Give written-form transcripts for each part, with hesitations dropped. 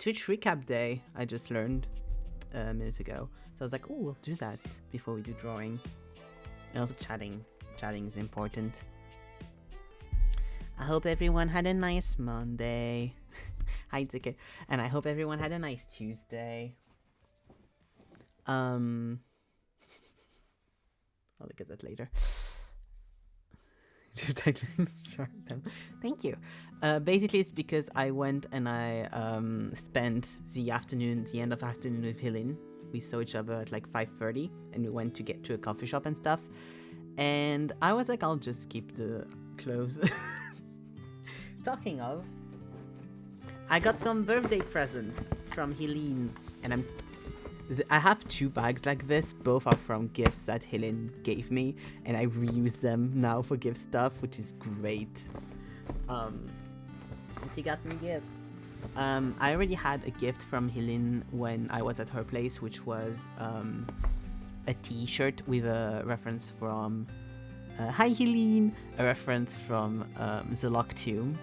Twitch recap day, I just learned a minute ago. So I was like, oh, we'll do that before we do drawing. And also chatting. Chatting is important. I hope everyone had a nice Monday. Hi, Ticket. And I hope everyone had a nice Tuesday. I'll look at that later. Thank you. Basically, it's because I went and I spent the end of afternoon with Helen. We saw each other at like 5:30, and we went to get to a coffee shop and stuff. And I was like, I'll just keep the clothes. Talking of, I got some birthday presents from Helene, and I have 2 bags like this. Both are from gifts that Helen gave me, and I reuse them now for gift stuff, which is great. She got me gifts. I already had a gift from Helen when I was at her place, which was a t-shirt with a reference from Hi Helene, a reference from The Lock Tomb.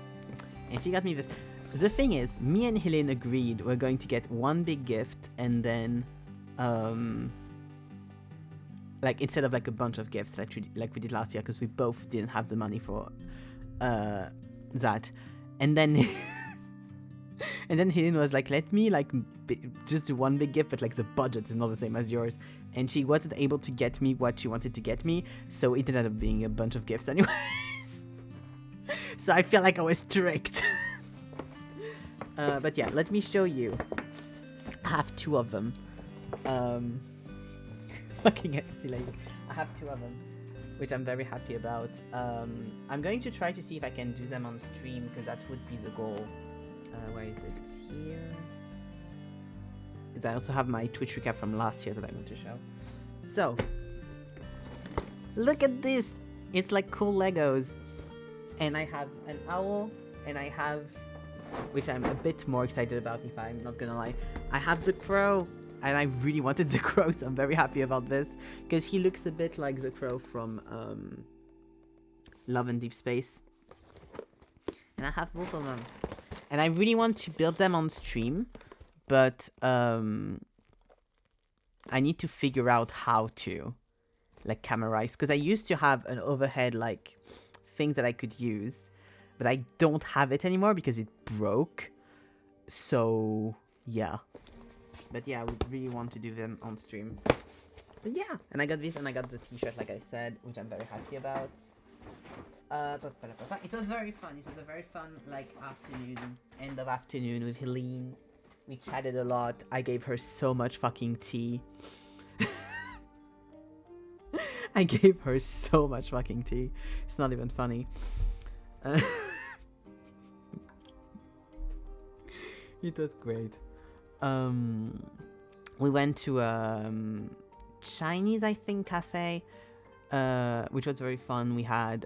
And she got me this. The thing is, me and Helen agreed we're going to get one big gift, and then like instead of like a bunch of gifts like we did last year, because we both didn't have the money for that. And then and then Helen was like, let me like just do one big gift, but like the budget is not the same as yours. And she wasn't able to get me what she wanted to get me, so it ended up being a bunch of gifts anyways. So I feel like I was tricked. But yeah, let me show you. I have 2 of them. Fucking silly. I have 2 of them, which I'm very happy about. I'm going to try to see if I can do them on stream, because that would be the goal. Where is it? It's here. Because I also have my Twitch recap from last year that I want to show. So, look at this. It's like cool Legos. And I have an owl, and I have, which I'm a bit more excited about if I'm not gonna lie, I have the crow. And I really wanted the crow, so I'm very happy about this, because he looks a bit like the crow from Love and Deep Space. And I have both of them. And I really want to build them on stream, but I need to figure out how to, like, camerize, because I used to have an overhead, like, thing that I could use, but I don't have it anymore because it broke. So, yeah. But yeah, I would really want to do them on stream. But yeah, and I got this, and I got the t-shirt, like I said, which I'm very happy about. It was very fun. It was a very fun, like, end of afternoon with Helene. We chatted a lot. I gave her so much fucking tea. I gave her so much fucking tea. It's not even funny. It was great. We went to a Chinese, I think, cafe, which was very fun.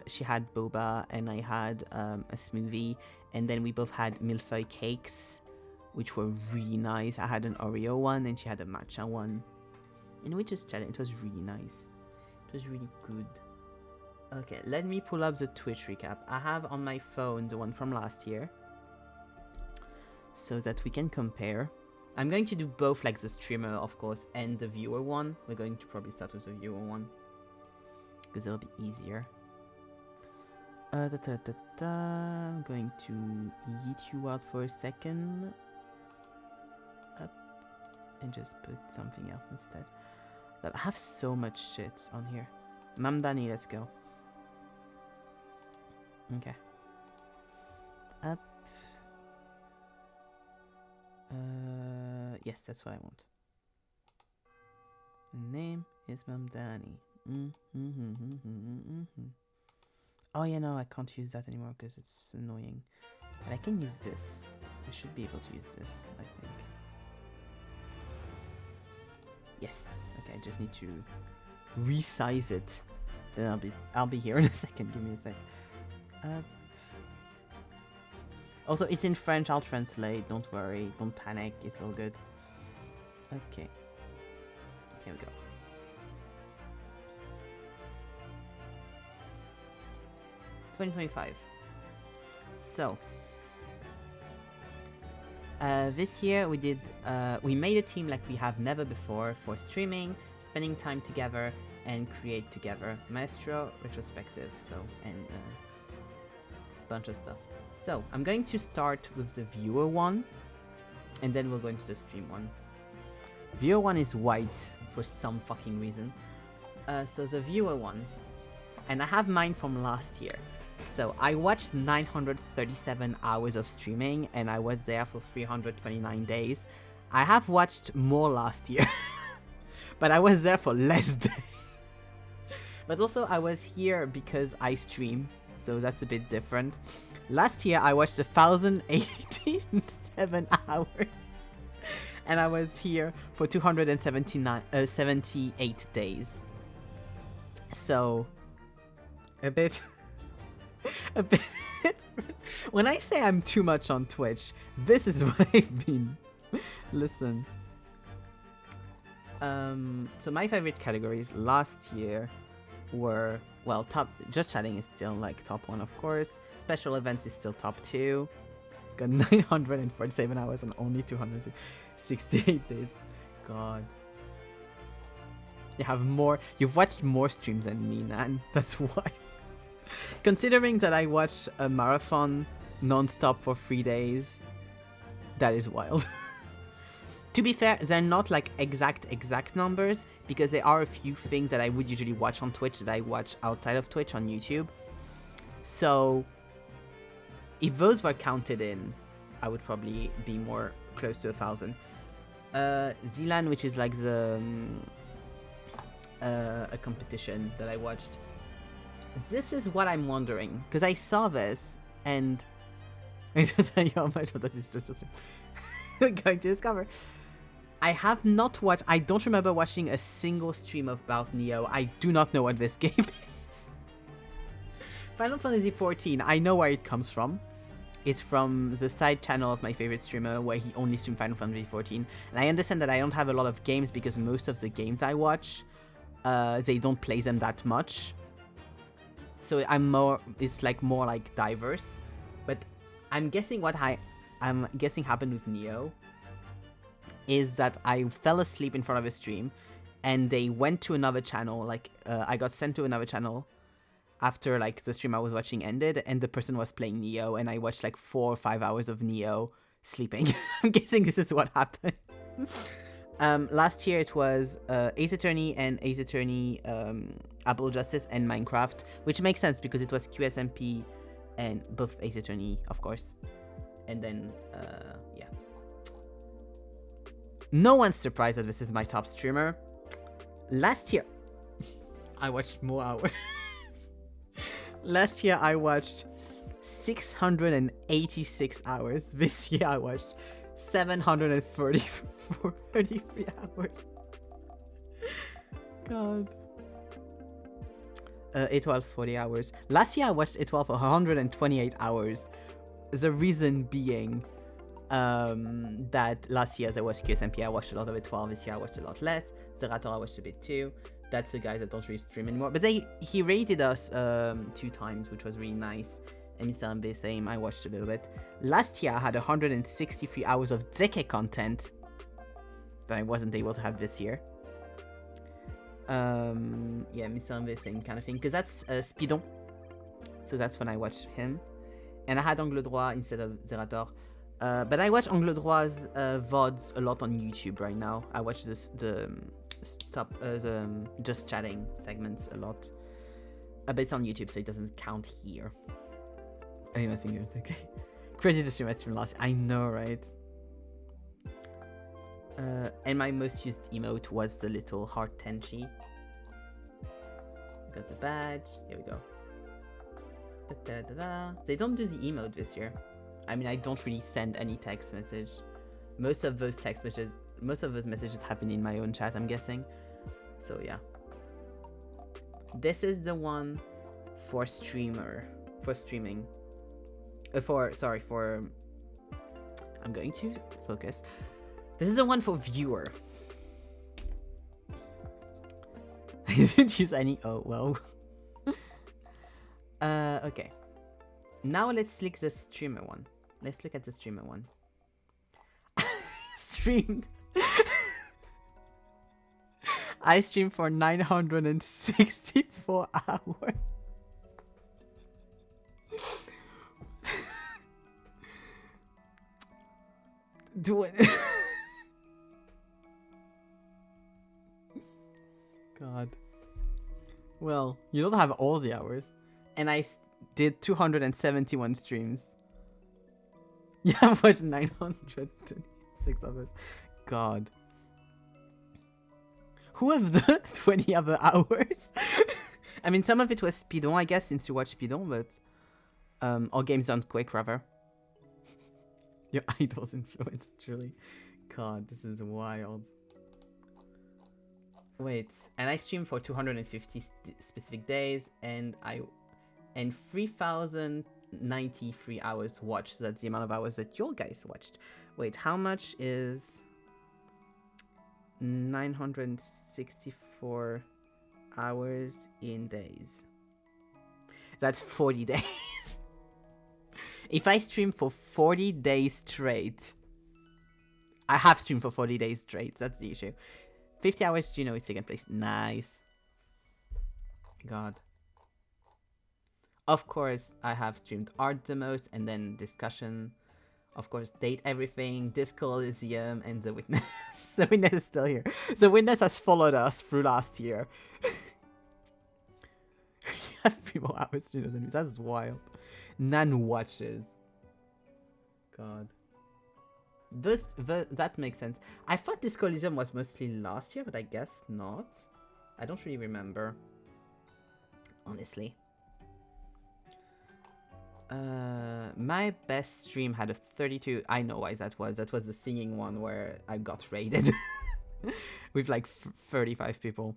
She had boba, and I had a smoothie, and then we both had millefeuille cakes, which were really nice. I had an Oreo one, and she had a matcha one, and we just chatted. It was really nice. It was really good. Okay, let me pull up the Twitch recap. I have on my phone the one from last year, so that we can compare. I'm going to do both, like the streamer, of course, and the viewer one. We're going to probably start with the viewer one, because it'll be easier. I'm going to yeet you out for a second. Up. And just put something else instead. But I have so much shit on here. Mamdani, let's go. Okay. Up. Yes, that's what I want. The name is Mamdani. Oh yeah, no, I can't use that anymore because it's annoying. But I can use this. I should be able to use this, I think. Yes. Okay, I just need to resize it. Then I'll be here in a second. Give me a sec. Also, it's in French. I'll translate. Don't worry. Don't panic. It's all good. Okay. Here we go. $20.25. So, This year we did. We made a team like we have never before for streaming, spending time together, and create together. Maestro retrospective. So and bunch of stuff. So I'm going to start with the viewer one, and then we'll go into the stream one. Viewer one is white for some fucking reason. So the viewer one, and I have mine from last year. So I watched 937 hours of streaming, and I was there for 329 days. I have watched more last year, but I was there for less days. But also I was here because I stream, so that's a bit different. Last year I watched 1,087 hours, and I was here for 278 days. So a bit a bit different. When I say I'm too much on Twitch, this is what I've been. Listen. So my favorite categories last year were, well, top, just chatting is still like top 1, of course. Special events is still top 2. Got 947 hours and only 268 days. God. You've watched more streams than me, Nan. That's why. Considering that I watched a marathon non-stop for 3 days, that is wild. To be fair, they're not like exact numbers, because there are a few things that I would usually watch on Twitch that I watch outside of Twitch on YouTube. So if those were counted in, I would probably be more close to 1,000. Zilan, which is like the a competition that I watched. This is what I'm wondering, because I saw this and I don't tell you how much of that is just going to discover. I have not watched. I don't remember watching a single stream about Neo. I do not know what this game is. Final Fantasy XIV. I know where it comes from. It's from the side channel of my favorite streamer, where he only streams Final Fantasy XIV. And I understand that I don't have a lot of games because most of the games I watch, they don't play them that much. So it's like more like diverse. But I'm guessing I'm guessing happened with Neo is that I fell asleep in front of a stream, and they went to another channel. Like I got sent to another channel after like the stream I was watching ended, and the person was playing Neo, and I watched like 4 or 5 hours of Neo sleeping. I'm guessing this is what happened. Last year it was Ace Attorney and Ace Attorney Apple Justice and Minecraft, which makes sense because it was QSMP and both Ace Attorney, of course. And then yeah, no one's surprised that this is my top streamer. Last year I watched more hours. Last year I watched 686 hours. This year I watched 733 hours. God. A12 40 hours. Last year I watched A12 for 128 hours. The reason being that last year as I watched QSMP, I watched a lot of A12. This year I watched a lot less. Zerator I watched a bit too. That's the guys that don't really stream anymore. But he rated us 2 times, which was really nice. And Mr. MB, same, I watched a little bit. Last year I had 163 hours of Zeke content that I wasn't able to have this year. Yeah, Mr. MB, same kind of thing. Because that's Speedon. So that's when I watched him. And I had Angle Droit instead of Zerator. But I watch Angle Droit's VODs a lot on YouTube right now. I watch the just chatting segments a lot. But it's on YouTube, so it doesn't count here. I hit my fingers, okay. Crazy to stream my stream last year. I know, right? And my most used emote was the little heart Tenchi. Got the badge. Here we go. Da-da-da-da. They don't do the emote this year. I mean, I don't really send any text message. Most of those messages happen in my own chat, I'm guessing. So yeah. This is the one for streaming. I'm going to focus. This is the one for viewer. I didn't choose any. Oh, well. Okay. Now let's click the streamer one. Let's look at the streamer one. streamed. I streamed for 964 hours. Do it. God. Well, you don't have all the hours. And I did 271 streams. Yeah, I've watched 906 hours. God. Who have the 20 other hours? I mean, some of it was Speedon, I guess, since you watch Speedon, but... or Games Done Quick, rather. Your idol's influence, truly. God, this is wild. Wait, and I streamed for 250 specific days, and 3,093 hours watched. So that's the amount of hours that your guys watched. Wait, how much is 964 hours in days? That's 40 days. If I stream for 40 days straight, I have streamed for 40 days straight. That's the issue. 50 hours, Gino is second place. Nice. God. Of course, I have streamed Art the most, and then Discussion. Of course, Date Everything, Disco Elysium, and The Witness. The Witness is still here. The Witness has followed us through last year. You have 3 more hours, Gino, than me. That's wild. None watches. God. That makes sense. I thought Disco Elysium was mostly last year, but I guess not. I don't really remember. Honestly. My best stream had a 32... I know why that was. That was the singing one where I got raided. With like 35 people.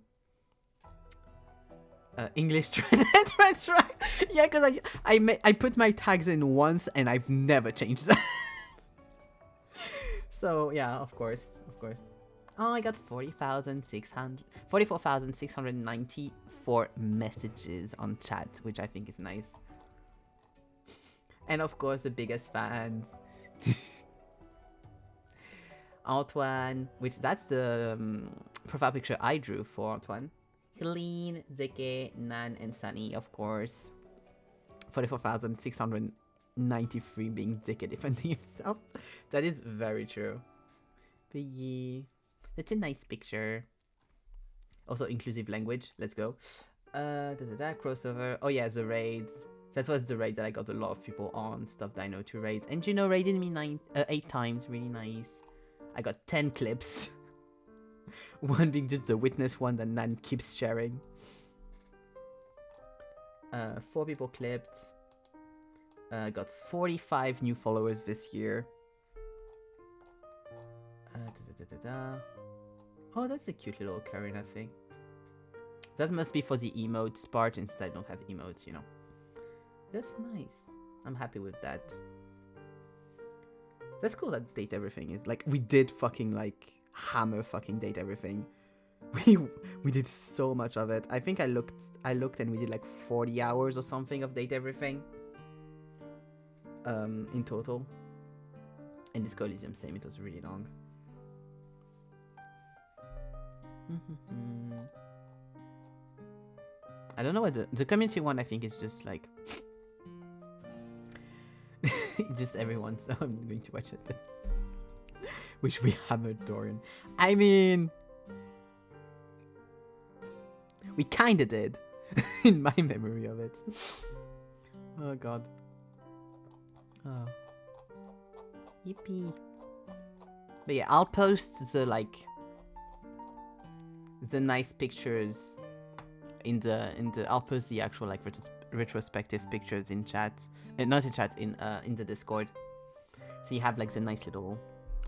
English translate. Yeah, because I put my tags in once and I've never changed that. So yeah, of course. Oh, I got 44,694 messages on chat, which I think is nice. And of course, the biggest fans. Antoine, which that's the profile picture I drew for Antoine. Helene, Zeke, Nan, and Sunny, of course. 44,693 being Zeke defending himself. That is very true. But yeah, that's a nice picture. Also, inclusive language. Let's go. Crossover. Oh yeah, the raids. That was the raid that I got a lot of people on. Stuff that I know 2 raids. And Gino raided me 8 times. Really nice. I got 10 clips. One being just the Witness one that Nan keeps sharing. 4 people clipped. Got 45 new followers this year. Oh, that's a cute little Karina thing. That must be for the emotes part, since I don't have emotes, you know. That's nice. I'm happy with that. That's cool that Date Everything is like, we did fucking like hammer fucking Date Everything. We did so much of it. I think I looked and we did like 40 hours or something of Date Everything. In total. And Disco Elysium, same, it was really long. I don't know what the community one I think is just like just everyone, so I'm going to watch it. Wish we hammered Dorian. I mean, we kinda did in my memory of it. Oh god. Oh. Yippee. But yeah, I'll post the like the nice pictures in the I'll post the actual like retrospective pictures in chat. Not in chat, in the Discord. So you have like the nice little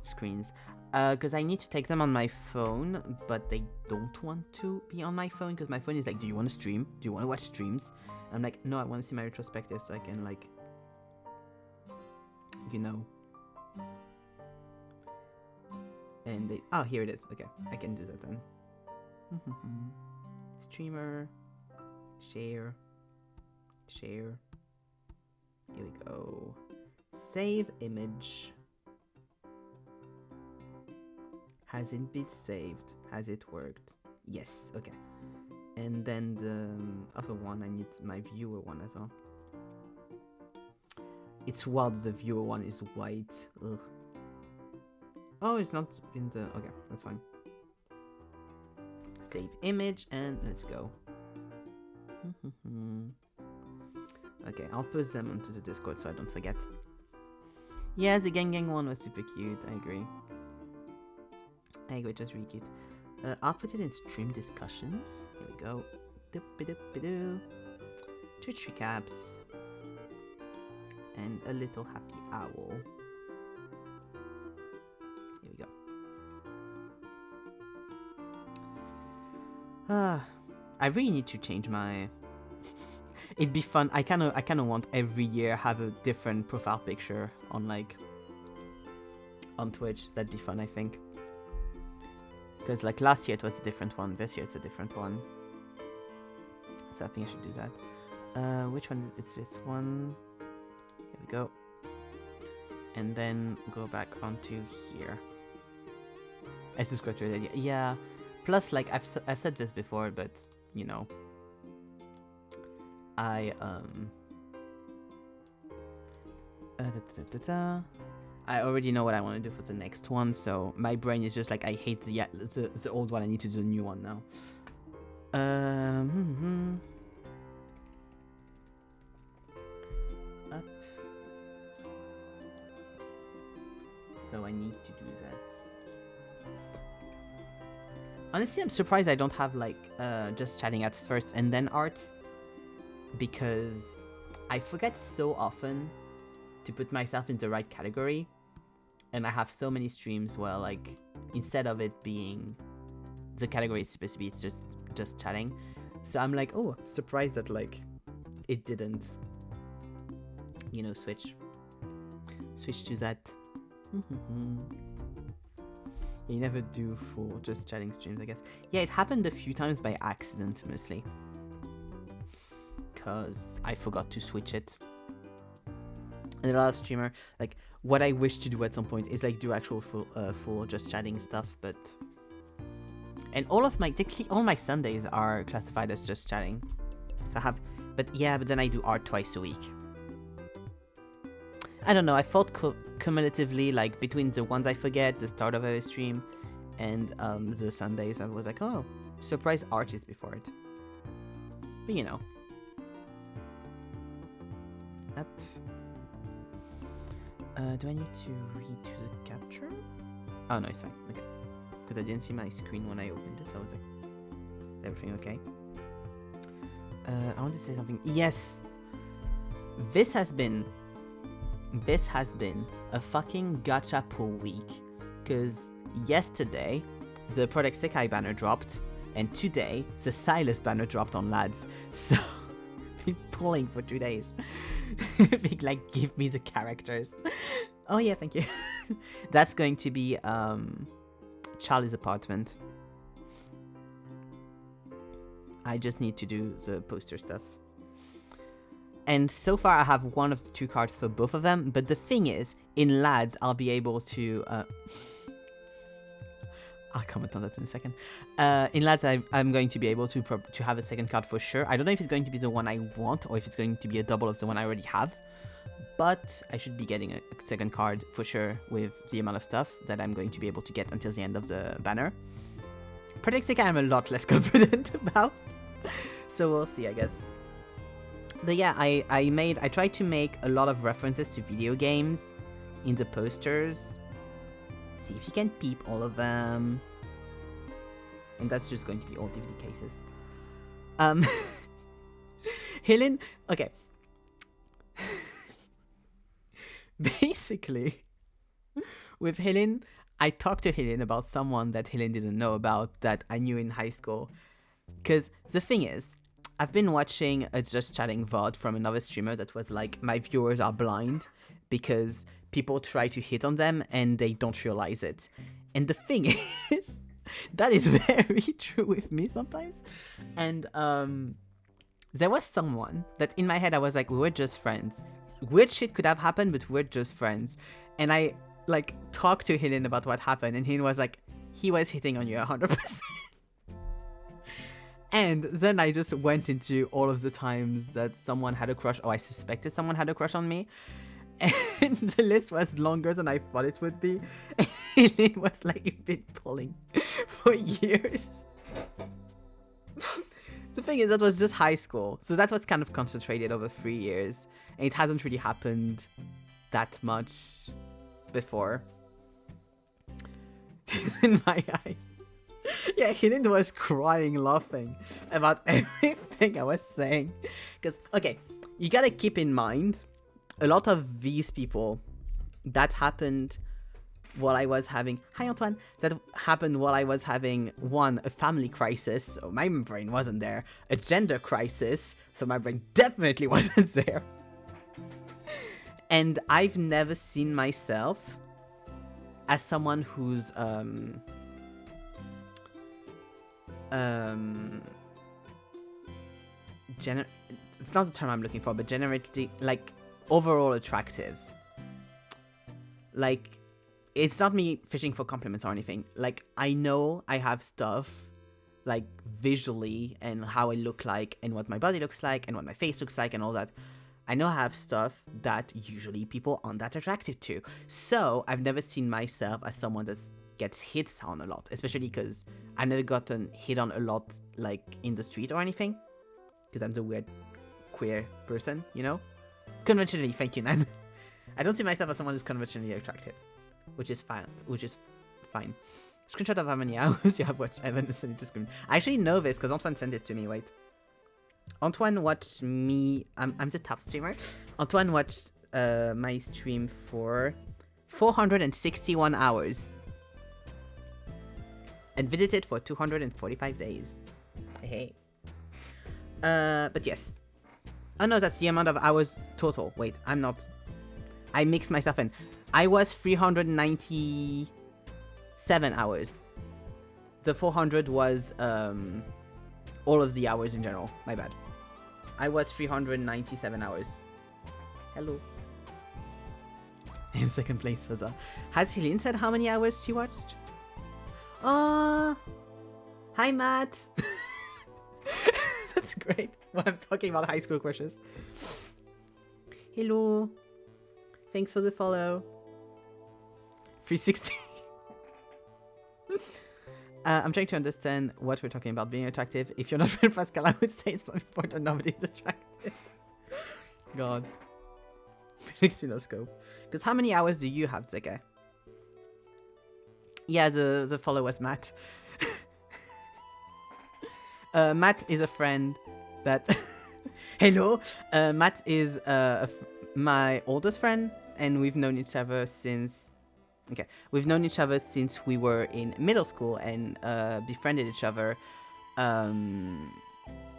screens. Because I need to take them on my phone, but they don't want to be on my phone because my phone is like, do you want to stream? Do you want to watch streams? And I'm like, no, I want to see my retrospective so I can like, you know. And they, oh, here it is. Okay, I can do that then. Streamer, share. Here we go. Save image. Has it been saved? Has it worked? Yes, okay. And then the other one, I need my viewer one as well. It's wild, the viewer one is white. Ugh. Oh, it's not in the... Okay, that's fine. Save image and let's go. Okay, I'll post them onto the Discord so I don't forget. Yeah, the Gang one was super cute, I agree. It was really cute. I'll put it in stream discussions. Here we go. Twitch recaps. And a little happy owl. Here we go. I really need to change my... It'd be fun. I kind of want every year have a different profile picture on like on Twitch. That'd be fun, I think. Because like last year it was a different one. This year it's a different one. So I think I should do that. Which one? It's this one. Here we go. And then go back onto here. It's just quite really, yeah. Plus, like I've said this before, but you know, I already know what I want to do for the next one, so my brain is just like I hate the old one. I need to do the new one now. Up. So I need to do that. Honestly, I'm surprised I don't have like just chatting at first and then art, because I forget so often to put myself in the right category, and I have so many streams where like instead of it being the category is supposed to be, it's just chatting. So I'm like, oh, surprised that like it didn't, you know, switch to that. You never do for just chatting streams, I guess. Yeah, it happened a few times by accident mostly, because I forgot to switch it. And a lot of streamer, like, what I wish to do at some point is like do actual full just chatting stuff, but... And all my Sundays are classified as just chatting. So I have... But then I do art twice a week. I don't know, I thought cumulatively, like, between the ones I forget, the start of every stream, and the Sundays, I was like, oh, surprise art is before it. But you know. Up. Do I need to redo the capture? Oh, no, it's fine. Okay. Because I didn't see my screen when I opened it, so I was like, is everything okay? I want to say something. Yes! This has been a fucking gacha pull week. Because yesterday, the Project Sekai banner dropped, and today, the Silas banner dropped on Lads. So, I've been pulling for 2 days. Being like, give me the characters. Oh yeah, thank you. That's going to be Charlie's apartment. I just need to do the poster stuff. And so far I have one of the 2 cards for both of them, but the thing is, in Lads, I'll be able to... I'll comment on that in a second. In Lads, I'm going to be able to have a second card for sure. I don't know if it's going to be the one I want, or if it's going to be a double of the one I already have. But I should be getting a second card for sure with the amount of stuff that I'm going to be able to get until the end of the banner. Project Sekai I'm a lot less confident about. So we'll see, I guess. But yeah, I tried to make a lot of references to video games in the posters. See if you can peep all of them. And that's just going to be all DVD cases. Helen, okay. Basically, with Helen, I talked to Helen about someone that Helen didn't know about that I knew in high school. Because the thing is, I've been watching a Just Chatting VOD from another streamer that was like, my viewers are blind because people try to hit on them and they don't realize it. And the thing is, that is very true with me sometimes. And there was someone that in my head I was like, we were just friends. Weird shit could have happened, but we're just friends. And I like talked to Helen about what happened, and Helen was like, he was hitting on you 100%. And then I just went into all of the times that someone had a crush, or I suspected someone had a crush on me. And the list was longer than I thought it would be. And it was like you've been pulling for years. The thing is, that was just high school. So that was kind of concentrated over 3 years. And it hasn't really happened that much before. In my eyes. Yeah, Hidden was crying, laughing about everything I was saying. Because, okay, you gotta keep in mind, a lot of these people, that happened while I was having... Hi, Antoine. That happened while I was having, one, a family crisis, so my brain wasn't there. A gender crisis, so my brain definitely wasn't there. And I've never seen myself as someone who's... it's not the term I'm looking for, but generally, like, overall attractive. Like, it's not me fishing for compliments or anything. Like, I know I have stuff, like, visually, and how I look like, and what my body looks like, and what my face looks like, and all that. I know I have stuff that usually people aren't that attracted to. So, I've never seen myself as someone that gets hits on a lot, especially because I've never gotten hit on a lot, like, in the street or anything, because I'm the weird queer person, you know? Conventionally, thank you, Nan. I don't see myself as someone who's conventionally attractive, which is fine. Screenshot of how many hours you have watched Evan listening to Scream. I actually know this because Antoine sent it to me. Wait, Antoine watched me. I'm the top streamer. Antoine watched my stream for 461 hours and visited for 245 days. Hey. But yes. Oh no, that's the amount of hours total. Wait, I'm not. I mixed myself in. I was 397 hours. The 400 was all of the hours in general. My bad. I was 397 hours. Hello. In second place, Huzzah. Has Helene said how many hours she watched? Hi, Matt. That's great. When I'm talking about high school crushes. Hello. Thanks for the follow. 360. I'm trying to understand what we're talking about being attractive. If you're not with Pascal, I would say it's so important nobody's attractive. God. Felix Scope. Because how many hours do you have, Zeke? Yeah, the follow was Matt. Matt is a friend that... Hello! Matt is my oldest friend, and we've known each other since... Okay, we've known each other since we were in middle school and befriended each other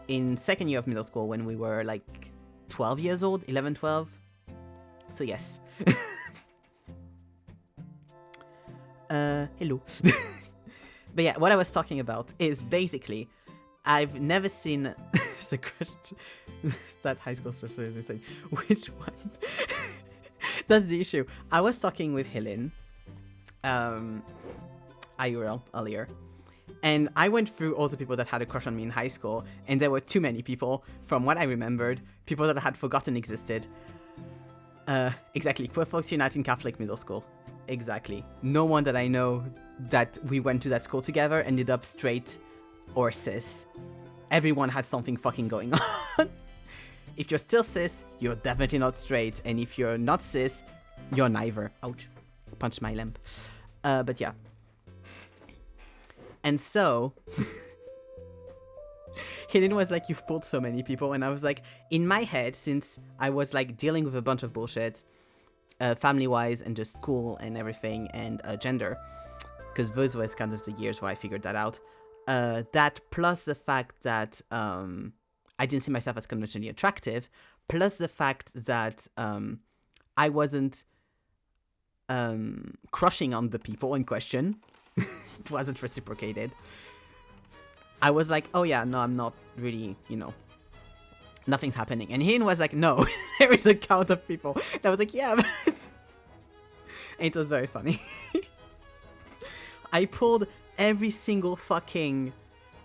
in second year of middle school when we were like 12 years old, 11, 12. So yes. Hello. But yeah, what I was talking about is basically, I've never seen the question that high school stuff is saying. Which one? That's the issue. I was talking with Helen, IRL earlier, and I went through all the people that had a crush on me in high school, and there were too many people. From what I remembered, people that I had forgotten existed. Exactly. Queer Folks Unite in Catholic Middle School. Exactly. No one that I know that we went to that school together ended up straight or cis. Everyone had something fucking going on. If you're still cis, you're definitely not straight. And if you're not cis, you're neither. Ouch. Punch my lamp. But yeah. And so... Helen was like, you've pulled so many people. And I was like, in my head, since I was like dealing with a bunch of bullshit, family-wise and just school and everything, and gender, because those were kind of the years where I figured that out. That plus the fact that I didn't see myself as conventionally attractive, plus the fact that I wasn't crushing on the people in question. It wasn't reciprocated. I was like, oh yeah, no, I'm not really, you know, nothing's happening. And Helen was like, no, there is a count of people. And I was like, yeah. And it was very funny. I pulled every single fucking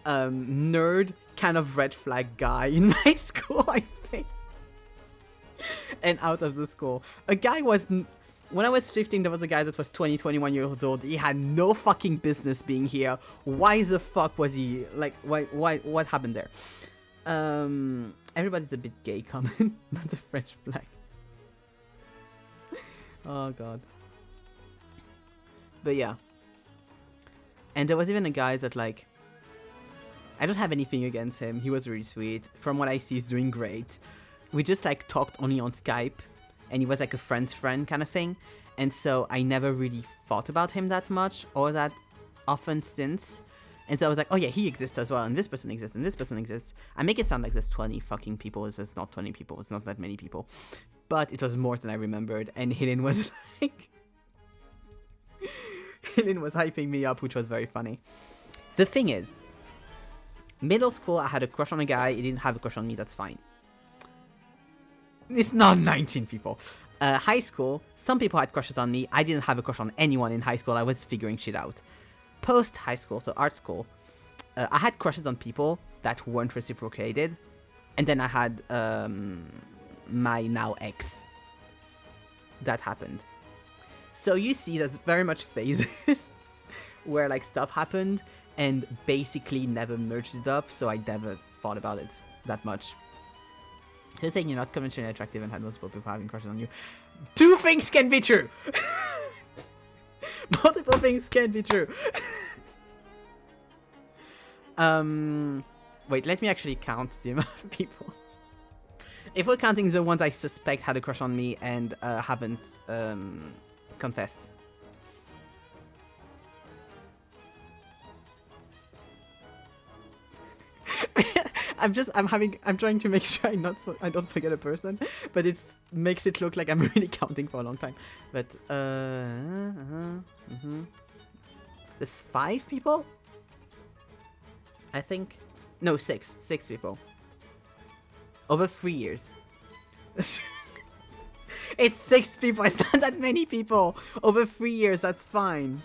nerd kind of red flag guy in my school, I think. And out of the school. A guy was... When I was 15, there was a guy that was 20, 21 years old. He had no fucking business being here. Why the fuck was he... Like, why, what happened there? Everybody's a bit gay coming. Not a French flag. Oh, God. But yeah. And there was even a guy that, like... I don't have anything against him. He was really sweet. From what I see, he's doing great. We just, like, talked only on Skype. And he was, like, a friend's friend kind of thing. And so I never really thought about him that much or that often since. And so I was like, oh, yeah, he exists as well. And this person exists. And this person exists. I make it sound like there's 20 fucking people. It's not 20 people. It's not that many people. But it was more than I remembered. And Helen was, like... Helen was hyping me up, which was very funny. The thing is... Middle school, I had a crush on a guy. He didn't have a crush on me. That's fine. It's not 19 people. High school, some people had crushes on me. I didn't have a crush on anyone in high school. I was figuring shit out. Post high school, so art school, I had crushes on people that weren't reciprocated. And then I had my now ex. That happened. So you see, there's very much phases where like stuff happened and basically never merged it up, so I never thought about it that much. So you're saying you're not conventionally attractive and had multiple people having crushes on you. Two things can be true! Multiple things can be true. Wait, let me actually count the amount of people. If we're counting the ones I suspect had a crush on me and haven't confessed. I'm trying to make sure I don't forget a person, but it makes it look like I'm really counting for a long time. But there's 5 people, I think. No, 6 people over 3 years. It's 6 people. It's not that many people over 3 years. That's fine.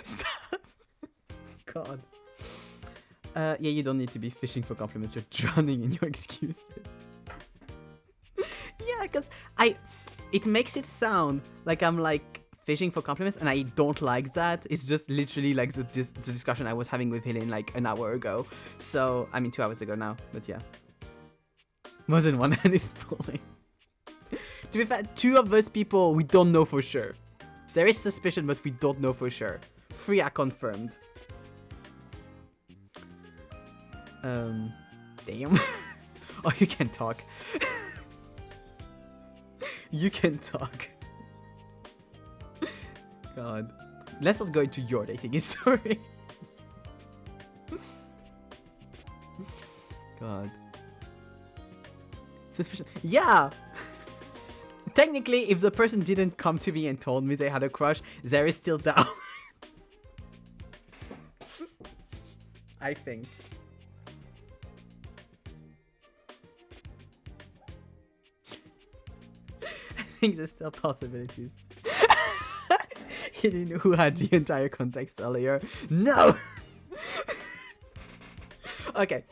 Stop. God. Yeah, you don't need to be fishing for compliments. You're drowning in your excuses. Yeah, because it makes it sound like I'm like fishing for compliments, and I don't like that. It's just literally like the discussion I was having with Helen like an hour ago. So, I mean 2 hours ago now, but yeah. More than one hand is pulling. To be fair, 2 of those people we don't know for sure. There is suspicion, but we don't know for sure. 3 are confirmed. Damn. Oh, you can talk. You can talk. God. Let's not go into your dating history. God. Suspicion. Yeah! Technically, if the person didn't come to me and told me they had a crush, there is still doubt. I think. I think there's still possibilities. He didn't know who had the entire context earlier. No! Okay.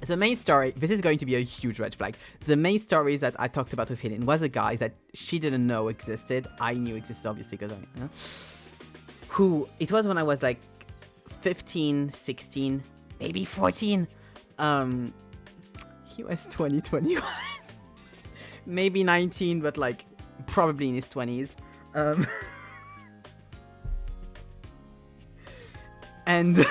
The main story, this is going to be a huge red flag. The main story that I talked about with Helen was a guy that she didn't know existed. I knew existed, obviously, because who, it was when I was like 15, 16, maybe 14. He was 20, 21. Maybe 19, but like probably in his 20s. And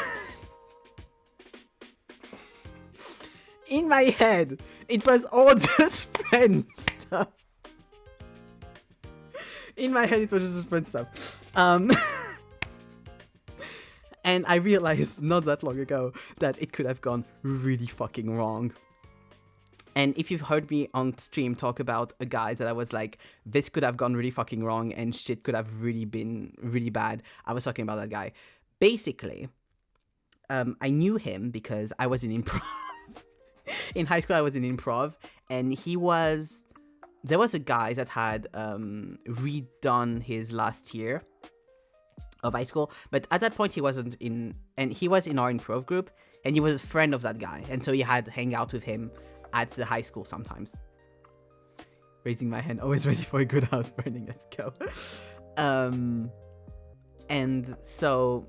in my head, it was all just friend stuff. In my head, it was just friend stuff. And I realized not that long ago that it could have gone really fucking wrong. And if you've heard me on stream talk about a guy that I was like, this could have gone really fucking wrong and shit could have really been really bad, I was talking about that guy. Basically, I knew him because I was in improv. In high school, I was in improv, and he was there was a guy that had redone his last year of high school, but at that point he wasn't in, and he was in our improv group, and he was a friend of that guy, and so he had hang out with him at the high school sometimes. Raising my hand, always ready for a good house burning. Let's go. And so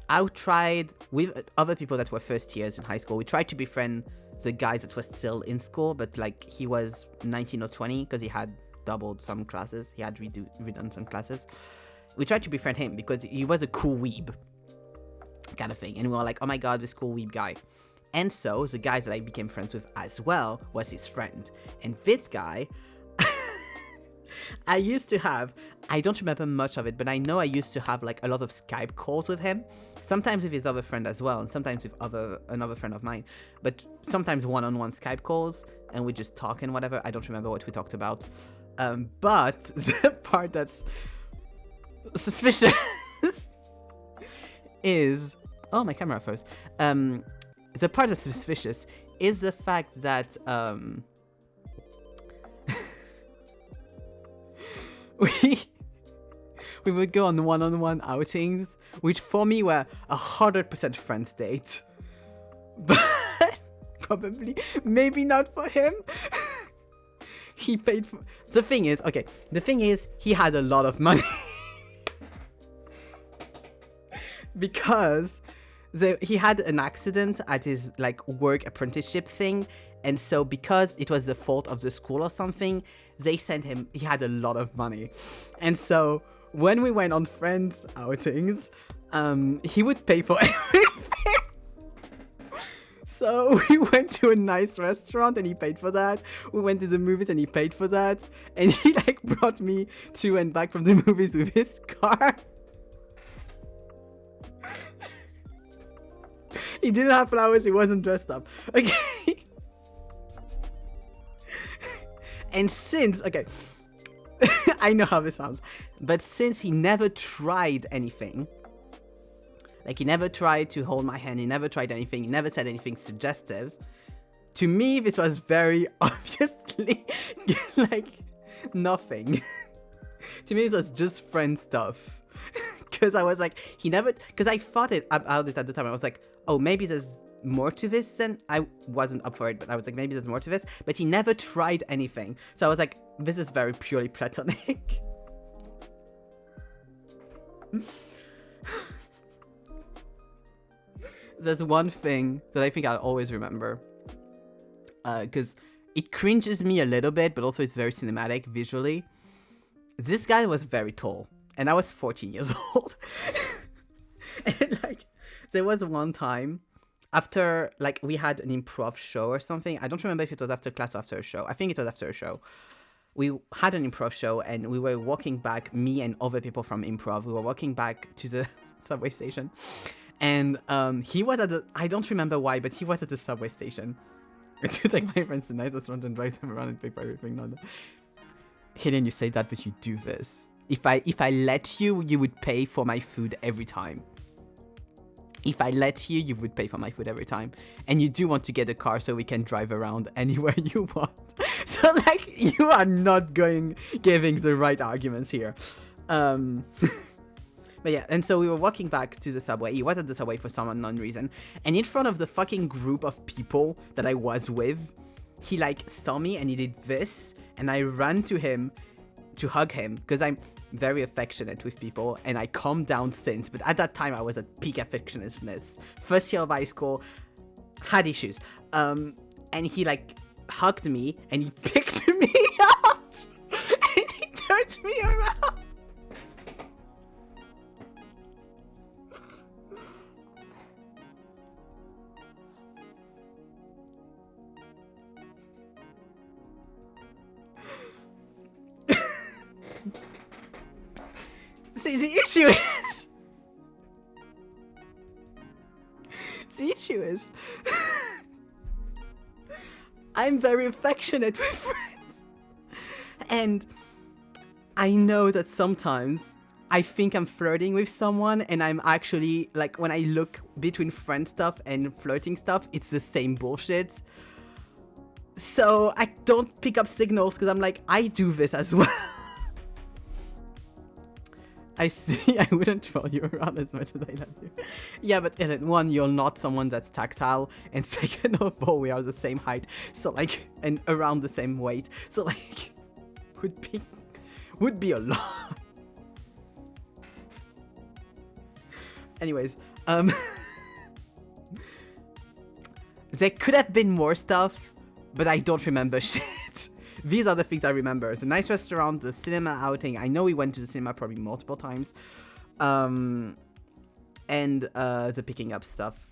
I tried with other people that were first years in high school. We tried to befriend the guys that were still in school, but like he was 19 or 20 because he had doubled some classes. He had redone some classes. We tried to befriend him because he was a cool weeb kind of thing. And we were like, oh my God, this cool weeb guy. And so the guy that I became friends with as well was his friend. And this guy, I used to have, I don't remember much of it, but I know I used to have like a lot of Skype calls with him. Sometimes with his other friend as well, and sometimes with another friend of mine. But sometimes one-on-one Skype calls, and we just talk and whatever. I don't remember what we talked about. But the part that's suspicious is... Oh, my camera froze. The part that's suspicious is the fact that we would go on one-on-one outings, which for me were 100% friends date, but probably maybe not for him. He paid for... The thing is he had a lot of money because he had an accident at his like work apprenticeship thing, and so because it was the fault of the school or something, they sent him, he had a lot of money. And so when we went on friends outings, he would pay for everything. So we went to a nice restaurant and he paid for that. We went to the movies and he paid for that. And he like brought me to and back from the movies with his car. He didn't have flowers, he wasn't dressed up. Okay. And since, okay, I know how this sounds, but since he never tried anything, like he never tried to hold my hand, he never tried anything, he never said anything suggestive, to me this was very obviously like nothing. To me it was just friend stuff. Because I was like, he never, because I thought it about it at the time, I was like, oh, maybe there's more to this than... I wasn't up for it, but I was like, maybe there's more to this. But he never tried anything. So I was like, this is very purely platonic. There's one thing that I think I'll always remember. Because it cringes me a little bit, but also it's very cinematic visually. This guy was very tall. And I was 14 years old. And like... There was one time after, like, we had an improv show or something. I don't remember if it was after class or after a show. I think it was after a show. We had an improv show and we were walking back, me and other people from improv. We were walking back to the subway station. And he was at the, I don't remember why, but he was at the subway station. To take my friends to nice restaurant and drive them around and pay for everything. No. Helen, you say that, but you do this. If I let you, you would pay for my food every time. If I let you, you would pay for my food every time. And you do want to get a car so we can drive around anywhere you want. So, like, you are not giving the right arguments here. But yeah, and so we were walking back to the subway. He was at the subway for some unknown reason. And in front of the fucking group of people that I was with, he, like, saw me and he did this. And I ran to him to hug him because I'm very affectionate with people, and I calmed down since, but at that time I was at peak affectionateness. First year of high school, had issues. And he like hugged me and he picked me up and he turned me around. See, the issue is, I'm very affectionate with friends. And I know that sometimes I think I'm flirting with someone and I'm actually, like, when I look between friend stuff and flirting stuff, it's the same bullshit. So I don't pick up signals because I'm like, I do this as well. I see. I wouldn't throw you around as much as I love you. Yeah, but Ellen, one, you're not someone that's tactile, and second of all, we are the same height, so like, and around the same weight, so like, would be a lot. Anyways, there could have been more stuff, but I don't remember shit. These are the things I remember. It's a nice restaurant, the cinema outing. I know we went to the cinema probably multiple times. And the picking up stuff.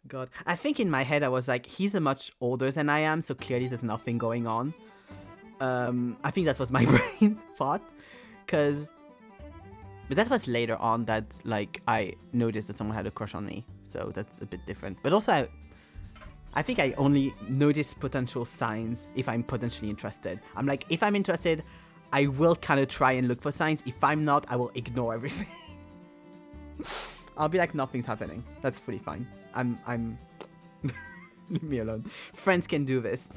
God. I think in my head I was like, he's a much older than I am, so clearly there's nothing going on. I think that was my brain thought. But that was later on that, like, I noticed that someone had a crush on me. So that's a bit different. But also, I think I only notice potential signs if I'm potentially interested. I'm like, if I'm interested, I will kind of try and look for signs. If I'm not, I will ignore everything. I'll be like, nothing's happening. That's fully fine. I'm... Leave me alone. Friends can do this.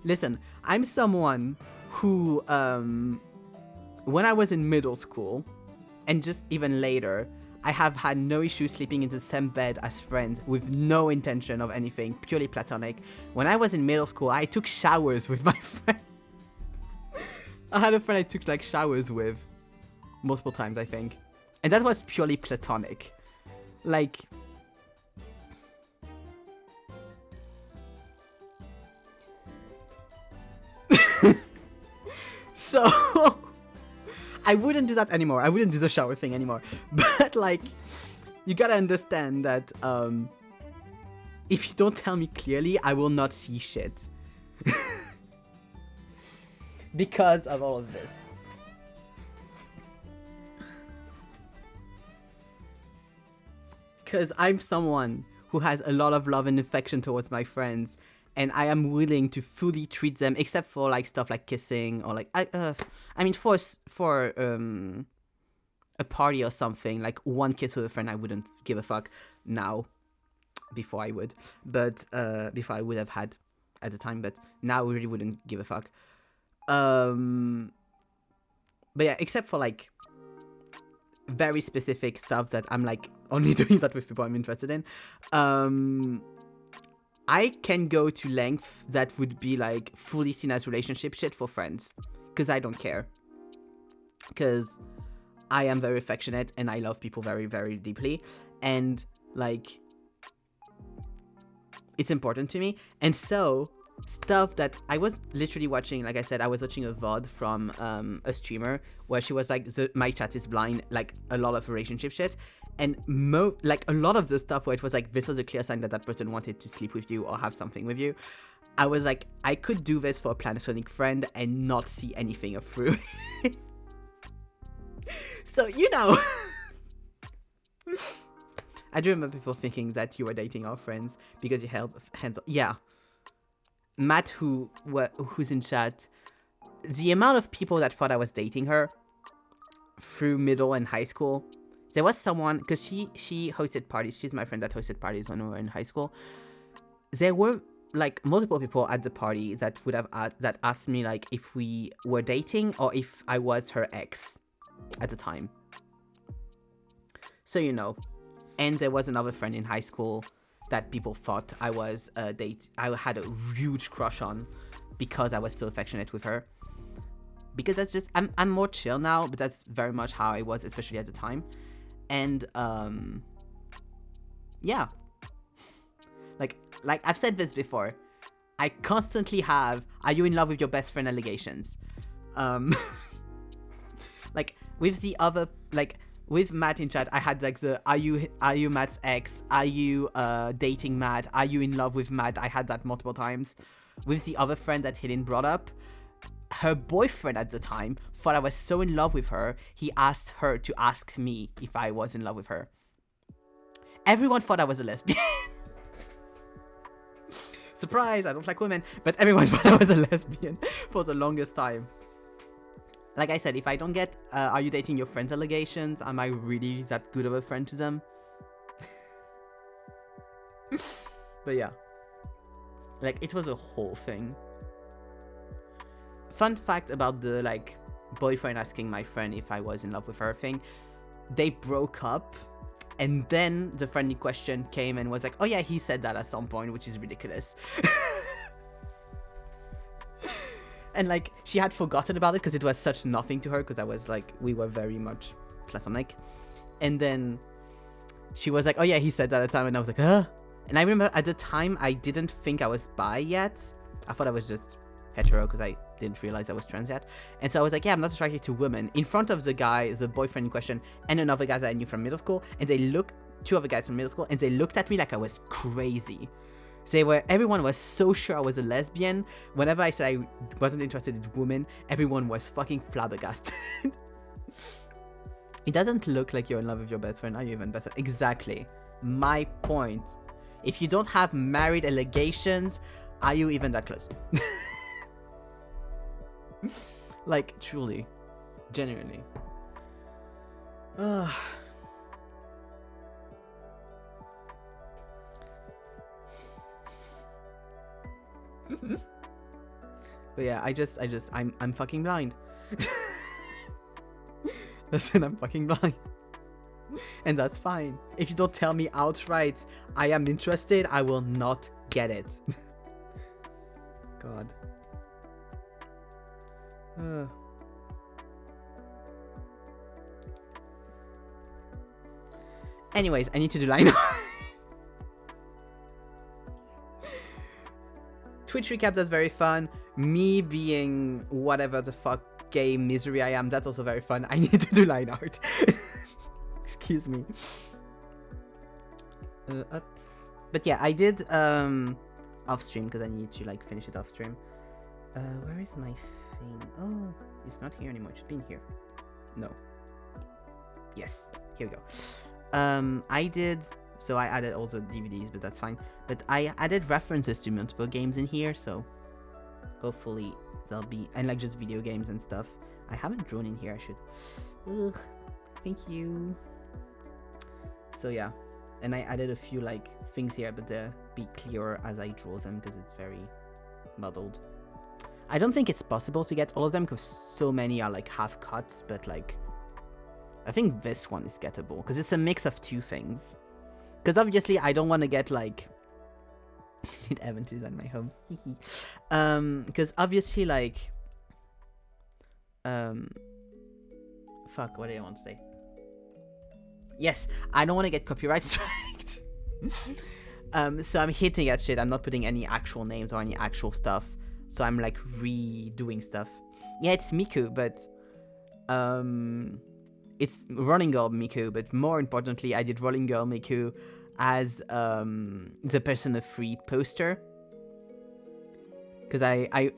Listen, I'm someone who, when I was in middle school, and just even later, I have had no issue sleeping in the same bed as friends with no intention of anything, purely platonic. When I was in middle school, I took showers with my friend. I had a friend I took like showers with multiple times, I think. And that was purely platonic. Like... So... I wouldn't do that anymore. I wouldn't do the shower thing anymore. But, like, you gotta understand that if you don't tell me clearly, I will not see shit. Because of all of this. Because I'm someone who has a lot of love and affection towards my friends. And I am willing to fully treat them, except for like stuff like kissing or like I mean for a party or something, like one kiss with a friend, I wouldn't give a fuck now. Before I would, but before I would have had at the time, but now I really wouldn't give a fuck. But yeah, except for like very specific stuff that I'm like only doing that with people I'm interested in. I can go to length that would be like fully seen as relationship shit for friends. Because I don't care. Because I am very affectionate and I love people very, very deeply. And like, it's important to me. And so, stuff that I was literally watching, like I said, I was watching a VOD from a streamer where she was like, my chat is blind, like a lot of relationship shit. And like a lot of the stuff where it was like, this was a clear sign that that person wanted to sleep with you or have something with you. I was like, I could do this for a platonic friend and not see anything of through. So, you know. I do remember people thinking that you were dating our friends because you held hands on. Yeah. Matt, who's in chat, the amount of people that thought I was dating her through middle and high school. There was someone, because she hosted parties. She's my friend that hosted parties when we were in high school. There were like multiple people at the party that would have asked me like if we were dating or if I was her ex at the time. So you know. And there was another friend in high school that people thought I was I had a huge crush on because I was so affectionate with her. Because that's just I'm more chill now, but that's very much how I was, especially at the time. And yeah. Like I've said this before. I constantly have "are you in love with your best friend" allegations. Like with the other, like with Matt in chat, I had like the are you Matt's ex? Are you dating Matt? Are you in love with Matt? I had that multiple times. With the other friend that Helen brought up, her boyfriend at the time thought I was so in love with her, he asked her to ask me if I was in love with her. Everyone thought I was a lesbian. Surprise, I don't like women, but everyone thought I was a lesbian for the longest time. Like I said, if I don't get are you dating your friends allegations, am I really that good of a friend to them? But yeah, like it was a whole thing. Fun fact about the like boyfriend asking my friend if I was in love with her thing, they broke up, and then the friendly question came and was like, oh yeah, he said that at some point, which is ridiculous. And like she had forgotten about it because it was such nothing to her, because I was like, we were very much platonic. And then she was like, oh yeah, he said that at the time, and I was like, huh? And I remember at the time I didn't think I was bi yet. I thought I was just hetero because I didn't realize I was trans yet. And so I was like, yeah, I'm not attracted to women, in front of the guy, the boyfriend in question, and another guy that I knew from middle school. And they looked, two other guys from middle school, and they looked at me like I was crazy. Everyone was so sure I was a lesbian. Whenever I said I wasn't interested in women, everyone was fucking flabbergasted. It doesn't look like you're in love with your best friend. Are you even better? Exactly. My point. If you don't have married allegations, are you even that close? Like, truly. Genuinely. But yeah, I'm fucking blind. Listen, I'm fucking blind. And that's fine. If you don't tell me outright I am interested, I will not get it. God. Anyways, I need to do line art. Twitch recap, that's very fun. Me being whatever the fuck gay misery I am, that's also very fun. I need to do line art. Excuse me. But yeah, I did off stream because I need to like finish it off stream. Where is my thing? Oh, it's not here anymore. It should be in here. No. Yes, here we go. So I added all the DVDs, but that's fine. But I added references to multiple games in here, so hopefully they'll be, and like just video games and stuff. I haven't drawn in here. I should. Ugh, thank you. So yeah, and I added a few like things here, but they'll be clearer as I draw them because it's very muddled. I don't think it's possible to get all of them because so many are like half cuts, but like I think this one is gettable because it's a mix of two things. Because obviously I don't want to get like need Evan to design my home. Because obviously like fuck, what did I want to say? Yes, I don't want to get copyright striked. So I'm hinting at shit. I'm not putting any actual names or any actual stuff. So I'm like redoing stuff. Yeah, it's Miku, but it's Rolling Girl Miku, but more importantly, I did Rolling Girl Miku as the Persona 3 poster. Because I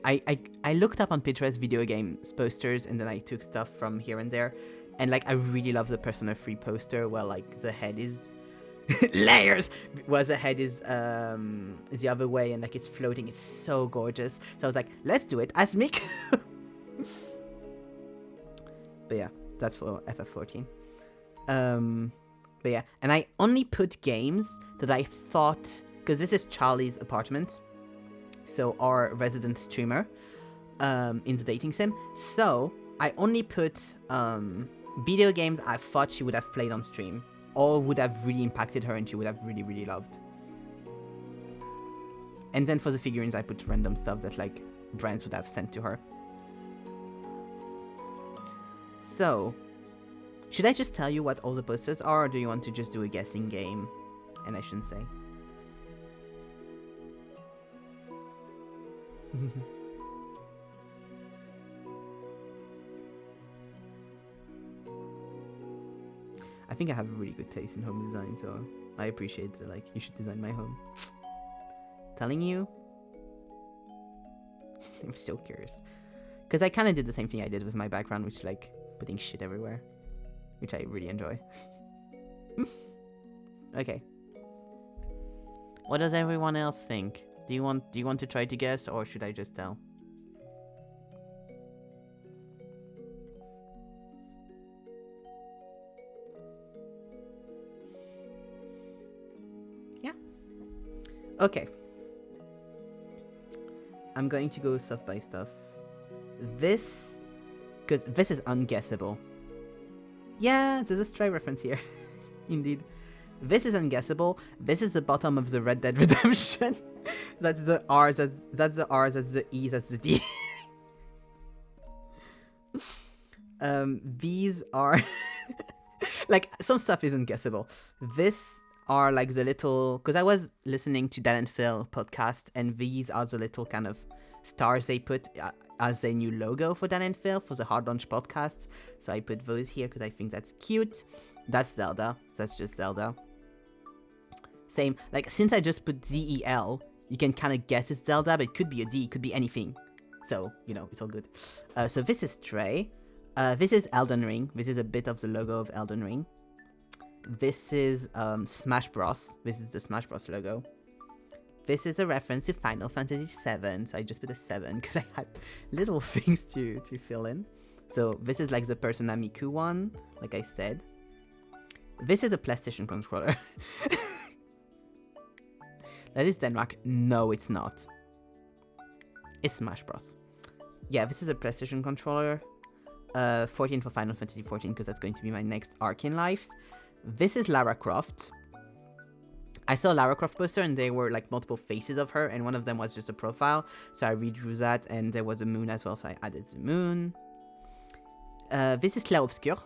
looked up on Pinterest video games posters, and then I took stuff from here and there. And like, I really love the Persona 3 poster where like the head is layers, where the head is the other way and like it's floating. It's so gorgeous. So I was like, let's do it as Miku. But yeah, that's for FF14. But yeah, and I only put games that I thought, because this is Charlie's apartment, so our resident streamer in the dating sim. So I only put video games I thought she would have played on stream or would have really impacted her and she would have really, really loved. And then for the figurines, I put random stuff that like brands would have sent to her. So, should I just tell you what all the posters are, or do you want to just do a guessing game? And I shouldn't say. I think I have really good taste in home design, so I appreciate the, like, you should design my home. Telling you? I'm so curious. Because I kind of did the same thing I did with my background, which is like putting shit everywhere. Which I really enjoy. Okay. What does everyone else think? Do you want to try to guess, or should I just tell? Okay. I'm going to go stuff by stuff. This, because this is unguessable. Yeah, there's a Stray reference here. Indeed. This is unguessable. This is the bottom of the Red Dead Redemption. That's the R's, that's the R's, that's the E's, that's the D. These are like some stuff isn't guessable. This are like the little, because I was listening to Dan and Phil podcast, and these are the little kind of stars they put as a new logo for Dan and Phil for the Hard Launch podcast. So I put those here because I think that's cute. That's Zelda. That's just Zelda. Same, like since I just put ZEL, you can kind of guess it's Zelda, but it could be a D, it could be anything. So, you know, it's all good. So this is Stray. This is Elden Ring. This is a bit of the logo of Elden Ring. This is Smash Bros. This is the Smash Bros logo. This is a reference to Final Fantasy VII. So I just put a 7 because I had little things to fill in. So this is like the Persona Miku one, like I said. This is a PlayStation controller. That is Denmark. No, it's not. It's Smash Bros. Yeah, this is a PlayStation controller. 14 for Final Fantasy 14 because that's going to be my next arc in life. This is Lara Croft. I saw a Lara Croft poster and there were like multiple faces of her, and one of them was just a profile. So I redrew that, and there was a moon as well, so I added the moon. This is Clair Obscur.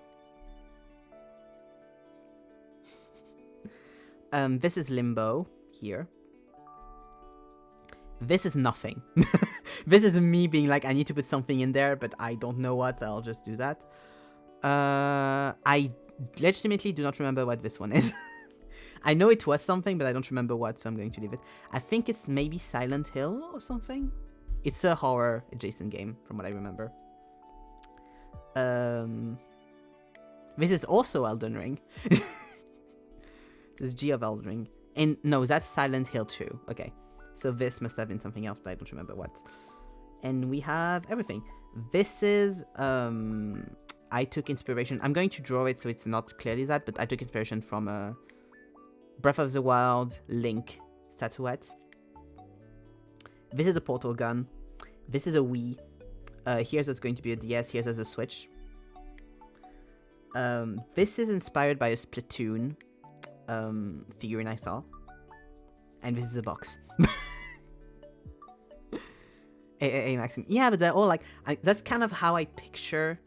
This is Limbo here. This is nothing. This is me being like, I need to put something in there, but I don't know what, I'll just do that. I legitimately do not remember what this one is. I know it was something, but I don't remember what, so I'm going to leave it. I think it's maybe Silent Hill or something. It's a horror adjacent game, from what I remember. This is also Elden Ring. This is G of Elden Ring. And no, that's Silent Hill 2. Okay. So this must have been something else, but I don't remember what. And we have everything. This is, I took inspiration. I'm going to draw it so it's not clearly that, but I took inspiration from Breath of the Wild Link statuette. This is a portal gun. This is a Wii. Here's what's going to be a DS. Here's as a Switch. This is inspired by a Splatoon figurine I saw. And this is a box. Hey, Maxim. Yeah, but they're all like... that's kind of how I picture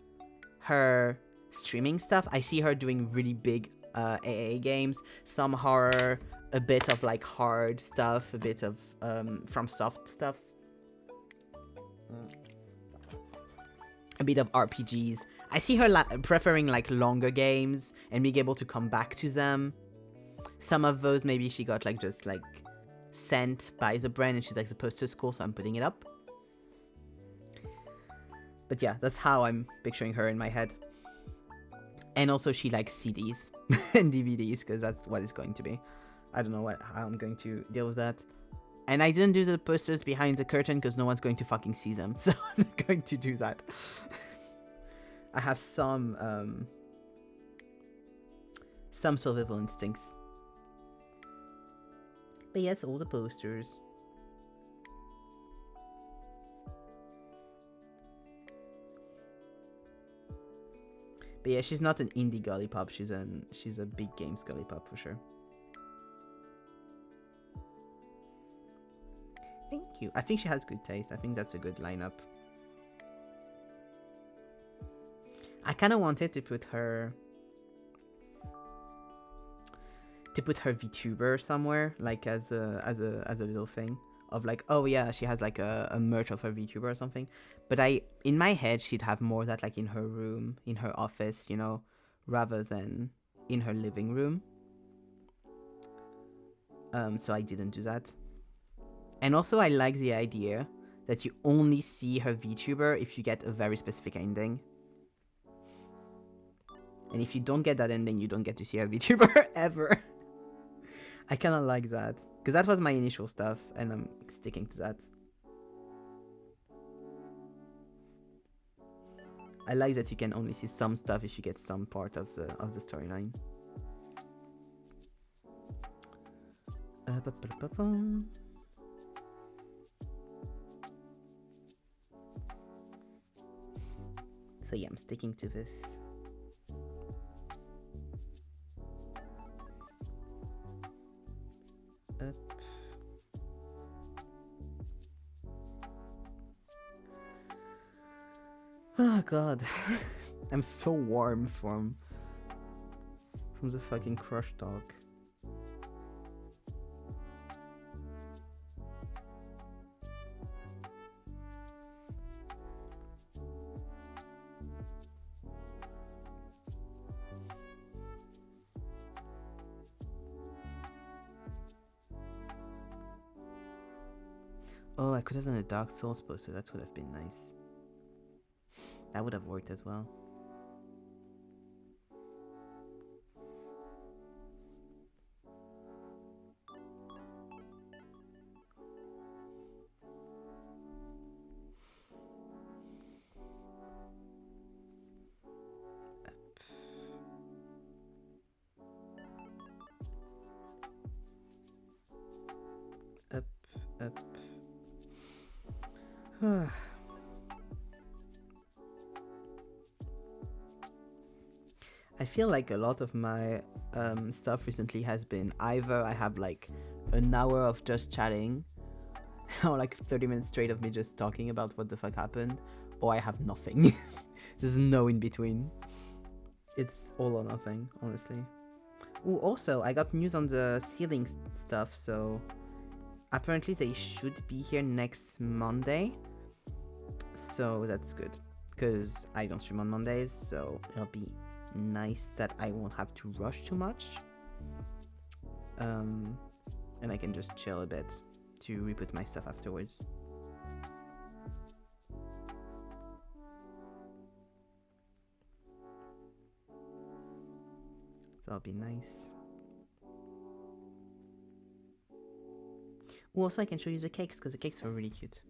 her streaming stuff. I see her doing really big AA games. Some horror, a bit of like hard stuff, a bit of FromSoft stuff. A bit of RPGs. I see her preferring like longer games and being able to come back to them. Some of those maybe she got like just like sent by the brand and she's like supposed to school, so I'm putting it up. But yeah, that's how I'm picturing her in my head. And also she likes CDs and DVDs because that's what it's going to be. I don't know how I'm going to deal with that. And I didn't do the posters behind the curtain because no one's going to fucking see them. So I'm not going to do that. I have some survival instincts. But yes, all the posters. But yeah, she's not an indie girly pop. She's a big games girly pop for sure. Thank you. I think she has good taste. I think that's a good lineup. I kind of wanted to put her VTuber somewhere, like as a little thing of like, oh yeah, she has like a merch of her VTuber or something. But in my head, she'd have more that like in her room, in her office, you know, rather than in her living room. So I didn't do that. And also I like the idea that you only see her VTuber if you get a very specific ending. And if you don't get that ending, you don't get to see her VTuber ever. I kind of like that. Because that was my initial stuff, and I'm sticking to that. I like that you can only see some stuff if you get some part of the storyline. So yeah, I'm sticking to this. Up. Oh god. I'm so warm from the fucking crush talk. Oh, I could have done a Dark Souls poster. That would have been nice. That would have worked as well. Up, up. I feel like a lot of my stuff recently has been either I have like an hour of just chatting or like 30 minutes straight of me just talking about what the fuck happened, or I have nothing. There's no in between. It's all or nothing, honestly. Ooh, also, I got news on the ceiling stuff, so apparently they should be here next Monday. So that's good, because I don't stream on Mondays, so it'll be nice that I won't have to rush too much. And I can just chill a bit to re-put my stuff afterwards. That'll be nice. Ooh, also I can show you the cakes, because the cakes were really cute.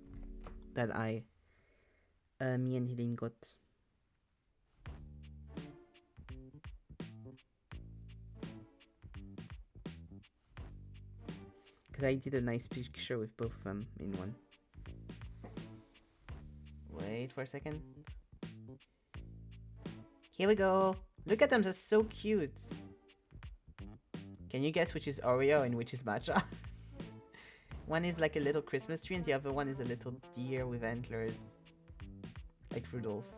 That me and Helene got. Because I did a nice picture with both of them in one. Wait for a second. Here we go. Look at them, they're so cute. Can you guess which is Oreo and which is matcha? One is like a little Christmas tree and the other one is a little deer with antlers. Like Rudolph.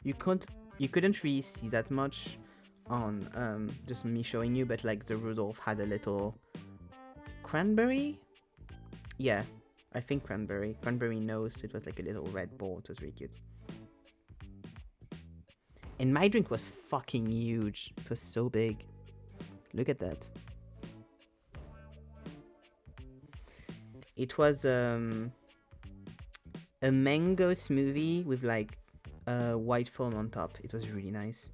You couldn't really see that much on just me showing you, but like the Rudolph had a little cranberry? Yeah, I think cranberry nose. It was like a little red ball. It was really cute. And my drink was fucking huge. It was so big. Look at that. It was a mango smoothie with like white foam on top. It was really nice.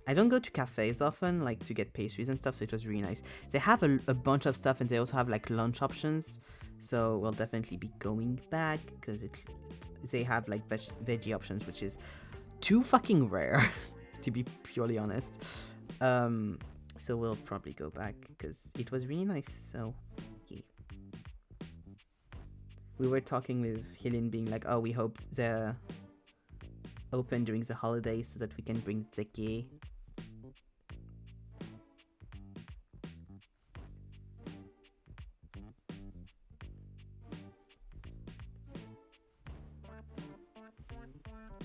I don't go to cafes often, like to get pastries and stuff, so it was really nice. They have a bunch of stuff and they also have like lunch options, so we'll definitely be going back because they have like veggie options, which is too fucking rare, to be purely honest. So we'll probably go back because it was really nice, so yeah. We were talking with Helene being like, oh, we hope they're open during the holidays so that we can bring Zeki.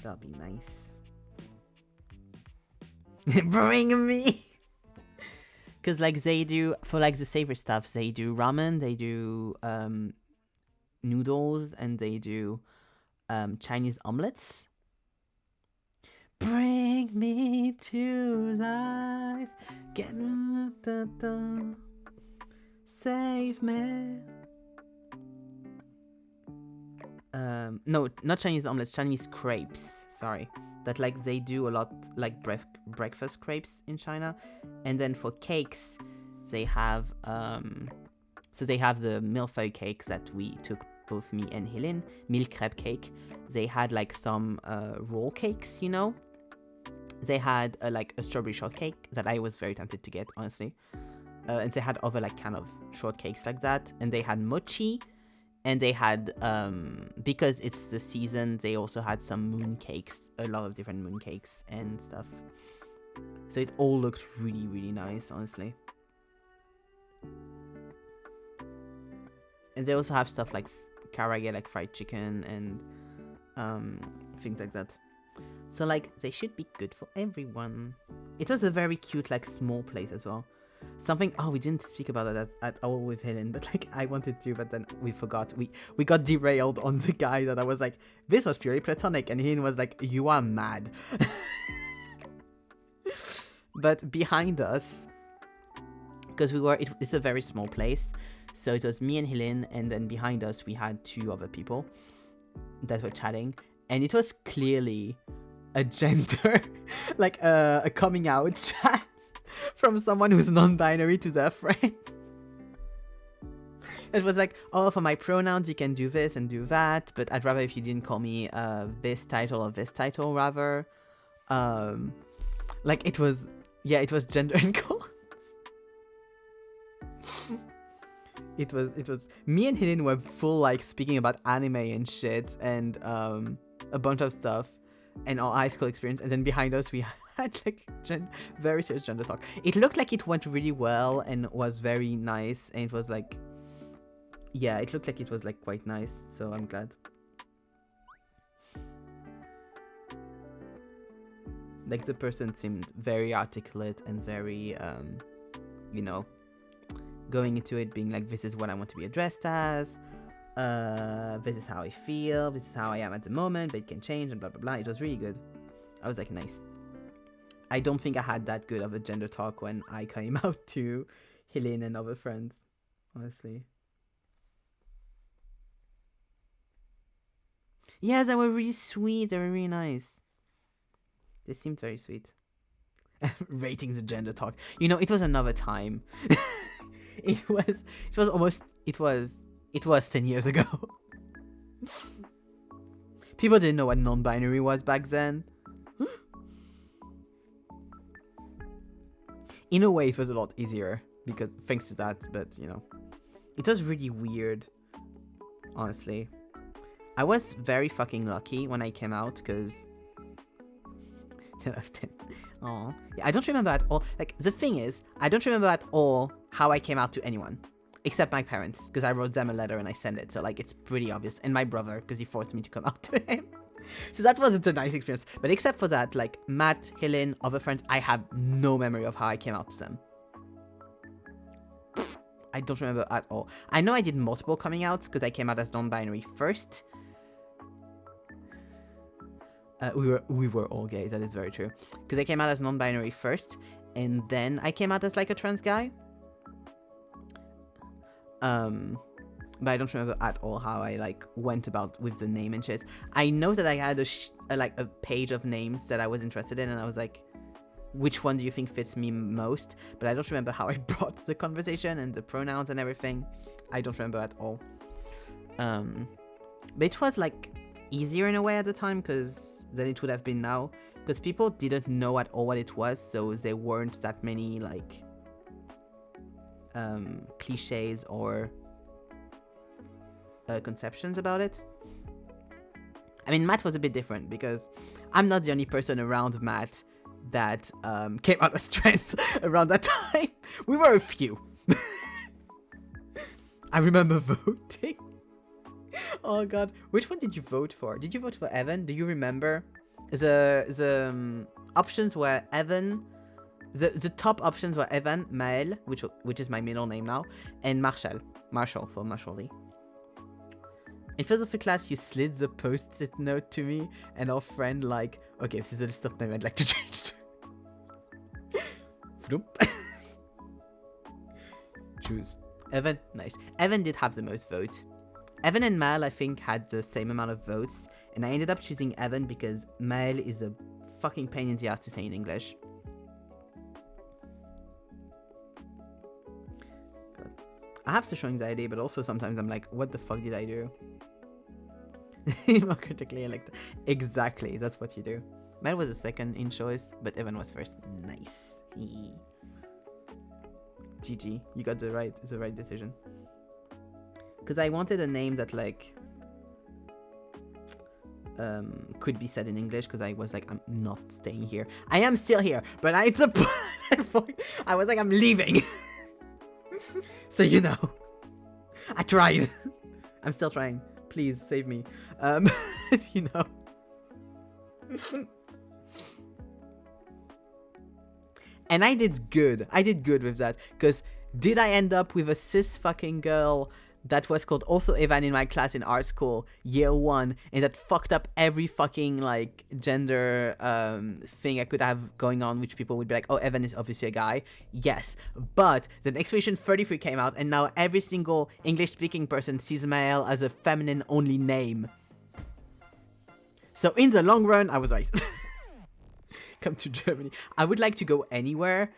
That'll be nice. Bring me! Because like they do, for like the savory stuff, they do ramen, they do noodles, and they do Chinese omelets. Bring me to life, get save me. No, not Chinese omelets, Chinese crepes. Sorry, that like they do a lot like breakfast crepes in China, and then for cakes, they have So they have the millefeuille cakes that we took, both me and Hélène, milk crepe cake. They had like some roll cakes, you know. They had like a strawberry shortcake that I was very tempted to get, honestly. And they had other like kind of shortcakes like that. And they had mochi. And they had, because it's the season, they also had some moon cakes. A lot of different moon cakes and stuff. So it all looked really, really nice, honestly. And they also have stuff like karage, like fried chicken and things like that. So like they should be good for everyone. It was a very cute like small place as well. Something, oh, we didn't speak about it at all with Hélène, but like I wanted to, but then we forgot. We got derailed on the guy that I was like, this was purely platonic, and Hélène was like, you are mad. But behind us, because it's a very small place, so it was me and Hélène, and then behind us we had two other people that were chatting, and it was clearly a gender, like a coming out chat from someone who's non-binary to their friend. It was like, oh, for my pronouns you can do this and do that, but I'd rather if you didn't call me this title or this title rather. Like it was gender encoded. It was me and Hélène were full like speaking about anime and shit and a bunch of stuff and our high school experience, and then behind us we had like very serious gender talk. It looked like it went really well and was very nice, and it was like, yeah, it looked like it was like quite nice, so I'm glad. Like the person seemed very articulate and very you know, going into it being like, this is what I want to be addressed as, this is how I feel, this is how I am at the moment, but it can change and blah blah blah. It was really good. I was like, nice. I don't think I had that good of a gender talk when I came out to Hélène and other friends, honestly. Yeah, they were really sweet. They were really nice. They seemed very sweet. Rating the gender talk. You know, it was another time. It was 10 years ago. People didn't know what non-binary was back then. In a way, it was a lot easier because thanks to that, but you know, it was really weird, honestly. I was very fucking lucky when I came out because 10 out of 10. Aww. Yeah, I don't remember at all. Like, the thing is, I don't remember at all how I came out to anyone. Except my parents, because I wrote them a letter and I sent it. So, like, it's pretty obvious. And my brother, because he forced me to come out to him. So that wasn't a nice experience. But except for that, like, Matt, Hélène, other friends, I have no memory of how I came out to them. I don't remember at all. I know I did multiple coming outs, because I came out as non-binary first. We were all gays, that is very true. Because I came out as non-binary first, and then I came out as like a trans guy. But I don't remember at all how I like went about with the name and shit. I know that I had a page of names that I was interested in, and I was like, which one do you think fits me most? But I don't remember how I brought the conversation and the pronouns and everything. I don't remember at all. But it was like easier in a way at the time than it would have been now, because people didn't know at all what it was, so there weren't that many like cliches or conceptions about it. I mean, Matt was a bit different because I'm not the only person around Matt that came out as trans around that time. We were a few. I remember voting. Oh god, which one did you vote for? Did you vote for Evan? Do you remember? The options were Evan. The top options were Evan, Maël, which is my middle name now, and Marshall for Marshall Lee. In philosophy class, you slid the post-it note to me and our friend like, okay, this is the list of names I'd like to change to. Choose. Evan, nice. Evan did have the most votes. Evan and Mal, I think, had the same amount of votes, and I ended up choosing Evan because Mal is a fucking pain in the ass to say in English. God. I have social anxiety, but also sometimes I'm like, what the fuck did I do? More critically elect. Exactly, that's what you do. Mel was the second in choice, but Evan was first. Nice. GG, you got the right decision. Because I wanted a name that like could be said in English, because I was like, I'm not staying here. I am still here, but it's a I was like, I'm leaving. So you know, I tried. I'm still trying. Please save me. You know. And I did good. I did good with that, because did I end up with a cis fucking girl that was called also Evan in my class in art school, year 1, and that fucked up every fucking like gender thing I could have going on, which people would be like, oh, Evan is obviously a guy. Yes, but then Expedition 33 came out, and now every single English speaking person sees Mael as a feminine only name. So in the long run, I was right. Come to Germany. I would like to go anywhere.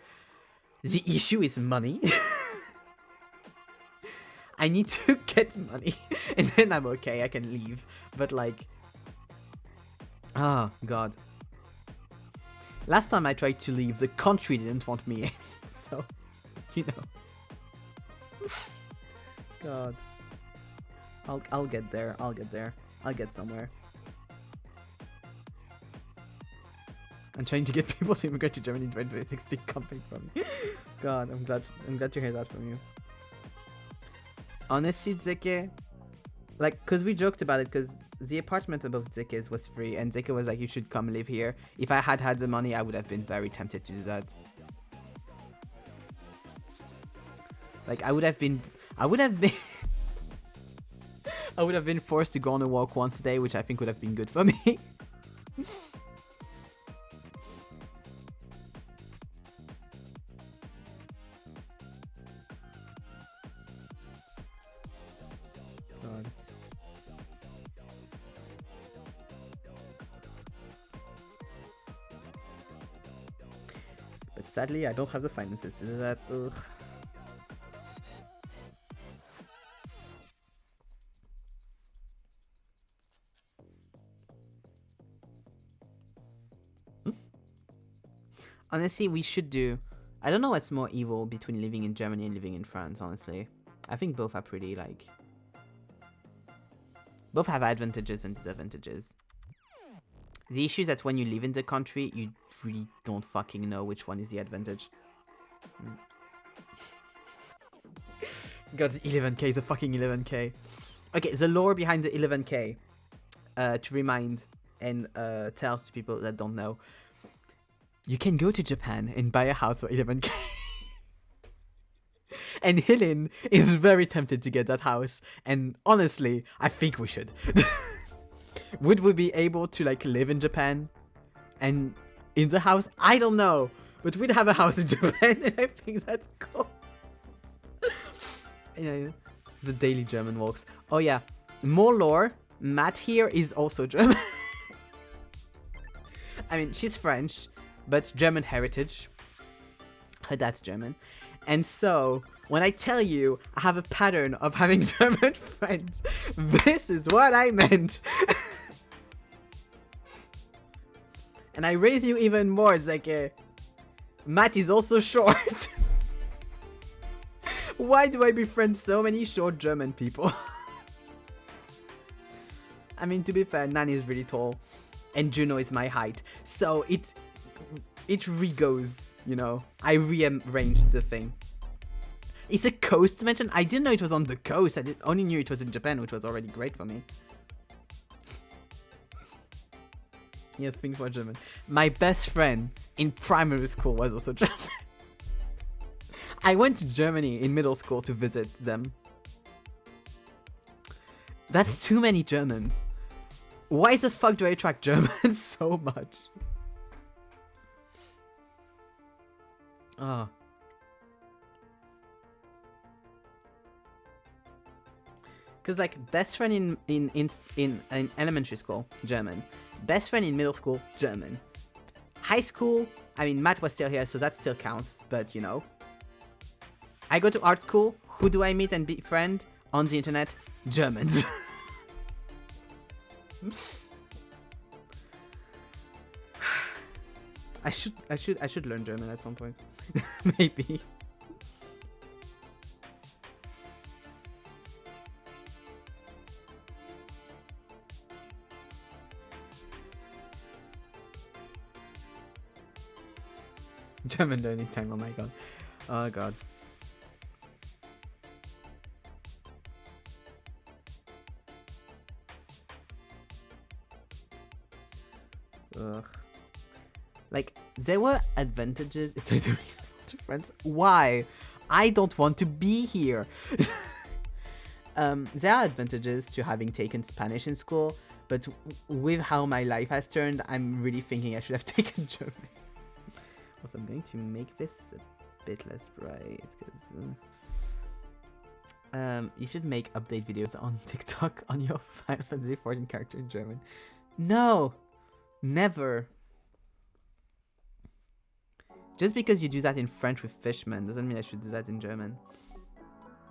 The issue is money. I need to get money, and then I'm okay, I can leave. But like, oh god. Last time I tried to leave, the country didn't want me in, so, you know. God. I'll get there, I'll get somewhere. I'm trying to get people to immigrate to Germany in 2026, big company from me. God, I'm glad to hear that from you. Honestly, Zeke, like, cause we joked about it, cause the apartment above Zeke's was free, and Zeke was like, you should come live here. If I had the money, I would have been very tempted to do that. Like, I would have been forced to go on a walk once a day, which I think would have been good for me. But sadly, I don't have the finances to do that. Ugh. Honestly, we should do... I don't know what's more evil between living in Germany and living in France, honestly. I think both are pretty, like... Both have advantages and disadvantages. The issue is that when you live in the country, you really don't fucking know which one is the advantage. God, the 11k, the fucking 11k. Okay, the lore behind the 11k. To remind and tell to people that don't know. You can go to Japan and buy a house for 11k. And Helen is very tempted to get that house. And honestly, I think we should. Would we be able to like live in Japan? And in the house? I don't know. But we'd have a house in Japan, and I think that's cool. You know, the daily German walks. Oh yeah, more lore. Matt here is also German. I mean, she's French, but German heritage. Her dad's German. And so, when I tell you I have a pattern of having German friends, this is what I meant. And I raise you even more, Zeke. Matt is also short. Why do I befriend so many short German people? I mean, to be fair, Nani is really tall. And Juno is my height. So it re-goes, you know. I rearranged the thing. It's a coast mention? I didn't know it was on the coast. I only knew it was in Japan, which was already great for me. Yeah, things were German. My best friend in primary school was also German. I went to Germany in middle school to visit them. That's too many Germans. Why the fuck do I attract Germans so much? Oh. Cause like best friend in elementary school, German. Best friend in middle school, German. High school, I mean Matt was still here, so that still counts, but you know. I go to art school. Who do I meet and befriend on the internet? Germans. I should learn German at some point. Maybe. German learning time, oh my god. Oh god. Ugh. Like, there were advantages. It's like friends. Why? I don't want to be here. There are advantages to having taken Spanish in school, but with how my life has turned, I'm really thinking I should have taken German. Also, I'm going to make this a bit less bright, because you should make update videos on TikTok on your Final Fantasy XIV character in German. No! Never! Just because you do that in French with Fishman doesn't mean I should do that in German.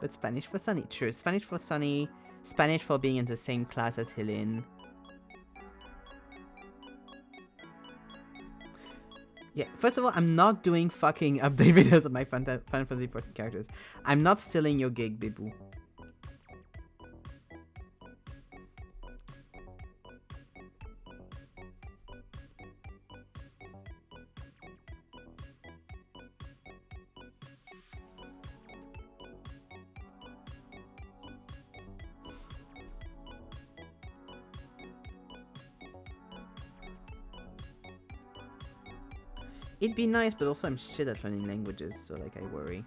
But Spanish for Sunny. True, Spanish for Sunny. Spanish for being in the same class as Helene. Yeah, first of all, I'm not doing fucking update videos of my Final Fantasy XIV characters. I'm not stealing your gig, Bibu. It'd be nice, but also I'm shit at learning languages, so like I worry.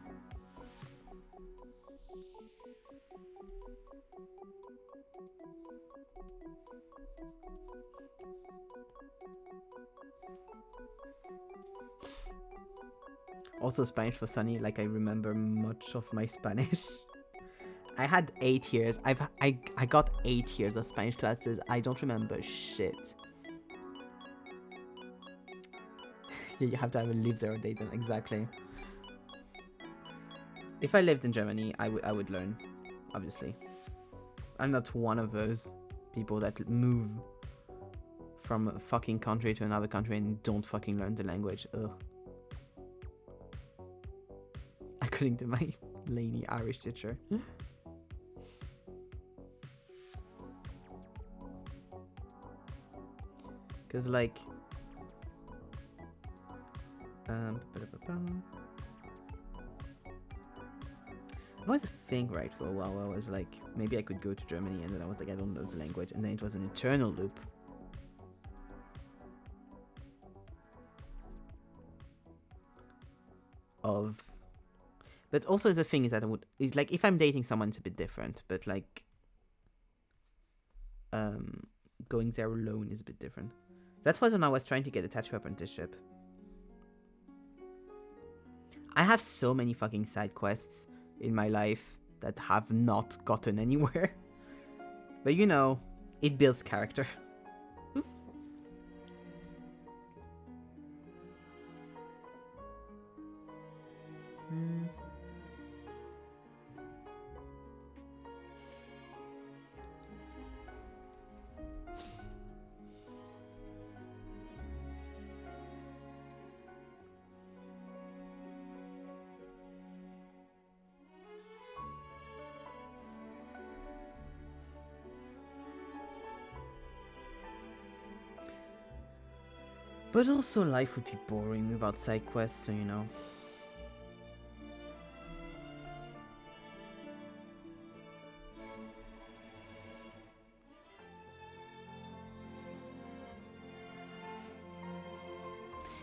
Also Spanish for Sunny, like I remember much of my Spanish. I had 8 years. I got 8 years of Spanish classes. I don't remember shit. You have to have a live there or date them, exactly. If I lived in Germany, I would learn, obviously. I'm not one of those people that move from a fucking country to another country and don't fucking learn the language. Ugh. According to my lady Irish teacher. Cause like I was a thing right for a while where I was like, maybe I could go to Germany, and then I was like, I don't know the language, and then it was an eternal loop. But also the thing is that it's like if I'm dating someone, it's a bit different, but like going there alone is a bit different. That was when I was trying to get a tattoo apprenticeship. I have so many fucking side quests in my life that have not gotten anywhere. But you know, it builds character. But also life would be boring without side quests, so you know.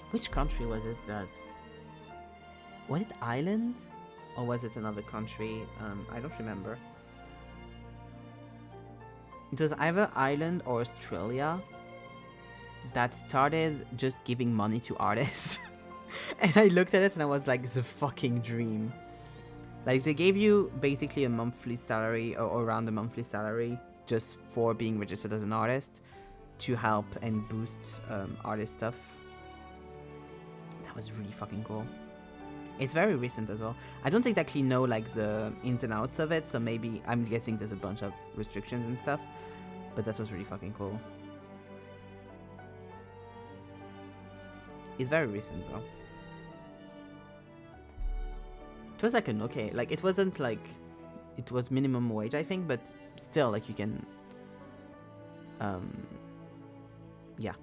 Which country was it that... Was it Ireland? Or was it another country? I don't remember. It was either Ireland or Australia that started just giving money to artists. And I looked at it and I was like, the fucking dream. Like, they gave you basically a monthly salary, or around a monthly salary, just for being registered as an artist, to help and boost artist stuff. That was really fucking cool. It's very recent as well. I don't exactly know like the ins and outs of it, so maybe I'm guessing there's a bunch of restrictions and stuff. But that was really fucking cool. It's very recent though. It was like an okay, like it wasn't like, it was minimum wage I think, but still like you can, yeah.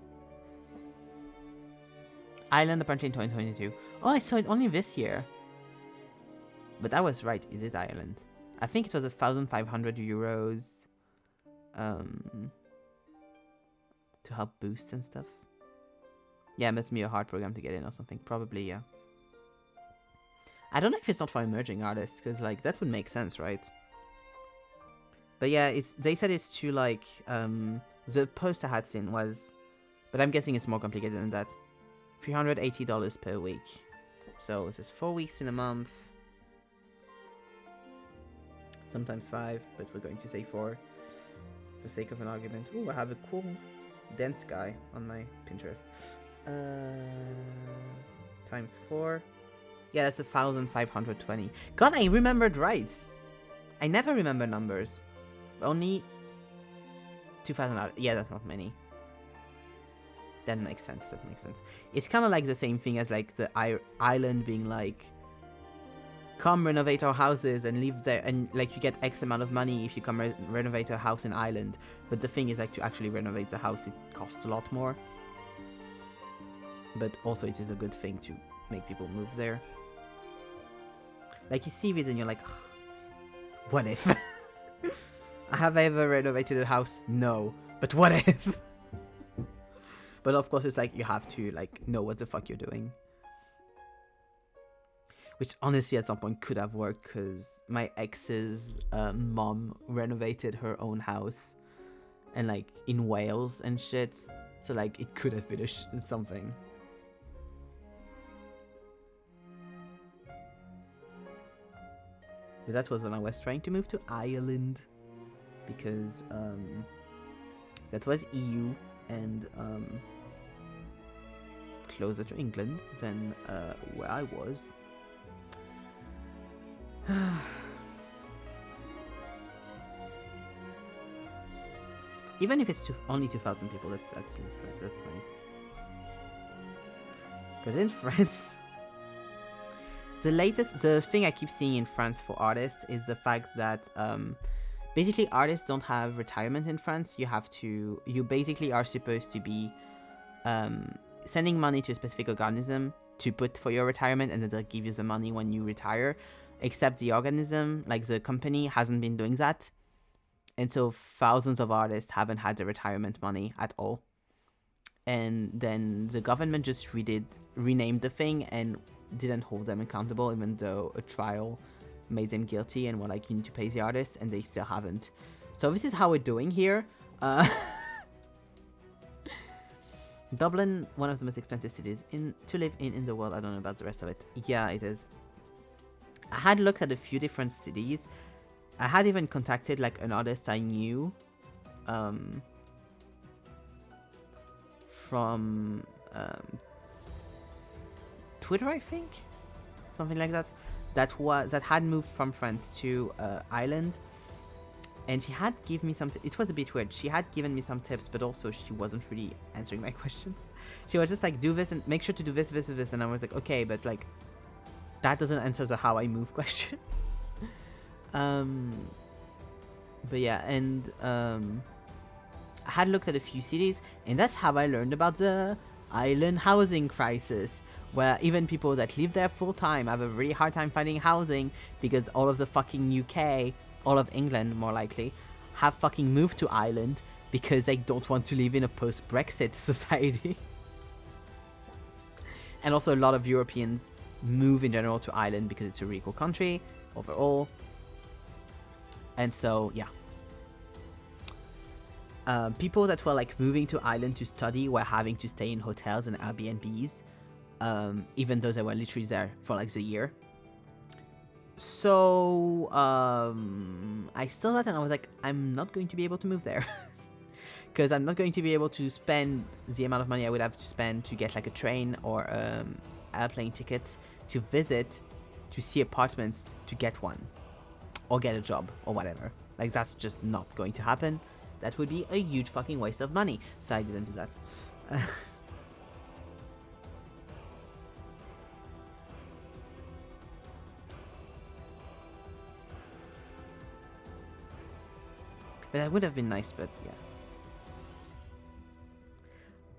Ireland apparently in 2022. Oh, I saw it only this year. But I was right, is it Ireland? I think it was 1,500 euros to help boost and stuff. Yeah, it must be a hard program to get in or something. Probably, yeah. I don't know if it's not for emerging artists, because like that would make sense, right? But yeah, they said it's to like the post I had seen was, but I'm guessing it's more complicated than that. $380 per week. So this is 4 weeks in a month. Sometimes 5, but we're going to say 4 for sake of an argument. Ooh, I have a cool dance guy on my Pinterest. Times 4. Yeah, that's 1,520. God, I remembered right. I never remember numbers. Only 2,000. Yeah, that's not many. That makes sense. That makes sense. It's kind of like the same thing as like the island being like, come renovate our houses and live there, and like you get X amount of money if you come renovate a house in Ireland. But the thing is like to actually renovate the house, it costs a lot more. But also it is a good thing to make people move there. Like you see this and you're like, what if? Have I ever renovated a house? No. But what if? But of course it's like you have to like know what the fuck you're doing. Which honestly at some point could have worked, because my ex's mom renovated her own house and like in Wales and shit. So like it could have been something. But that was when I was trying to move to Ireland, because that was EU and closer to England than where I was. Even if it's only 2,000 people, that's nice. Because in France, the thing I keep seeing in France for artists is the fact that basically artists don't have retirement in France. You basically are supposed to be sending money to a specific organism to put for your retirement, and then they'll give you the money when you retire. Except the organism, like the company, hasn't been doing that. And so thousands of artists haven't had the retirement money at all. And then the government just renamed the thing and didn't hold them accountable, even though a trial made them guilty and were like, you need to pay the artists, and they still haven't. So this is how we're doing here. Dublin, one of the most expensive cities to live in the world. I don't know about the rest of it. Yeah, it is. I had looked at a few different cities. I had even contacted like an artist I knew from Twitter, I think, something like that. That had moved from France to Ireland, and she had given me some. It was a bit weird. She had given me some tips, but also she wasn't really answering my questions. She was just like, do this and make sure to do this, and I was like, okay, but like, that doesn't answer the how I move question. But yeah, and I had looked at a few cities, and that's how I learned about the island housing crisis, where even people that live there full time have a really hard time finding housing, because all of the fucking UK, all of England more likely, have fucking moved to Ireland because they don't want to live in a post-Brexit society. And also a lot of Europeans move in general to Ireland because it's a really cool country overall. And so, yeah. People that were like moving to Ireland to study were having to stay in hotels and Airbnbs, even though they were literally there for like the year. So I saw that and I was like, I'm not going to be able to move there. Because I'm not going to be able to spend the amount of money I would have to spend to get like a train or airplane ticket to visit, to see apartments, to get one, or get a job, or whatever. Like, that's just not going to happen. That would be a huge fucking waste of money. So I didn't do that. But that would have been nice, but yeah.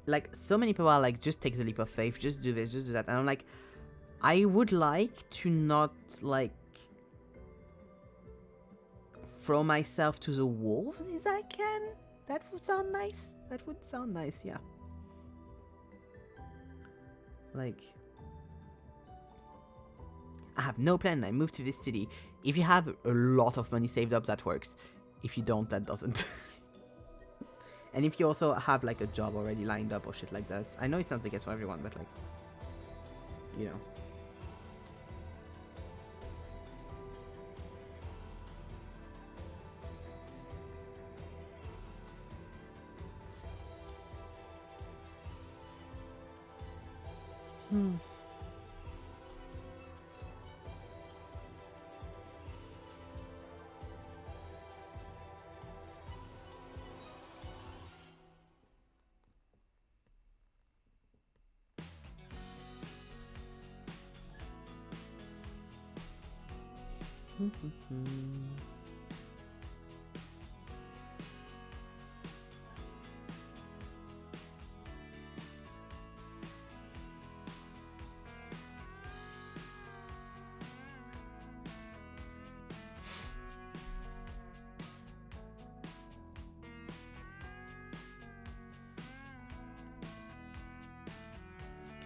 Like, so many people are like, just take the leap of faith, just do this, just do that. And I'm like, I would like to not, like, throw myself to the wolves if I can. That would sound nice. That would sound nice, yeah. Like, I have no plan. I moved to this city. If you have a lot of money saved up, that works. If you don't, that doesn't. And if you also have like a job already lined up or shit like that. I know it sounds like it's for everyone, but like, you know.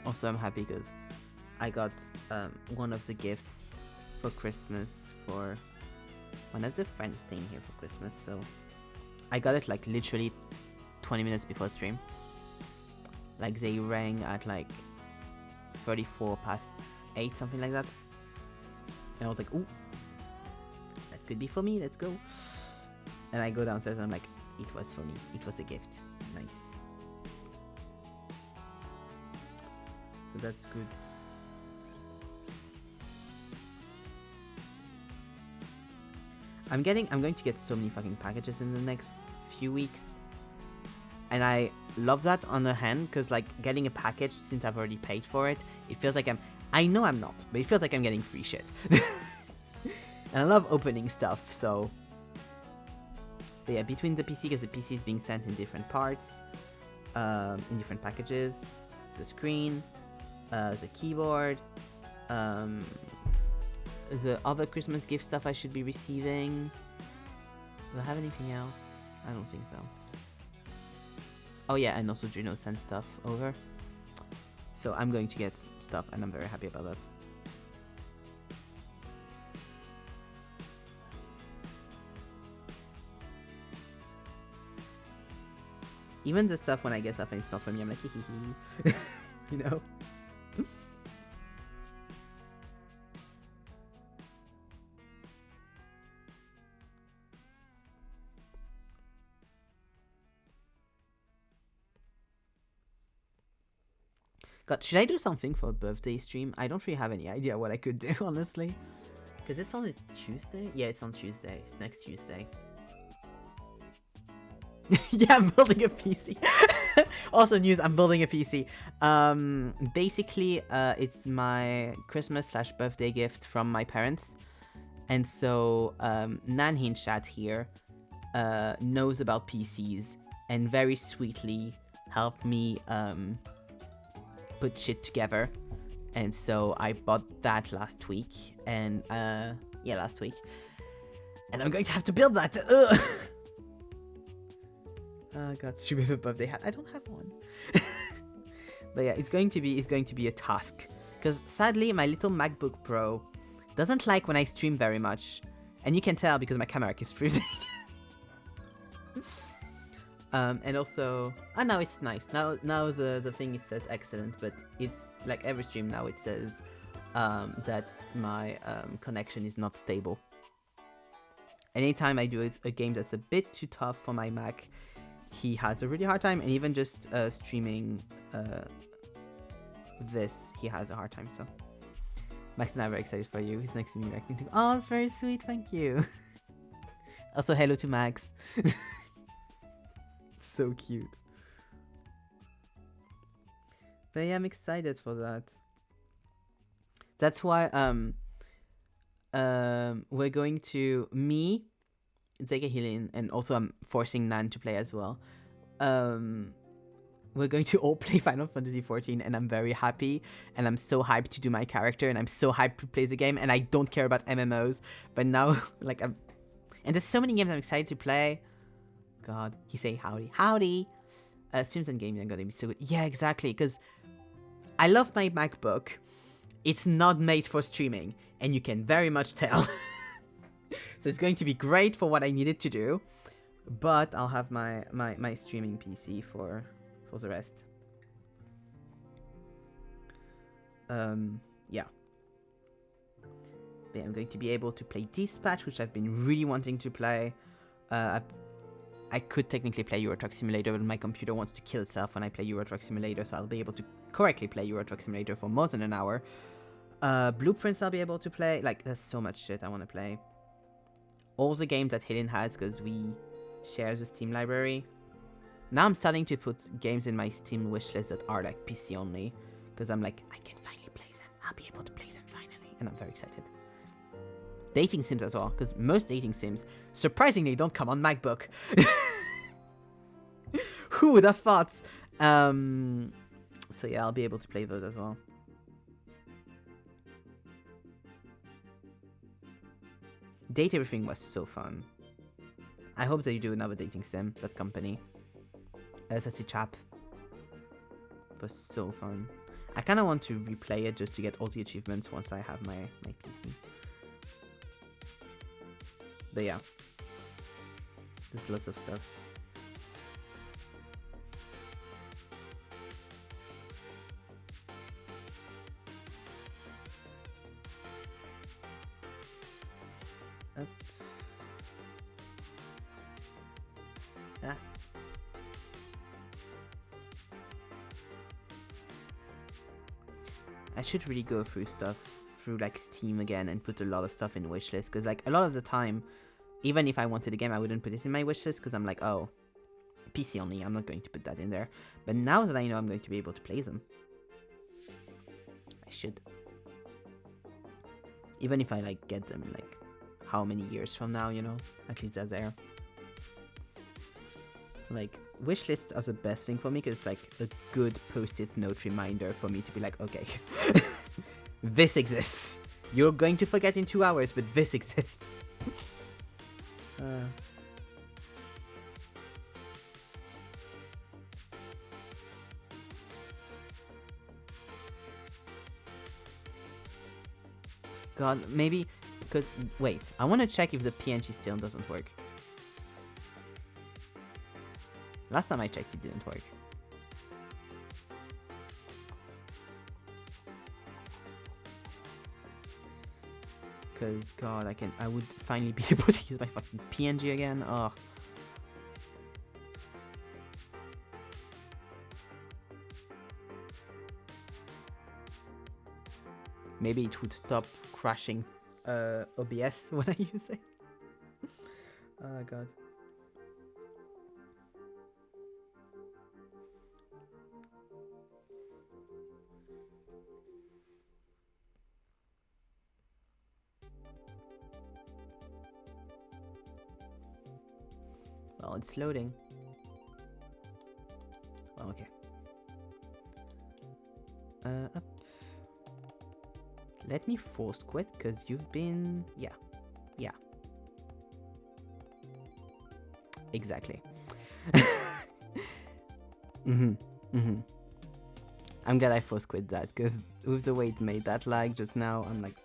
Also, I'm happy because I got one of the gifts for Christmas for one of the friends staying here for Christmas. So I got it like literally 20 minutes before stream. Like they rang at like 8:34, something like that. And I was like, ooh, that could be for me, let's go. And I go downstairs and I'm like, it was for me, it was a gift. Nice. So that's good. I'm going to get so many fucking packages in the next few weeks. And I love that on the hand, because like getting a package, since I've already paid for it, it feels like I know I'm not, but it feels like I'm getting free shit. And I love opening stuff, so. But yeah, between the PC, because the PC is being sent in different parts, in different packages, the screen, the keyboard, the other Christmas gift stuff I should be receiving. Do I have anything else? I don't think so. Oh yeah, and also Juno sent stuff over. So I'm going to get stuff and I'm very happy about that. Even the stuff when I get stuff and it's not from me, I'm like, hee hee hee. You know? God, should I do something for a birthday stream? I don't really have any idea what I could do, honestly. Because it's on a Tuesday? Yeah, it's on Tuesday. It's next Tuesday. Yeah, I'm building a PC. Also news, I'm building a PC. Basically, it's my Christmas/birthday gift from my parents. And so, Nanhin chat here knows about PCs and very sweetly helped me put shit together. And so I bought that last week. And, yeah, last week. And I'm going to have to build that. Ugh. Oh god, stupid birthday hat. I don't have one. But yeah, it's going to be a task. Because sadly, my little MacBook Pro doesn't like when I stream very much. And you can tell because my camera keeps freezing. And also, now it's nice. Now the thing, it says excellent, but it's like every stream now it says that my connection is not stable. Anytime I do a game that's a bit too tough for my Mac, he has a really hard time, and even just streaming this, he has a hard time. So Max and I are very excited for you. He's next to me reacting to. Oh, it's very sweet. Thank you. Also, hello to Max. So cute. But yeah, I'm excited for that. That's why we're going to me, Zeka Hilin, and also I'm forcing Nan to play as well. We're going to all play Final Fantasy XIV, and I'm very happy, and I'm so hyped to do my character, and I'm so hyped to play the game, and I don't care about MMOs, but now, like, and there's so many games I'm excited to play. God, he say howdy. Streams and gaming are gonna be so good. Yeah, exactly, because I love my MacBook. It's not made for streaming, and you can very much tell. So it's going to be great for what I needed to do, but I'll have my streaming PC for the rest. Yeah. But I'm going to be able to play Dispatch, which I've been really wanting to play. I could technically play Euro Truck Simulator, but my computer wants to kill itself when I play Euro Truck Simulator, so I'll be able to correctly play Euro Truck Simulator for more than an hour. Blueprints I'll be able to play. Like, there's so much shit I want to play. All the games that Hidden has, because we share the Steam library. Now I'm starting to put games in my Steam wishlist that are like PC only, because I'm like, I can finally play them. I'll be able to play them finally, and I'm very excited. Dating sims as well, because most dating sims, surprisingly, don't come on MacBook. Who would have thought? So yeah, I'll be able to play those as well. Date Everything was so fun. I hope that you do another dating sim, that company. Sassy Chap. It was so fun. I kind of want to replay it just to get all the achievements once I have my PC. But yeah. There's lots of stuff. Up. Ah. I should really go through stuff through like Steam again and put a lot of stuff in wishlist, because like a lot of the time, even if I wanted a game, I wouldn't put it in my wishlist because I'm like, oh, PC only, I'm not going to put that in there. But now that I know I'm going to be able to play them, I should. Even if I like get them in like how many years from now, you know, at least they're there. Like, wish lists are the best thing for me because it's like a good post-it note reminder for me to be like, okay, this exists. You're going to forget in 2 hours, but this exists. God, maybe, because, wait, I want to check if the PNG still doesn't work. Last time I checked, it didn't work. Because, God, I would finally be able to use my fucking PNG again. Ugh. Maybe it would stop crashing OBS when I use it. Oh, God. Well, it's loading. Oh, okay. Up. Let me force quit, because you've been... Yeah. Exactly. I'm glad I force quit that, because with the way it made that lag just now, I'm like,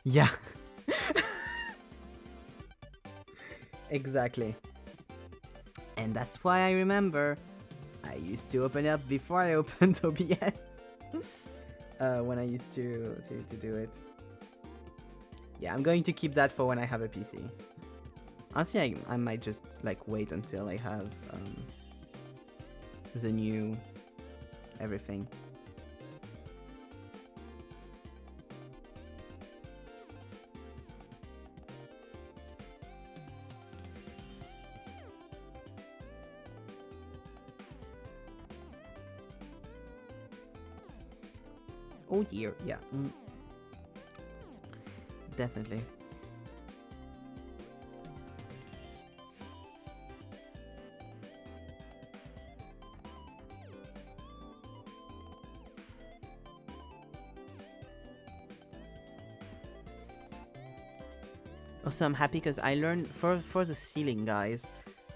Yeah. Exactly. And that's why I remember I used to open up before I opened OBS. When I used to do it. Yeah, I'm going to keep that for when I have a PC. Honestly, I might just like wait until I have the new everything. Oh dear, yeah. Definitely. Also, I'm happy because I learned for the ceiling, guys.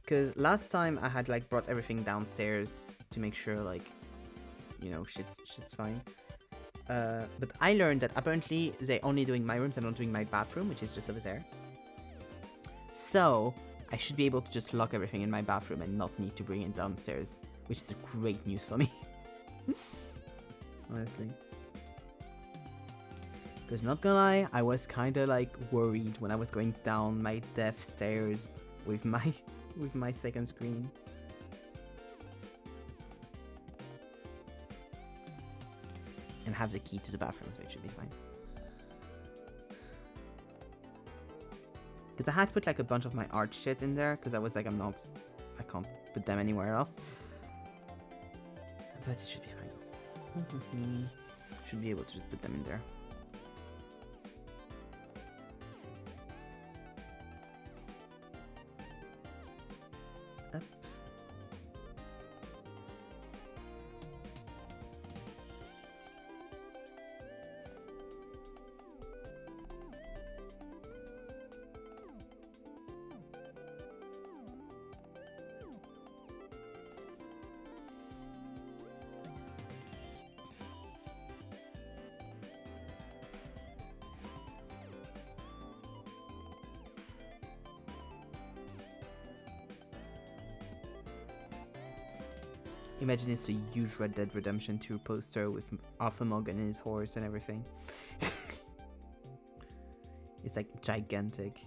Because last time I had like brought everything downstairs to make sure like, you know, shit's fine. But I learned that apparently they're only doing my rooms and not doing my bathroom, which is just over there. So I should be able to just lock everything in my bathroom and not need to bring it downstairs, which is great news for me. Honestly. Because not gonna lie, I was kinda like worried when I was going down my death stairs with my second screen. And have the key to the bathroom, so it should be fine. Because I had put like a bunch of my art shit in there, because I was like, I can't put them anywhere else. But it should be fine. Should be able to just put them in there. Up. Imagine it's a huge Red Dead Redemption 2 poster with Arthur Morgan and his horse and everything. It's like gigantic.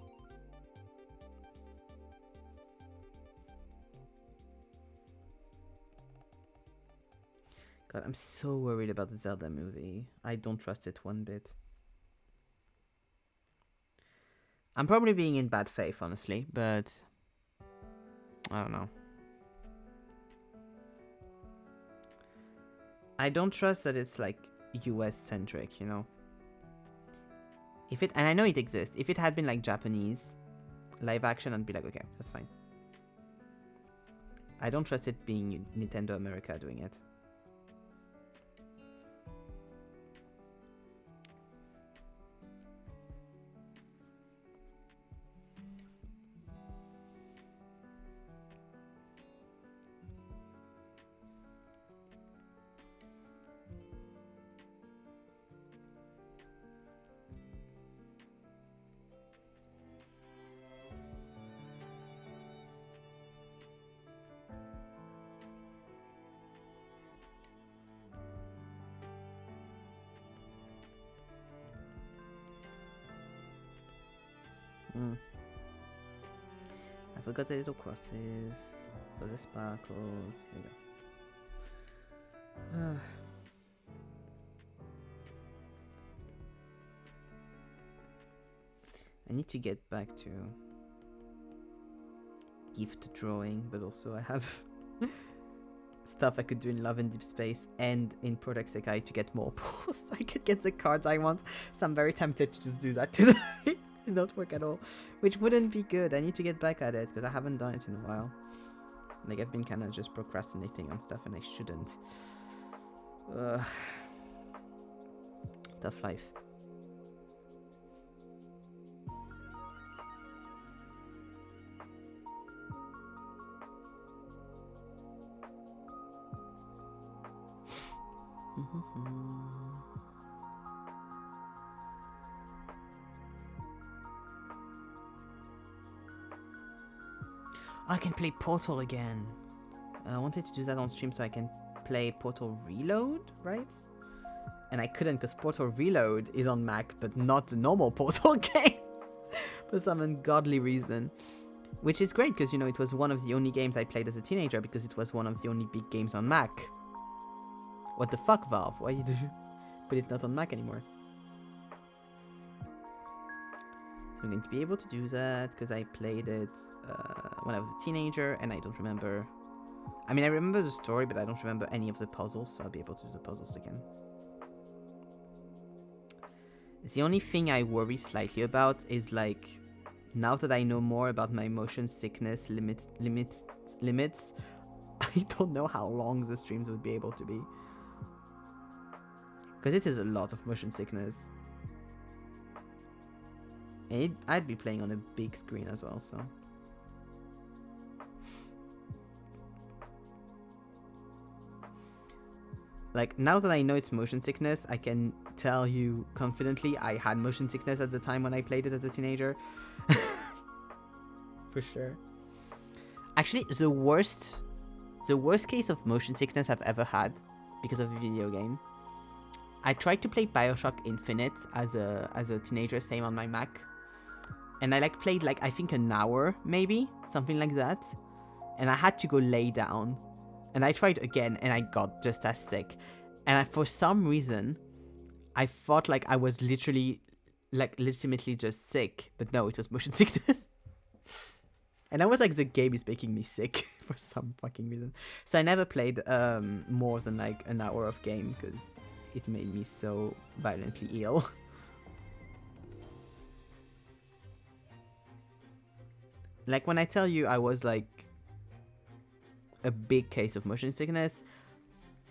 God, I'm so worried about the Zelda movie. I don't trust it one bit. I'm probably being in bad faith, honestly, but I don't know. I don't trust that it's like US centric, you know. If it, and I know it exists, if it had been like Japanese live action, I'd be like, okay, that's fine. I don't trust it being Nintendo America doing it. I forgot the little crosses for the sparkles. Here we go. I need to get back to gift drawing, but also I have stuff I could do in Love and Deep Space and in Project Sekai to get more posts. I could get the cards I want, so I'm very tempted to just do that today. It not work at all, which wouldn't be good. I need to get back at it because I haven't done it in a while. Like I've been kind of just procrastinating on stuff and I shouldn't. Tough life. I can play Portal again. I wanted to do that on stream so I can play Portal Reload, right? And I couldn't because Portal Reload is on Mac, but not the normal Portal game for some ungodly reason. Which is great because, you know, it was one of the only games I played as a teenager because it was one of the only big games on Mac. What the fuck, Valve? Why did you put it not on Mac anymore? I'm going to be able to do that because I played it when I was a teenager and I don't remember. I mean, I remember the story, but I don't remember any of the puzzles, so I'll be able to do the puzzles again. The only thing I worry slightly about is like, now that I know more about my motion sickness limits, I don't know how long the streams would be able to be. Because it is a lot of motion sickness. And I'd be playing on a big screen as well, so. Like, now that I know it's motion sickness, I can tell you confidently I had motion sickness at the time when I played it as a teenager. For sure. Actually, the worst case of motion sickness I've ever had because of a video game. I tried to play BioShock Infinite as a teenager, same on my Mac. And I like played like, I think an hour, maybe, something like that. And I had to go lay down. And I tried again, and I got just as sick. And for some reason, I thought like I was legitimately just sick. But no, it was motion sickness. And I was like, the game is making me sick for some fucking reason. So I never played more than like an hour of game, because it made me so violently ill. Like, when I tell you I was like a big case of motion sickness,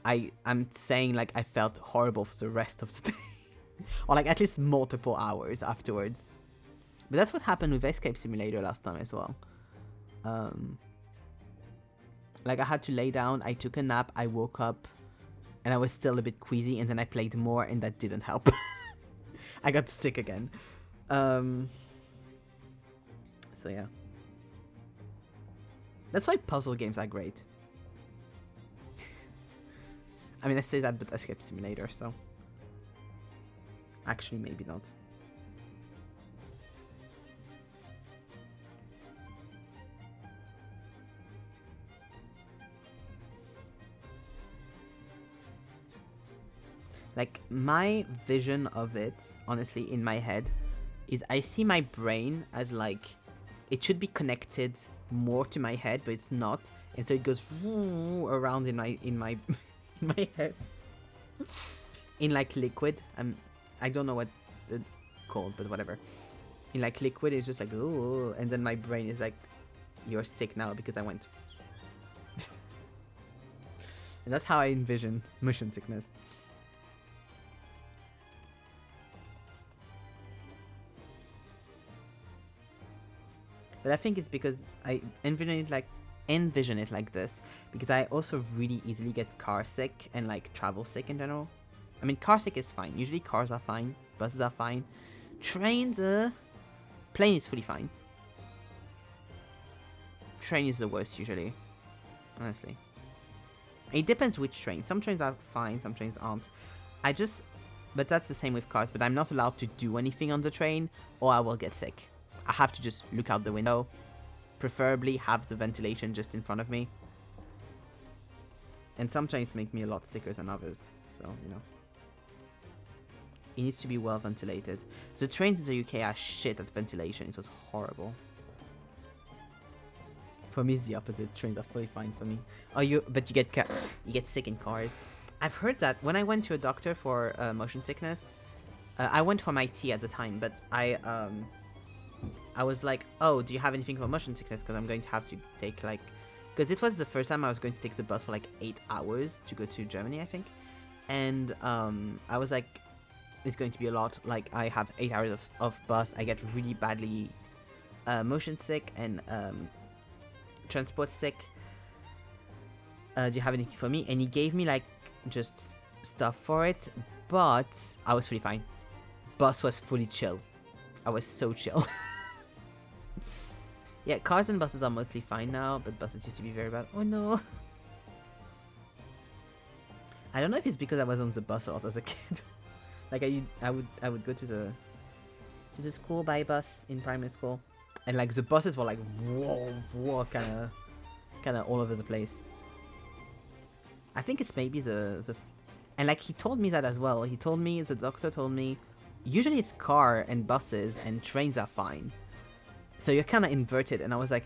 I'm saying like I felt horrible for the rest of the day. Or like at least multiple hours afterwards. But that's what happened with Escape Simulator last time as well. Like, I had to lay down, I took a nap, I woke up, and I was still a bit queasy, and then I played more, and that didn't help. I got sick again. So yeah. That's why puzzle games are great. I mean, I say that, but Escape Simulator, so. Actually, maybe not. Like, my vision of it, honestly, in my head, is I see my brain as like, it should be connected more to my head, but it's not, and so it goes around in my in my head, in like liquid. I don't know what it's called, but whatever. In like liquid, it's just like, ooh, and then my brain is like, you're sick now because I went. And that's how I envision motion sickness. But I think it's because I envision it like this, because I also really easily get car sick and like travel sick in general. I mean, car sick is fine. Usually cars are fine, buses are fine. Trains, plane is fully fine. Train is the worst usually, honestly. It depends which train. Some trains are fine, some trains aren't. But that's the same with cars, but I'm not allowed to do anything on the train or I will get sick. I have to just look out the window, preferably have the ventilation just in front of me. And some trains make me a lot sicker than others, so, you know. It needs to be well ventilated. The trains in the UK are shit at ventilation. It was horrible. For me, it's the opposite. Trains are fully fine for me. But you get sick in cars. I've heard that when I went to a doctor for motion sickness, I went for my tea at the time, but I was like, oh, do you have anything for motion sickness? Because I'm going to have to take like, because it was the first time I was going to take the bus for like 8 hours to go to Germany, I think. And I was like, it's going to be a lot. Like, I have 8 hours of bus. I get really badly motion sick and transport sick. Do you have anything for me? And he gave me like just stuff for it, but I was fully fine. Bus was fully chill. I was so chill. Yeah, cars and buses are mostly fine now, but buses used to be very bad. Oh no. I don't know if it's because I was on the bus a lot as a kid. Like I would go to the school by bus in primary school, and like the buses were like whoa kind of all over the place. I think it's maybe the and like he told me that as well. He told me, the doctor told me, usually it's car and buses and trains are fine. So you're kind of inverted, and I was like,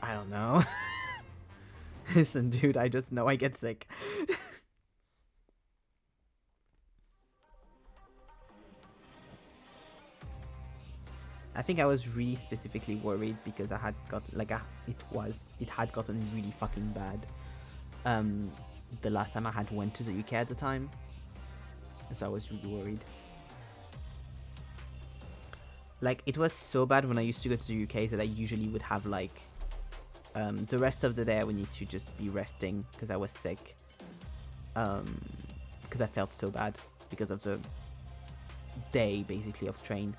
I don't know. Listen, dude, I just know I get sick. I think I was really specifically worried because I had got like it had gotten really fucking bad. The last time I had went to the UK at the time, and so I was really worried. Like it was so bad when I used to go to the UK that I usually would have like the rest of the day I would need to just be resting because I was sick. Because I felt so bad because of the day basically of train.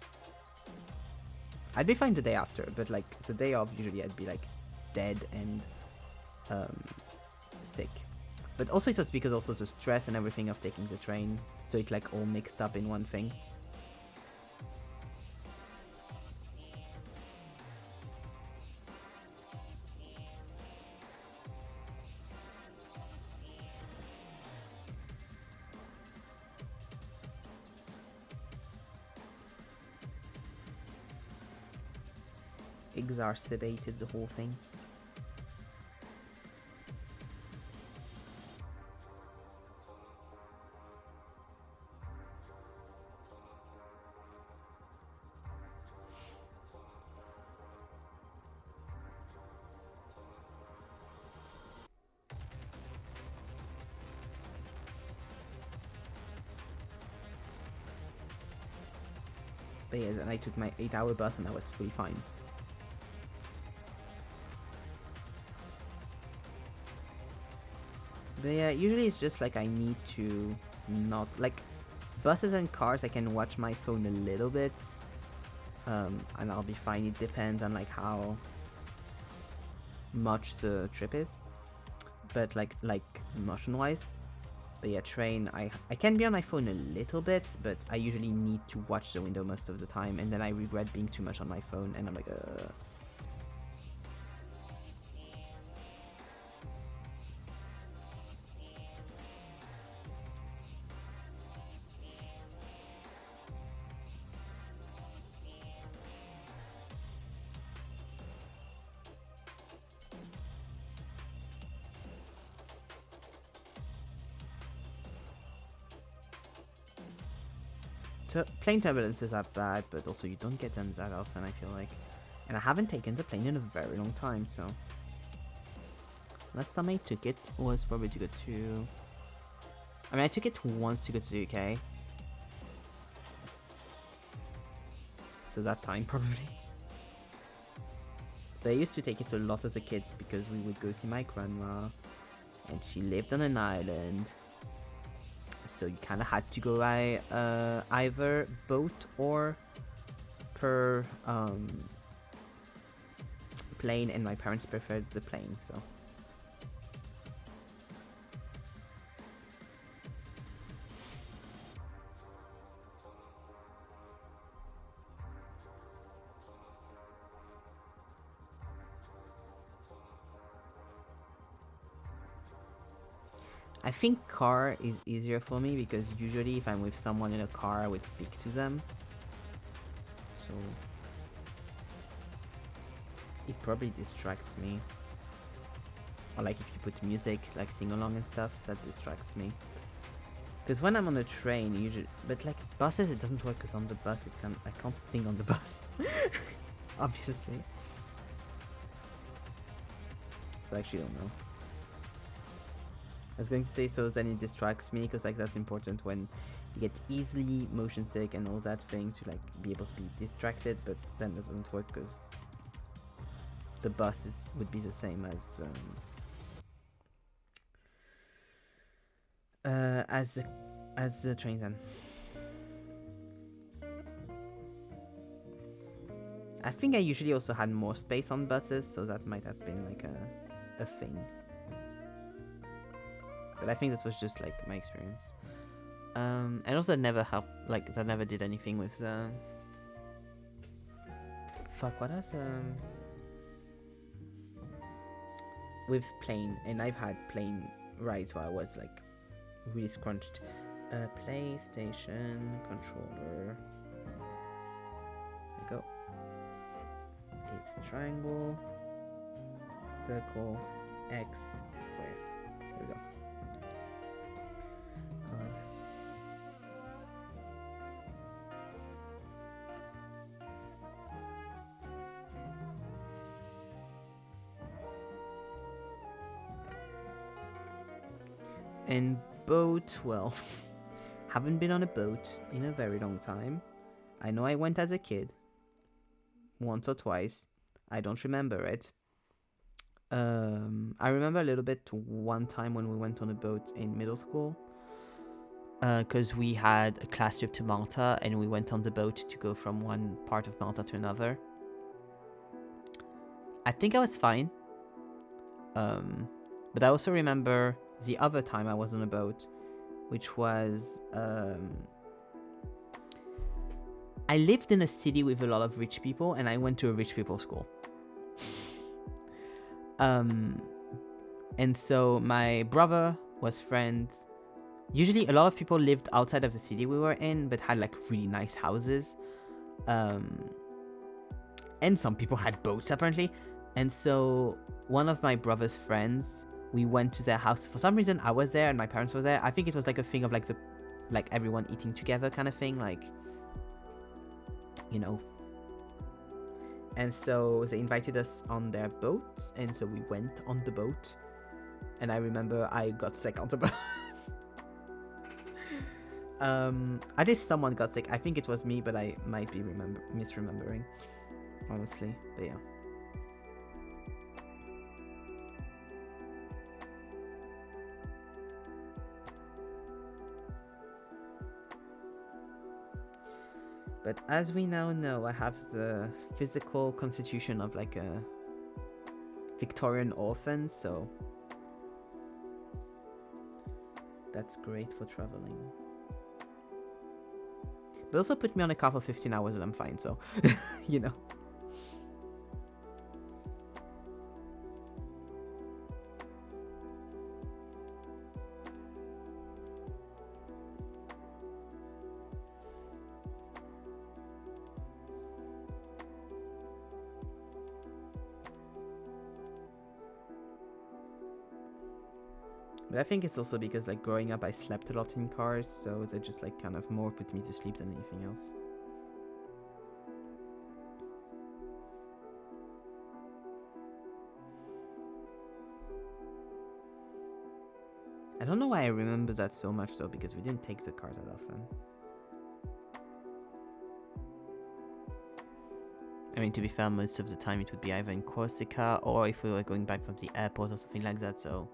I'd be fine the day after, but like the day off usually I'd be like dead and sick. But also it was because also the stress and everything of taking the train, so it like all mixed up in one thing. Exacerbated the whole thing. But yeah, then I took my 8-hour bus and I was fully fine. But yeah, usually it's just like I need to not like buses and cars. I can watch my phone a little bit, and I'll be fine. It depends on like how much the trip is, but like motion wise. But yeah, train. I can be on my phone a little bit, but I usually need to watch the window most of the time, and then I regret being too much on my phone, and I'm like, plane turbulences are bad, but also you don't get them that often, I feel like. And I haven't taken the plane in a very long time, so... Last time I took it was probably to go to... I mean, I took it once to go to the UK. So that time, probably. But I used to take it a lot as a kid because we would go see my grandma. And she lived on an island. So you kind of had to go by either boat or per plane, and my parents preferred the plane, so. I think car is easier for me because usually if I'm with someone in a car, I would speak to them. So it probably distracts me. Or like if you put music, like sing along and stuff, that distracts me. Because when I'm on a train, usually, but like buses, it doesn't work because on the bus, I can't sing on the bus, obviously. So I actually don't know. I was going to say, so then it distracts me because like that's important when you get easily motion sick and all that thing to like be able to be distracted, but then it doesn't work because the bus would be the same as the train then. I think I usually also had more space on buses, so that might have been like a thing. But I think that was just like my experience. And also that never helped, like that never did anything with fuck, what else? With plane, and I've had plane rides where I was like really scrunched. PlayStation controller. There we go. It's triangle, circle, X, square. Here we go. And boat, well, haven't been on a boat in a very long time. I know I went as a kid, once or twice. I don't remember it. I remember a little bit one time when we went on a boat in middle school, because we had a class trip to Malta and we went on the boat to go from one part of Malta to another. I think I was fine. But I also remember the other time I was on a boat, which was I lived in a city with a lot of rich people, and I went to a rich people school. And so my brother was friends. Usually, a lot of people lived outside of the city we were in, but had like really nice houses. And some people had boats apparently. And so one of my brother's friends, we went to their house. For some reason, I was there and my parents were there. I think it was like a thing of like everyone eating together kind of thing, like, you know. And so they invited us on their boat, and so we went on the boat. And I remember I got sick on the boat. At least someone got sick. I think it was me, but I might be misremembering, honestly. But yeah. But as we now know, I have the physical constitution of like a Victorian orphan, so that's great for traveling. But also put me on a car for 15 hours and I'm fine, so, you know. But I think it's also because like growing up I slept a lot in cars, so they just like kind of more put me to sleep than anything else. I don't know why I remember that so much though, because we didn't take the car that often. I mean, to be fair, most of the time it would be either in Corsica or if we were going back from the airport or something like that, so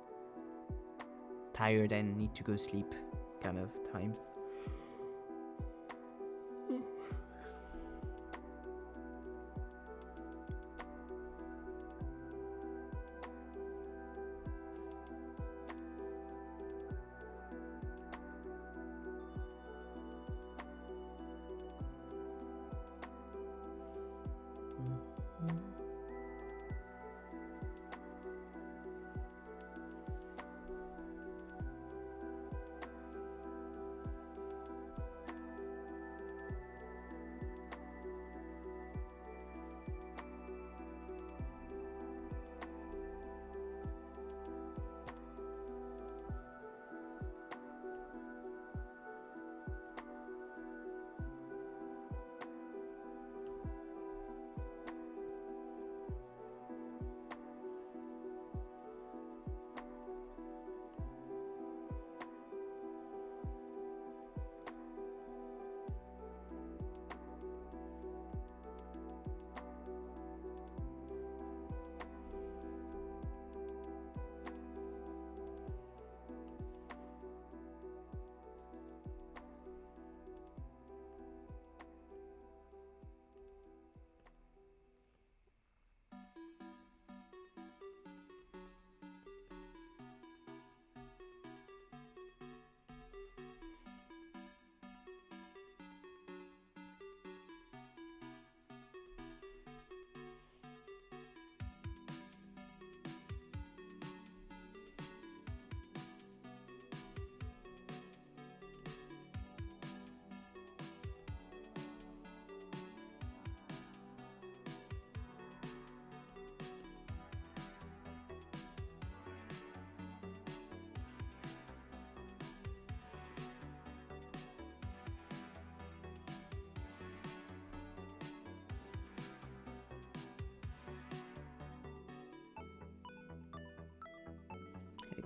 tired and need to go sleep kind of times.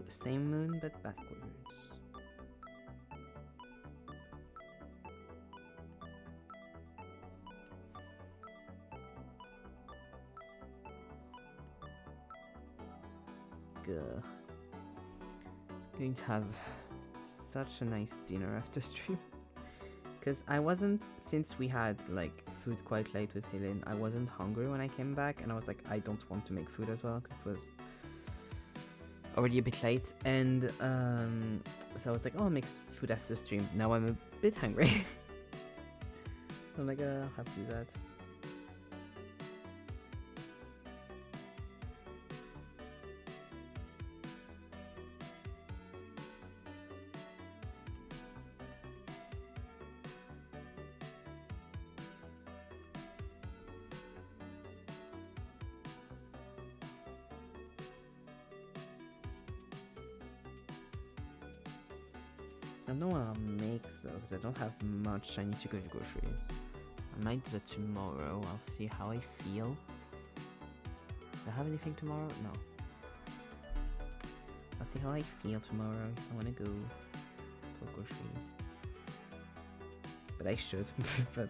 Same moon, but backwards. Gah. Going to have such a nice dinner after stream. Because I wasn't, since we had like food quite late with Helen, I wasn't hungry when I came back, and I was like, I don't want to make food as well because it was already a bit late. And so I was like, oh, I'll make food after stream. Now I'm a bit hungry. I'm like, I'll have to do that. I don't know what I'll make though, because I don't have much. I need to go to groceries. I might do that tomorrow. I'll see how I feel. Do I have anything tomorrow? No. I'll see how I feel tomorrow if I want to go for groceries. But I should. But.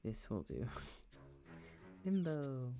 This will do. Limbo.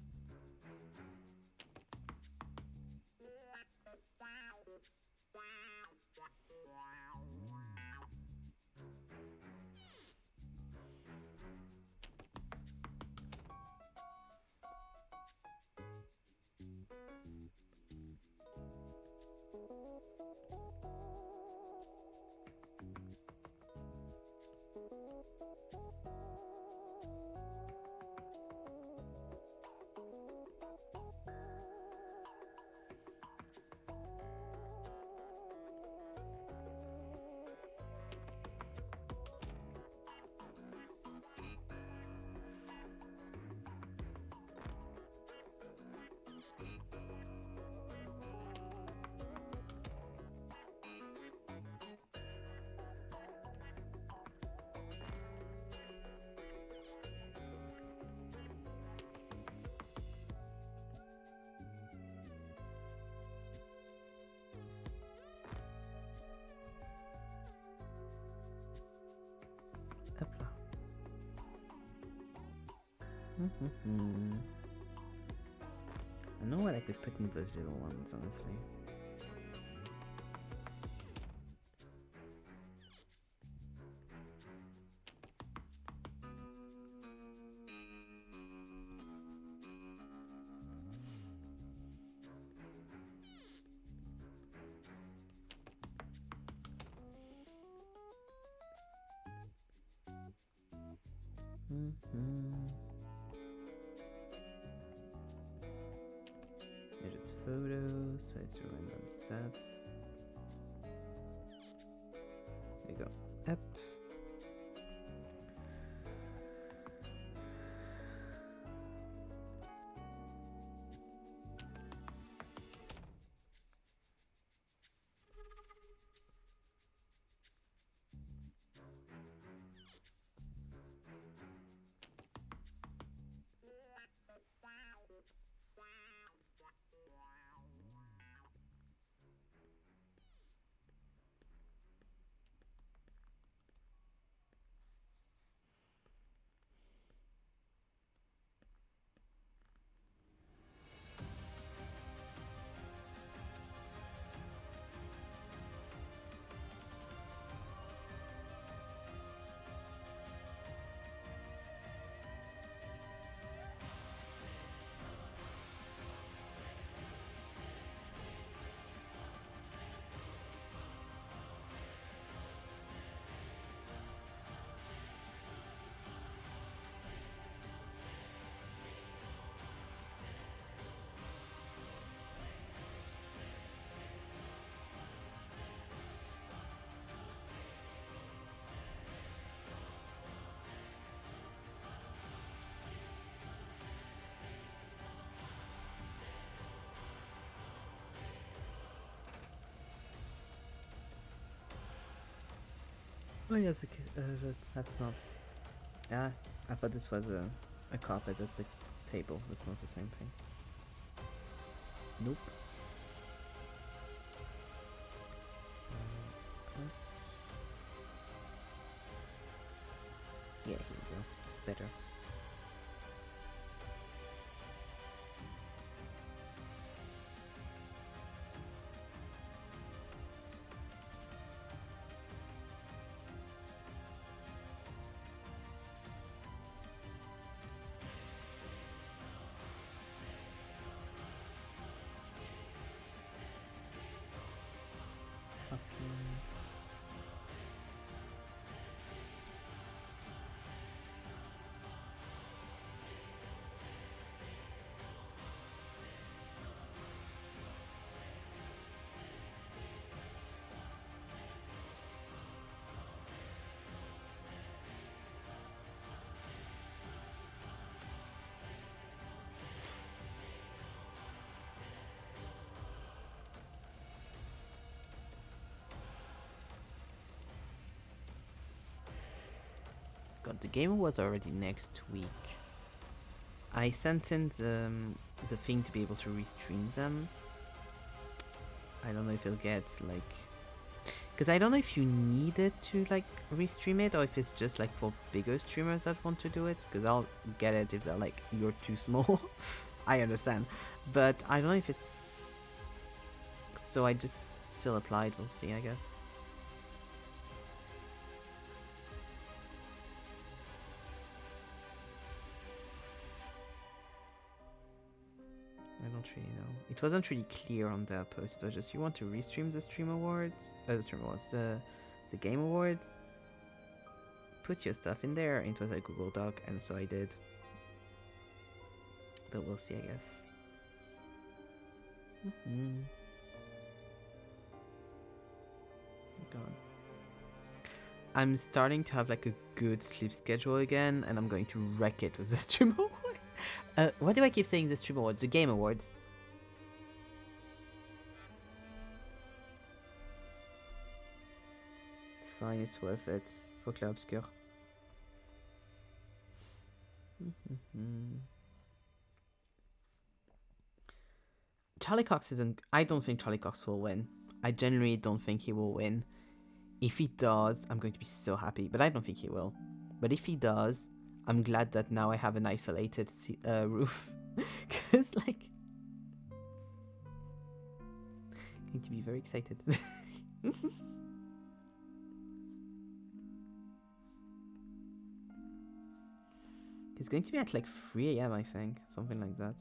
I know what I could put in those little ones, honestly. There's photos, so it's random stuff. There you go. Up. Oh yes, okay. That's not. Yeah, I thought this was a carpet. That's a table. That's not the same thing. Nope. So, yeah, here we go. It's better. God, the game was already next week. I sent in the thing to be able to restream them. I don't know if it'll get like, because I don't know if you need it to like restream it or if it's just like for bigger streamers that want to do it. Because I'll get it if they're like, you're too small. I understand, but I don't know if it's. So I just still applied. We'll see, I guess. I don't really know. It wasn't really clear on their post. It was just, you want to restream the Stream Awards? The Stream Awards, the Game Awards? Put your stuff in there. And it was a Google Doc, and so I did. But we'll see, I guess. God. I'm starting to have like a good sleep schedule again, and I'm going to wreck it with the Stream Awards. What do I keep saying? The Stream Awards? The Game Awards. Fine, it's worth it. For Clair Obscur. Charlie Cox isn't. I don't think Charlie Cox will win. I genuinely don't think he will win. If he does, I'm going to be so happy. But I don't think he will. But if he does, I'm glad that now I have an isolated roof. Because, like. I'm going to be very excited. It's going to be at like 3 a.m., I think. Something like that.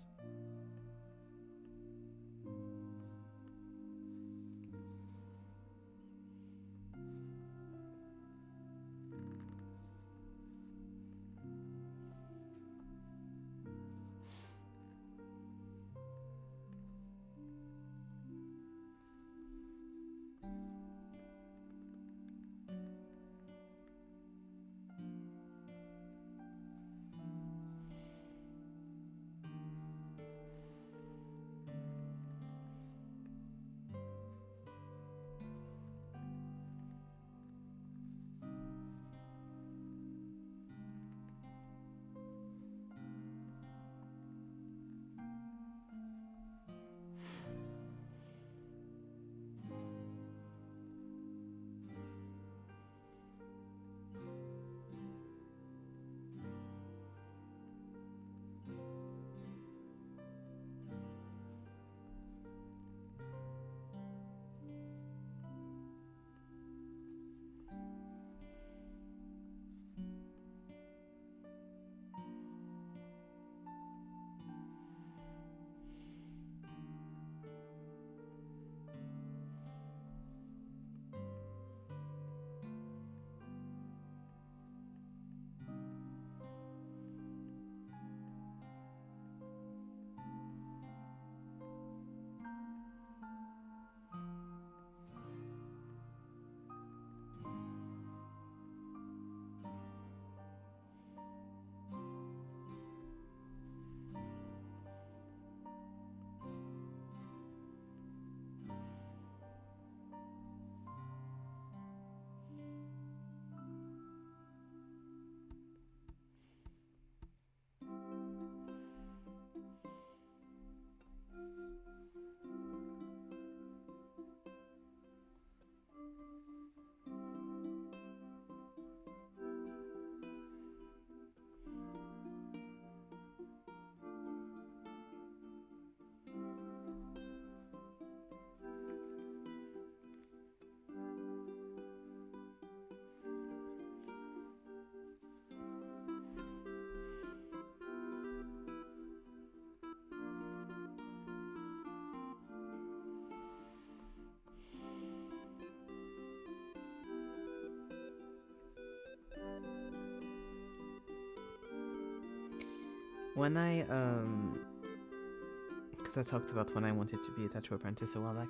When I because I talked about when I wanted to be a tattoo apprentice a while back.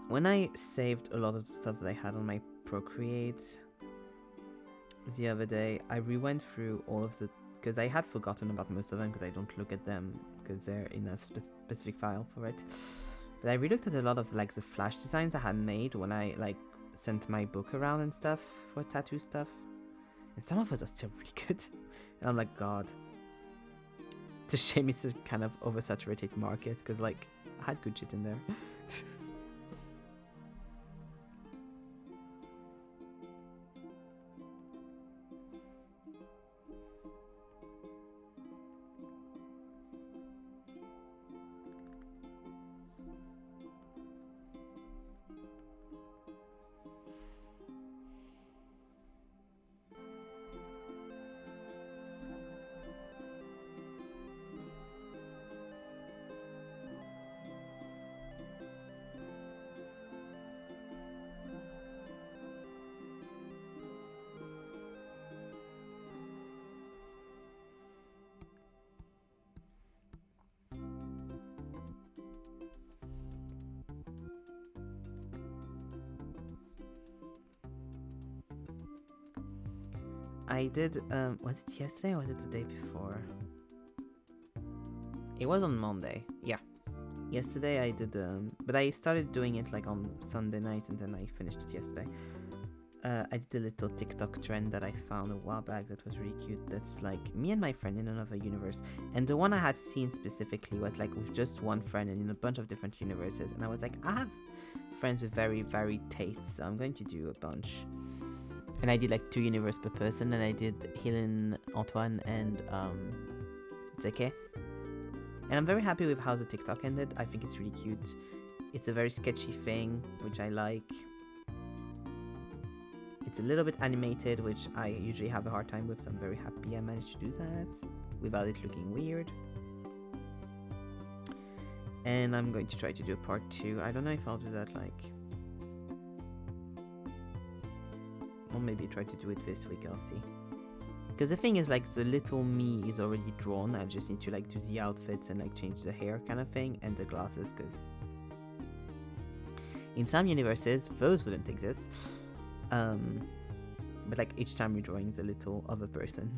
When I saved a lot of the stuff that I had on my Procreate the other day, I rewent through all of the, because I had forgotten about most of them because I don't look at them because they're in a specific file for it. But I relooked at a lot of like the flash designs I had made when I like sent my book around and stuff for tattoo stuff, and some of it are still really good. And I'm like, God, it's a shame it's a kind of oversaturated market because like I had good shit in there. I did, was it yesterday or was it the day before? It was on Monday, yeah. Yesterday I did, but I started doing it like on Sunday night and then I finished it yesterday. I did a little TikTok trend that I found a while back that was really cute. That's like me and my friend in another universe. And the one I had seen specifically was like with just one friend and in a bunch of different universes. And I was like, I have friends with very varied tastes, so I'm going to do a bunch. And I did like 2 universe per person, and I did Helen, Antoine, and Zeke. And I'm very happy with how the TikTok ended. I think it's really cute. It's a very sketchy thing, which I like. It's a little bit animated, which I usually have a hard time with, so I'm very happy I managed to do that without it looking weird. And I'm going to try to do a part 2. I don't know if I'll do that like... or maybe try to do it this week, I'll see. Because the thing is, like, the little me is already drawn. I just need to like do the outfits and like change the hair kind of thing and the glasses, because in some universes those wouldn't exist. But like each time you're drawing the little other person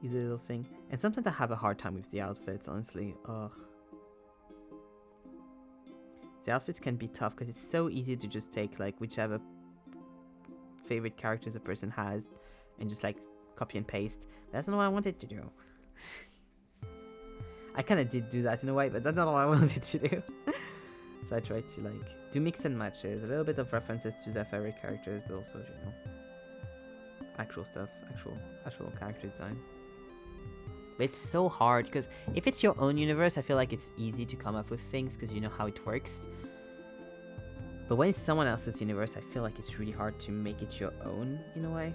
is a little thing. And sometimes I have a hard time with the outfits, honestly. Ugh. The outfits can be tough because it's so easy to just take like whichever favorite characters a person has and just like copy and paste. That's not what I wanted to do. I kind of did do that in a way, but that's not what I wanted to do. So I tried to like do mix and matches, a little bit of references to their favorite characters, but also, you know, actual stuff, actual character design. But it's so hard because if it's your own universe, I feel like it's easy to come up with things because you know how it works. But when it's someone else's universe, I feel like it's really hard to make it your own in a way.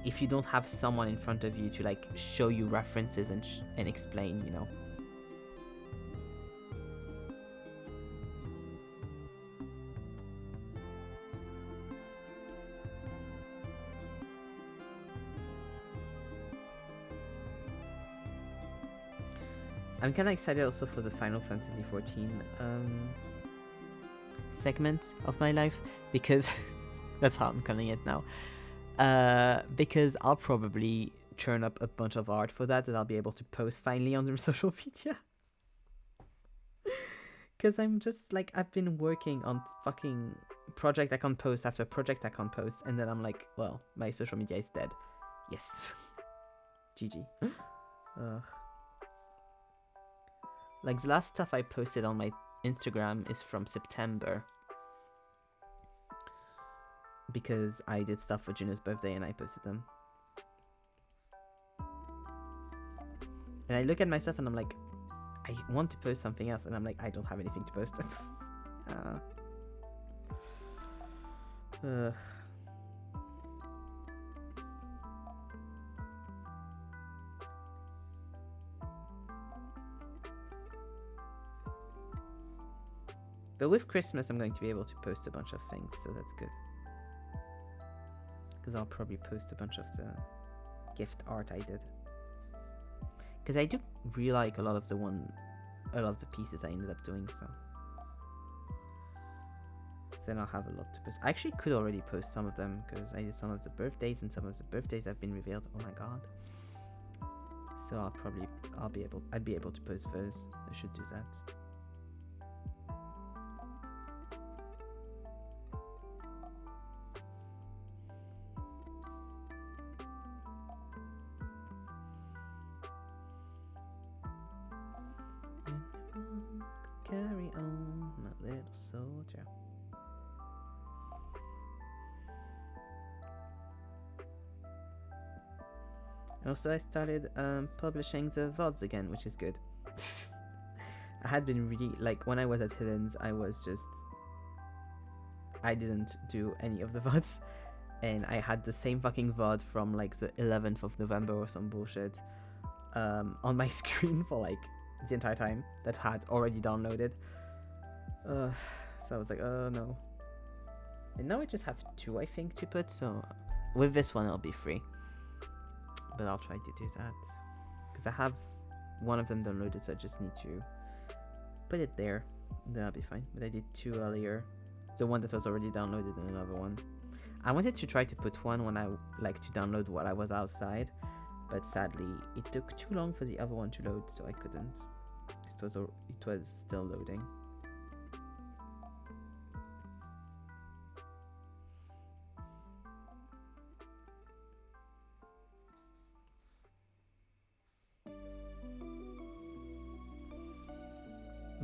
If you don't have someone in front of you to like show you references and explain, you know. I'm kind of excited also for the Final Fantasy XIV segment of my life, because that's how I'm calling it now. Because I'll probably churn up a bunch of art for that I'll be able to post finally on the social media. Because I'm just like, I've been working on fucking project I can't post after project I can't post, and then I'm like, well, my social media is dead. Yes. GG. Ugh. Like, the last stuff I posted on my Instagram is from September. Because I did stuff for Juno's birthday and I posted them. And I look at myself and I'm like, I want to post something else. And I'm like, I don't have anything to post. But with Christmas, I'm going to be able to post a bunch of things, so that's good. Because I'll probably post a bunch of the gift art I did. Because I do really like a lot of the pieces I ended up doing, so. Then I'll have a lot to post. I actually could already post some of them because I did some of the birthdays, and some of the birthdays have been revealed. Oh my god. So I'd be able to post those. I should do that. Carry on, my little soldier. Also, I started publishing the VODs again, which is good. I had been really, like, when I was at Hillen's, I didn't do any of the VODs, and I had the same fucking VOD from, like, the 11th of November or some bullshit on my screen for, like, the entire time that had already downloaded. So I was like, oh no. And now I just have 2, I think, to put, so with this one, it'll be free. But I'll try to do that because I have one of them downloaded, so I just need to put it there. Then I'll be fine. But I did 2 earlier, the one that was already downloaded and another one. I wanted to try to put one when I like to download while I was outside, but sadly it took too long for the other one to load, so I couldn't. It was still loading.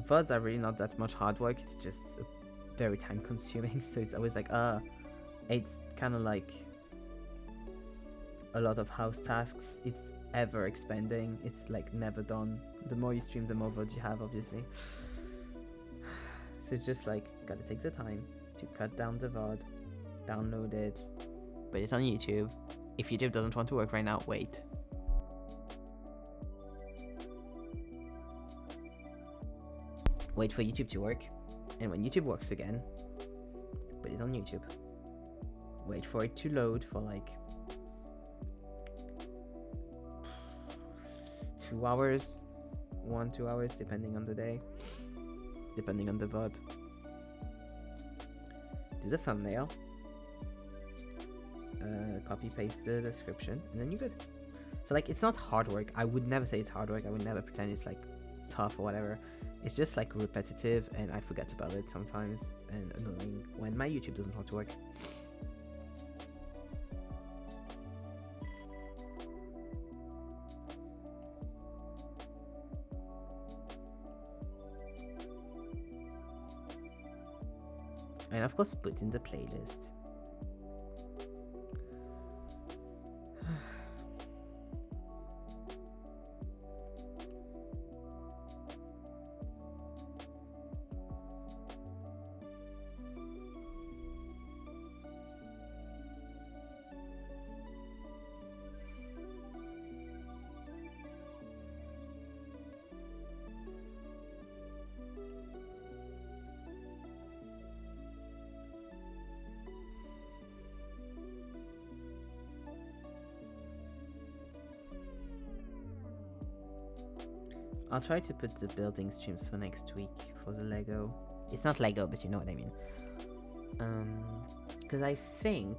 VODs are really not that much hard work, it's just very time consuming, so it's always like, it's kind of like a lot of house tasks, it's ever expanding, it's like never done. The more you stream, the more VODs you have, obviously. So it's just like, gotta take the time to cut down the VOD, download it, put it on YouTube. If YouTube doesn't want to work right now, wait. Wait for YouTube to work, and when YouTube works again, put it on YouTube. Wait for it to load for like 2 hours, 1-2 hours, depending on the day, depending on the VOD. Do the thumbnail, copy paste the description, and then you're good. So like, it's not hard work. I would never say it's hard work. I would never pretend it's like tough or whatever. It's just like repetitive, and I forget about it sometimes, and annoying when my YouTube doesn't want to work. And of course, put in the playlist. I'll try to put the building streams for next week for the Lego. It's not Lego, but you know what I mean. Because I think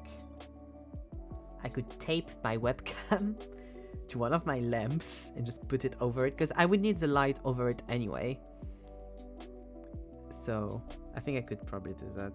I could tape my webcam to one of my lamps and just put it over it, because I would need the light over it anyway. So I think I could probably do that.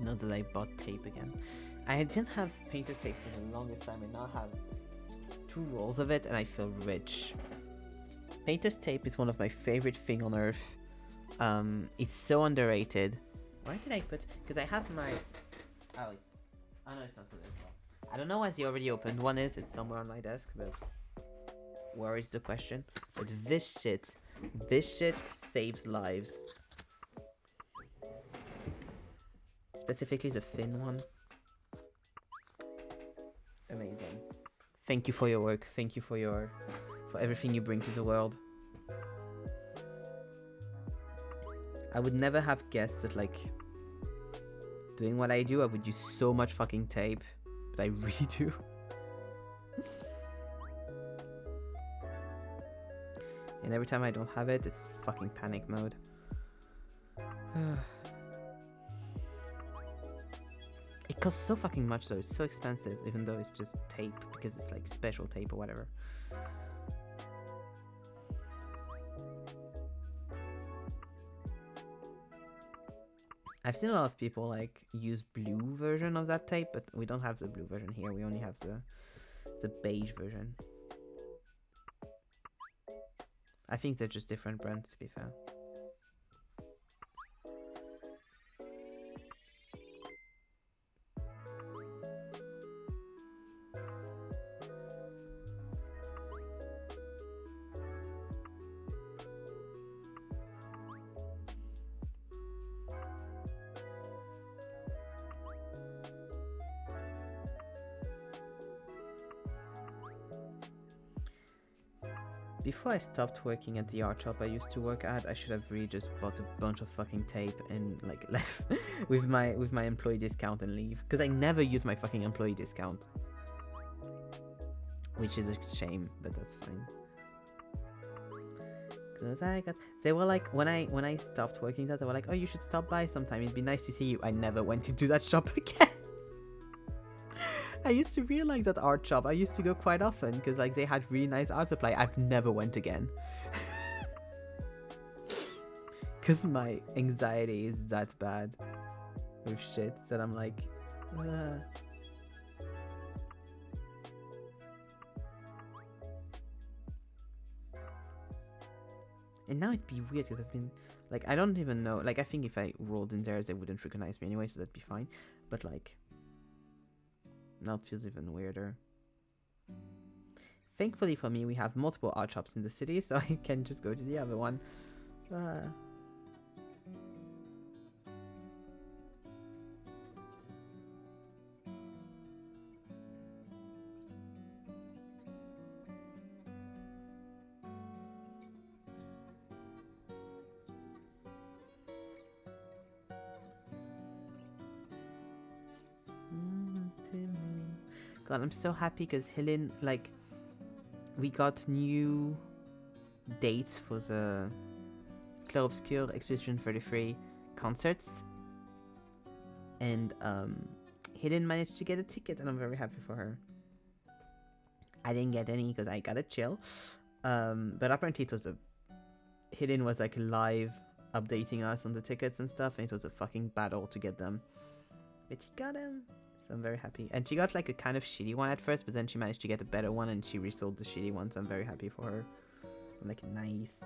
Not that I bought tape again. I didn't have painter's tape for the longest time. I now have 2 rolls of it, and I feel rich. Painter's tape is one of my favorite thing on earth. It's so underrated. Why did I put? Because I have my. Oh, it's. I know it's not good as well. I don't know as the already opened one is. It's somewhere on my desk, but where is the question? But this shit saves lives. Specifically the thin one. Amazing. Thank you for your work. Thank you for everything you bring to the world. I would never have guessed that, like, doing what I do, I would use so much fucking tape. But I really do. And every time I don't have it, it's fucking panic mode. It costs so fucking much though, it's so expensive, even though it's just tape, because it's like special tape or whatever. I've seen a lot of people like use blue version of that tape, but we don't have the blue version here, we only have the beige version. I think they're just different brands, to be fair. Before I stopped working at the art shop I used to work at, I should have really just bought a bunch of fucking tape and like left with my employee discount and leave. Because I never use my fucking employee discount. Which is a shame, but that's fine. Cause they were like, when I stopped working there, they were like, oh, you should stop by sometime, it'd be nice to see you. I never went into that shop again. I used to really like that art shop. I used to go quite often because like they had really nice art supply. I've never went again. Because my anxiety is that bad with shit that I'm like, And now it'd be weird because I've been, like, I don't even know. Like, I think if I rolled in there, they wouldn't recognize me anyway, so that'd be fine. But like, now it feels even weirder. Thankfully for me, we have multiple art shops in the city, so I can just go to the other one. God, I'm so happy because Helen, like, we got new dates for the Clair Obscur Expedition 33 concerts. And Helen managed to get a ticket and I'm very happy for her. I didn't get any because I got a chill. But apparently it was Helen was like live updating us on the tickets and stuff, and it was a fucking battle to get them. But she got them. I'm very happy. And she got like a kind of shitty one at first, but then she managed to get a better one and she resold the shitty one, so I'm very happy for her. I'm like, nice.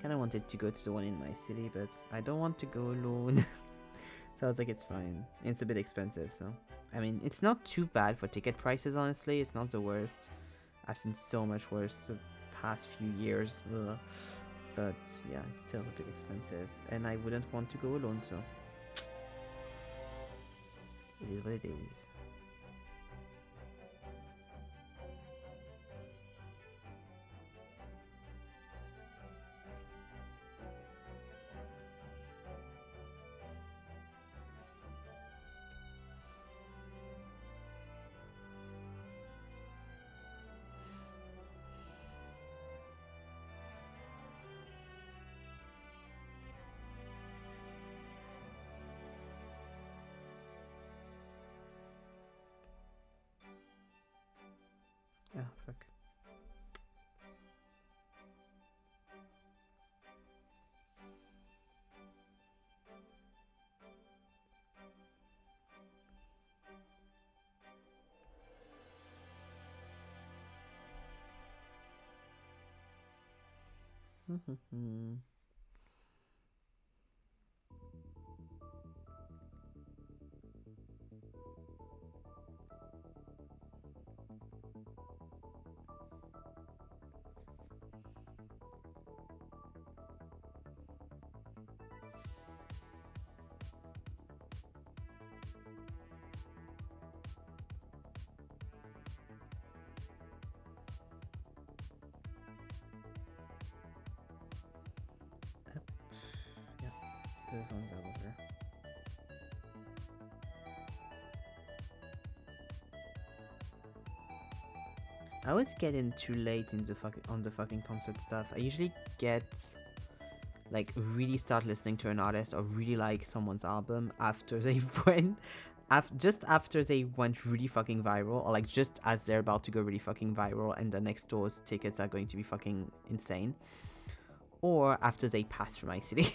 Kinda wanted to go to the one in my city, but I don't want to go alone. So I was like, it's fine. It's a bit expensive, so. I mean, it's not too bad for ticket prices, honestly. It's not the worst. I've seen so much worse the past few years. Ugh. But yeah, it's still a bit expensive. And I wouldn't want to go alone, so. It is what it is. Oh, fuck. Those ones over. I always get in too late in the fucking concert stuff. I usually get like really start listening to an artist or really like someone's album after they went just after they went really fucking viral, or like just as they're about to go really fucking viral and the next door's tickets are going to be fucking insane, or after they pass through my city.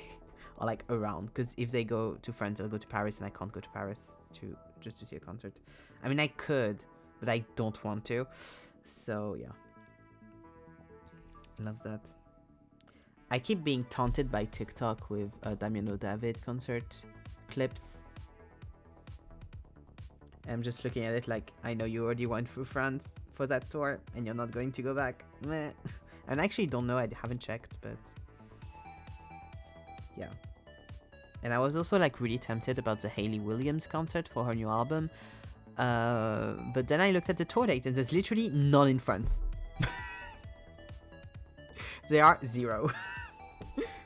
Or like around, because if they go to France, they'll go to Paris, and I can't go to Paris just to see a concert. I mean, I could, but I don't want to. So yeah, love that. I keep being taunted by TikTok with Damiano David concert clips. I'm just looking at it like, I know you already went through France for that tour, and you're not going to go back. Meh. And I actually don't know. I haven't checked, but yeah. And I was also like really tempted about the Hayley Williams concert for her new album. But then I looked at the tour dates and there's literally none in France. There are 0.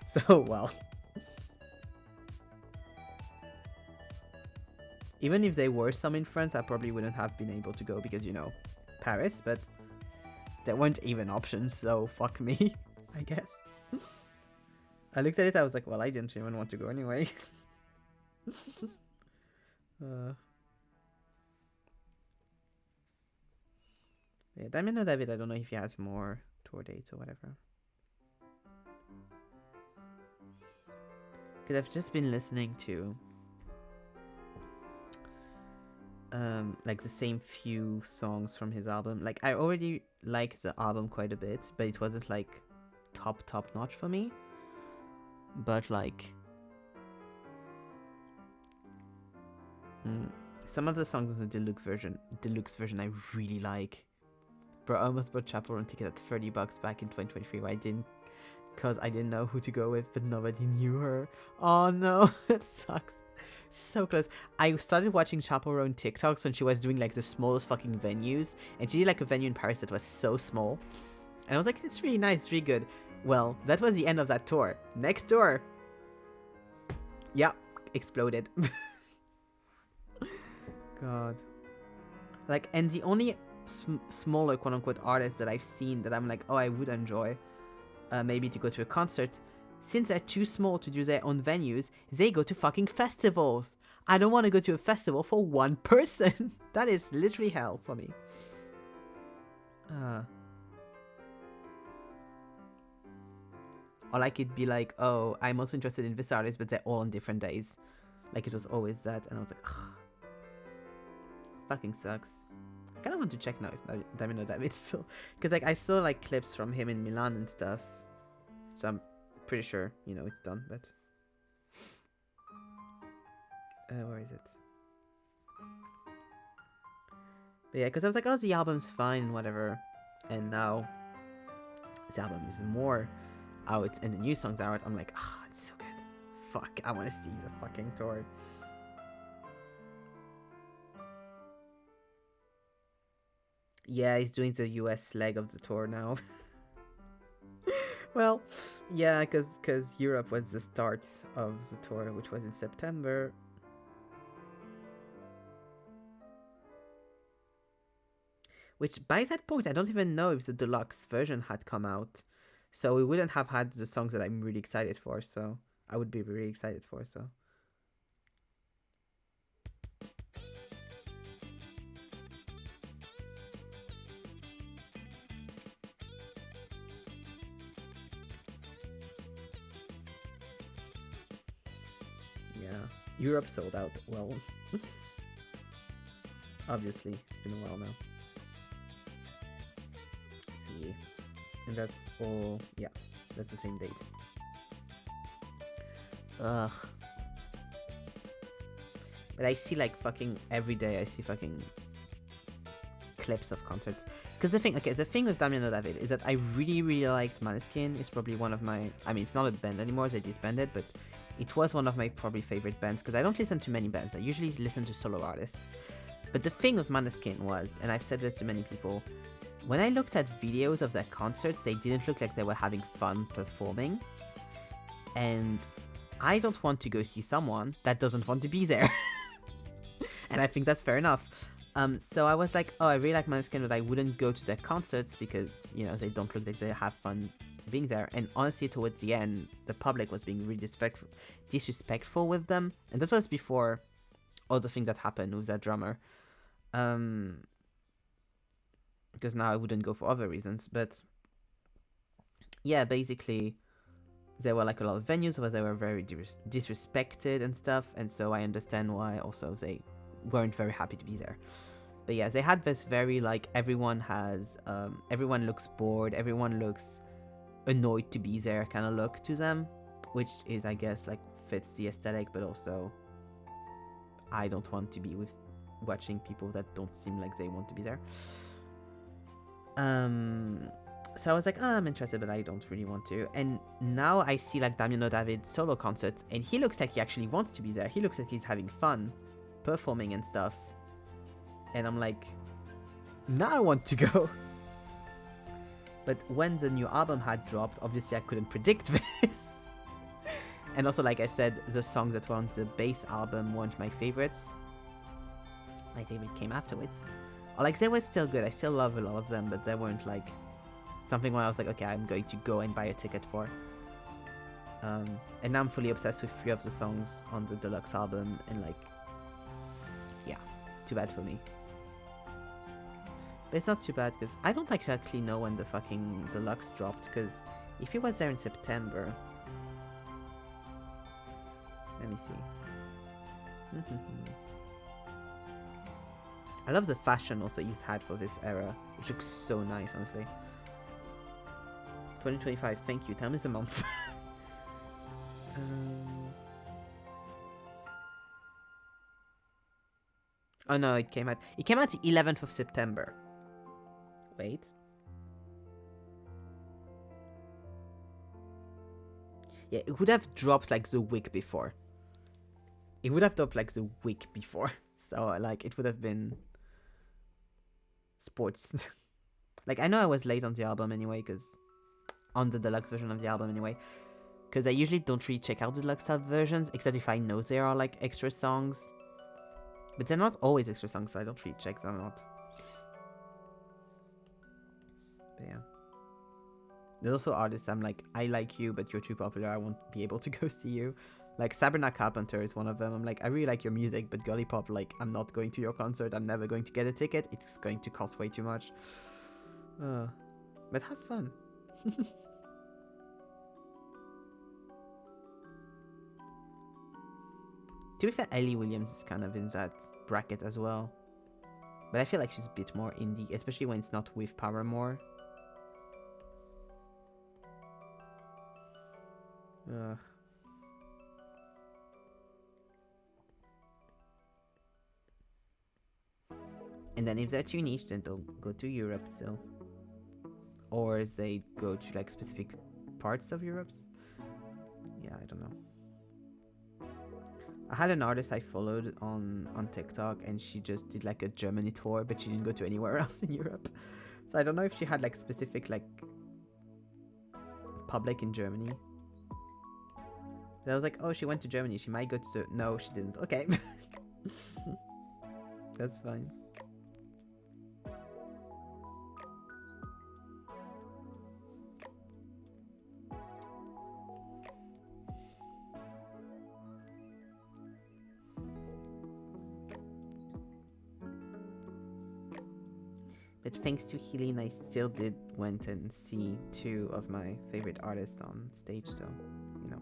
So, well. Even if there were some in France, I probably wouldn't have been able to go because, you know, Paris, but there weren't even options, so fuck me, I guess. I looked at it, I was like, well, I didn't even want to go anyway. Yeah, Damiano David, I don't know if he has more tour dates or whatever. Because I've just been listening to like the same few songs from his album. Like, I already liked the album quite a bit, but it wasn't like top notch for me. But like some of the songs in the deluxe version I really like. Bro, I almost bought Chaperone ticket at $30 back in 2023. Why I didn't, because I didn't know who to go with, but nobody knew her. Oh no, it sucks. So close. I started watching Chaperone TikToks when she was doing like the smallest fucking venues, and she did like a venue in Paris that was so small, and I was like, it's really nice, really good. Well, that was the end of that tour. Next tour, yeah, exploded. God. Like, and the only smaller quote-unquote artists that I've seen that I'm like, oh, I would enjoy maybe to go to a concert, since they're too small to do their own venues, they go to fucking festivals. I don't want to go to a festival for one person. That is literally hell for me. Or like it'd be like, oh, I'm also interested in this artist, but they're all on different days. Like it was always that, and I was like, ugh. Fucking sucks. I kind of want to check now if Damiano David still, because like I saw like clips from him in Milan and stuff, so I'm pretty sure, you know, it's done. But where is it? But yeah, because I was like, oh, the album's fine and whatever, and now the album is more out and the new songs are out. I'm like, ah, oh, it's so good. Fuck, I want to see the fucking tour. Yeah, he's doing the US leg of the tour now. Well, yeah, because Europe was the start of the tour, which was in September. Which, by that point, I don't even know if the deluxe version had come out. So we wouldn't have had the songs that I'm really excited for, so I would be really excited for, so... Yeah. Europe sold out. Well, obviously, it's been a while now. See. And that's all. Yeah, that's the same dates. Ugh. But I see like fucking every day. I see fucking clips of concerts. Because the thing with Damiano David is that I really, really liked Maneskin. It's probably one of my. I mean, it's not a band anymore. They disbanded, but it was one of my probably favorite bands. Because I don't listen to many bands. I usually listen to solo artists. But the thing with Maneskin was, and I've said this to many people, when I looked at videos of their concerts, they didn't look like they were having fun performing. And I don't want to go see someone that doesn't want to be there. And I think that's fair enough. So I was like, oh, I really like Maneskin, but I wouldn't go to their concerts because, you know, they don't look like they have fun being there. And honestly, towards the end, the public was being really disrespectful with them. And that was before all the things that happened with that drummer. Because now I wouldn't go for other reasons. But yeah, basically, there were like a lot of venues where they were very disrespected and stuff. And so I understand why also they weren't very happy to be there. But yeah, they had this very like everyone looks bored, everyone looks annoyed to be there kind of look to them, which is, I guess, like fits the aesthetic, but also I don't want to be with watching people that don't seem like they want to be there. So I was like, oh, I'm interested, but I don't really want to. And now I see like Damiano David solo concerts, and he looks like he actually wants to be there. He looks like he's having fun performing and stuff. And I'm like, now I want to go. But when the new album had dropped, obviously I couldn't predict this. And also, like I said, the songs that were on the base album weren't my favorites. My favorite came afterwards. Or like, they were still good. I still love a lot of them, but they weren't like something where I was like, okay, I'm going to go and buy a ticket for. And now I'm fully obsessed with 3 of the songs on the deluxe album, and like, yeah, too bad for me. But it's not too bad because I don't exactly know when the fucking deluxe dropped, because if it was there in September, let me see. I love the fashion also he's had for this era. It looks so nice, honestly. 2025, thank you. Tell me the month. Oh no, it came out the 11th of September. Wait. Yeah, it would have dropped like the week before. It would have dropped like the week before. So like it would have been sports. Like, I know I was late on the album anyway, because on the deluxe version of the album anyway, because I usually don't really check out the deluxe versions, except if I know there are like extra songs. But they're not always extra songs, so I don't really check them out. But yeah. There's also artists I'm like, I like you, but you're too popular, I won't be able to go see you. Like, Sabrina Carpenter is one of them. I'm like, I really like your music, but girly pop, like, I'm not going to your concert, I'm never going to get a ticket, it's going to cost way too much. But have fun. To be fair, Ellie Williams is kind of in that bracket as well. But I feel like she's a bit more indie, especially when it's not with Paramore. And then if they're too niche, then they'll go to Europe, so. Or they go to like specific parts of Europe. Yeah, I don't know. I had an artist I followed on TikTok, and she just did like a Germany tour, but she didn't go to anywhere else in Europe. So I don't know if she had like specific like public in Germany. So I was like, oh, she went to Germany, she might go to... No, she didn't. Okay. That's fine. But thanks to Helene, I still went and see 2 of my favorite artists on stage, so, you know.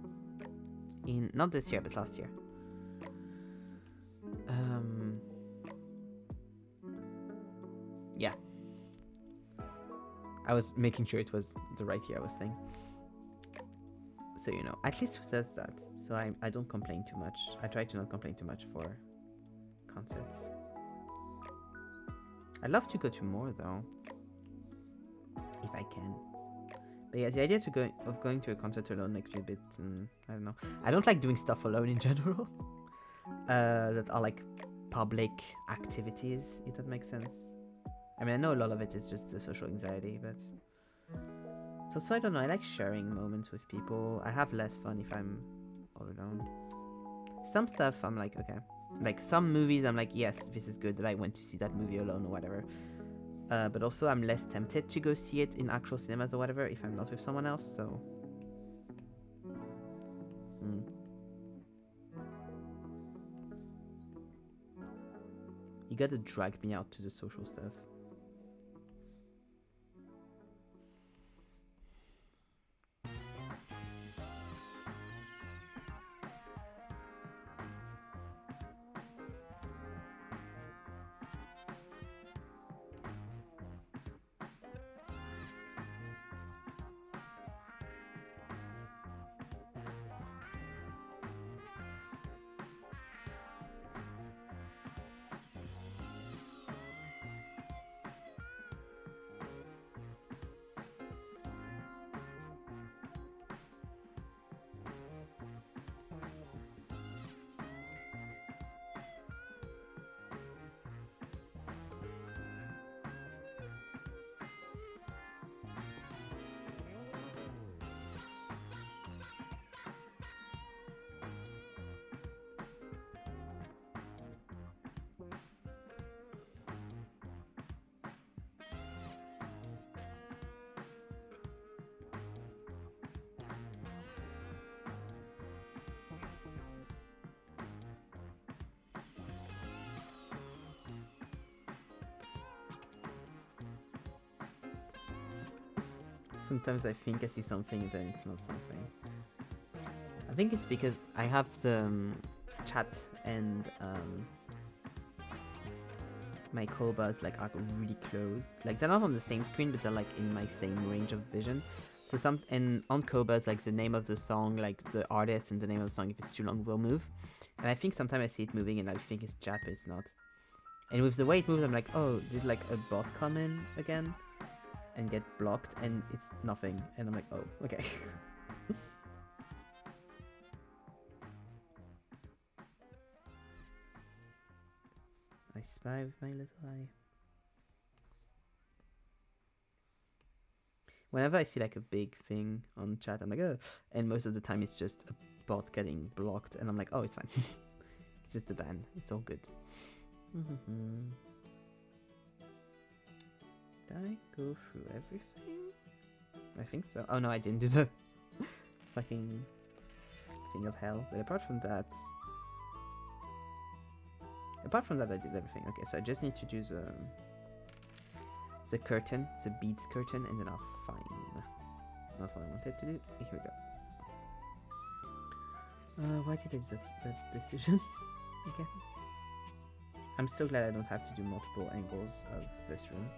Not this year, but last year. Um, yeah, I was making sure it was the right year I was saying. So at least says that. So I don't complain too much. I try to not complain too much for concerts. I'd love to go to more though, if I can. But yeah, the idea of going to a concert alone makes me a bit. I don't know. I don't like doing stuff alone in general. That are like public activities, if that makes sense. I mean, I know a lot of it is just the social anxiety, but so I don't know. I like sharing moments with people. I have less fun if I'm all alone. Some stuff I'm like, okay. Like some movies I'm like, yes, this is good that I went to see that movie alone or whatever. But also I'm less tempted to go see it in actual cinemas or whatever if I'm not with someone else, so... You gotta drag me out to the social stuff. Sometimes I think I see something, then it's not something. I think it's because I have the chat and my Kobas like are really close. Like they're not on the same screen, but they're like in my same range of vision. So and on Kobas, like the name of the song, like the artist and the name of the song, if it's too long, will move. And I think sometimes I see it moving and I think it's Jap, it's not. And with the way it moves, I'm like, oh, did like a bot come in again and get blocked? And it's nothing. And I'm like, oh, okay. I spy with my little eye. Whenever I see like a big thing on chat, I'm like, oh. And most of the time it's just a bot getting blocked. And I'm like, oh, it's fine. It's just a ban. It's all good. Did I go through everything? I think so. Oh no, I didn't do the fucking thing of hell. But apart from that, I did everything. Okay, so I just need to do the curtain, the beads curtain, and then I'll find not what I wanted to do. Here we go. Why did I do that decision again? I'm so glad I don't have to do multiple angles of this room.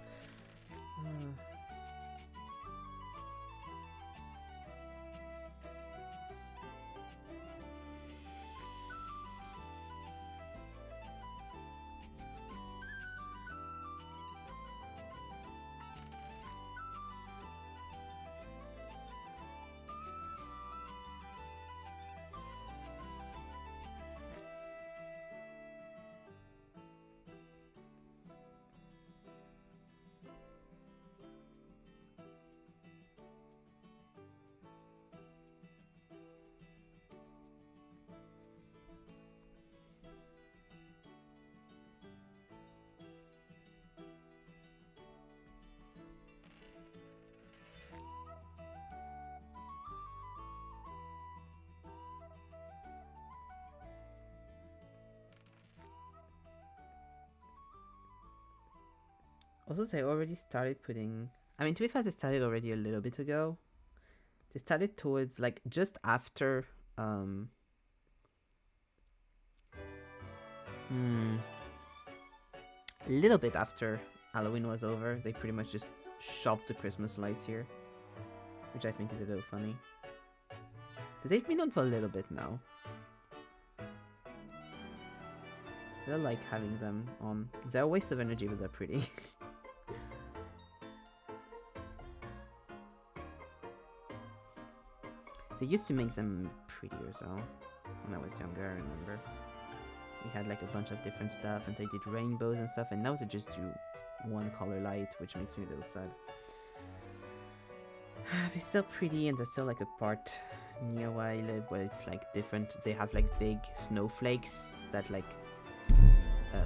Also, they already started putting... I mean, to be fair, they started already a little bit ago. They started towards, like, just after... A little bit after Halloween was over, they pretty much just shoved the Christmas lights here, which I think is a little funny. They've been on for a little bit now. I like having them on. They're a waste of energy, but they're pretty. They used to make them prettier, so when I was younger, I remember. We had like a bunch of different stuff, and they did rainbows and stuff, and now they just do one color light, which makes me a little sad. They're still pretty, and there's still like a part near where I live where it's like different. They have like big snowflakes that like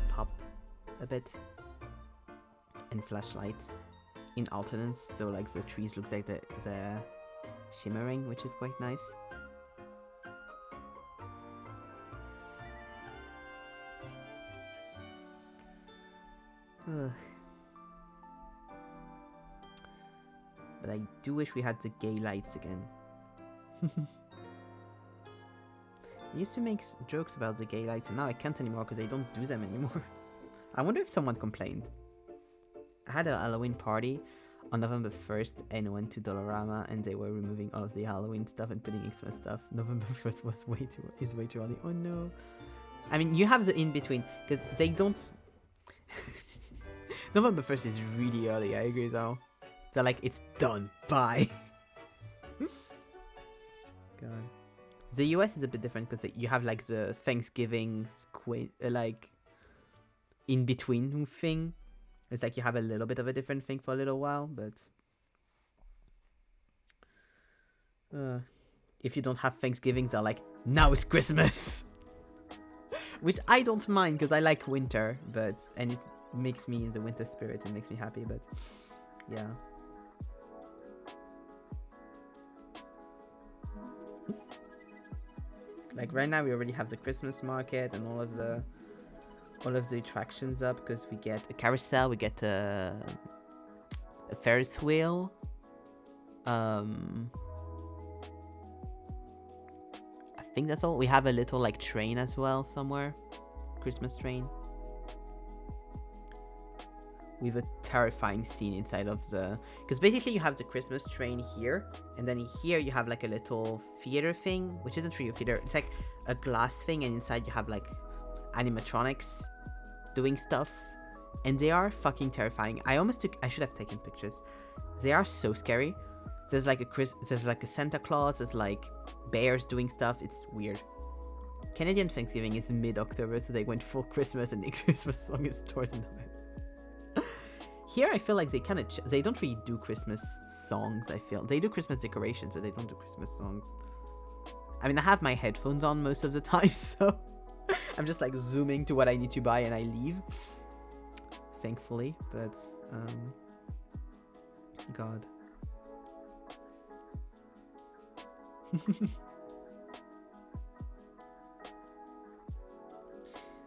pop a bit, and flashlights in alternates, so like the trees look like they're shimmering, which is quite nice. Ugh. But I do wish we had the gay lights again. I used to make jokes about the gay lights, and now I can't anymore because they don't do them anymore. I wonder if someone complained. I had a Halloween party on November 1st and went to Dollarama, and they were removing all of the Halloween stuff and putting extra stuff. November 1st was way too early. Oh no. I mean, you have the in-between, because they don't... November 1st is really early, I agree though. They're like, it's done, bye. God. The US is a bit different because you have like the Thanksgiving like in between thing. It's like you have a little bit of a different thing for a little while, but if you don't have Thanksgiving, they're like, now it's Christmas. Which I don't mind because I like winter, and it makes me in the winter spirit and makes me happy, but yeah. Like right now we already have the Christmas market and all of the attractions up, because we get a carousel, we get a Ferris wheel, I think that's all. We have a little like train as well somewhere, Christmas train, with a terrifying scene inside of the, because basically you have the Christmas train here, and then here you have like a little theater thing, which isn't really a theater, it's like a glass thing, and inside you have like animatronics doing stuff, and they are fucking terrifying. I should have taken pictures. They are so scary. There's like a Santa Claus, there's like bears doing stuff. It's weird. Canadian Thanksgiving is mid-October, so they went full Christmas, and the Christmas song is towards the November. Here I feel like they kind of they don't really do Christmas songs. I feel they do Christmas decorations, but they don't do Christmas songs. I mean, I have my headphones on most of the time, so I'm just like zooming to what I need to buy and I leave, thankfully. But God.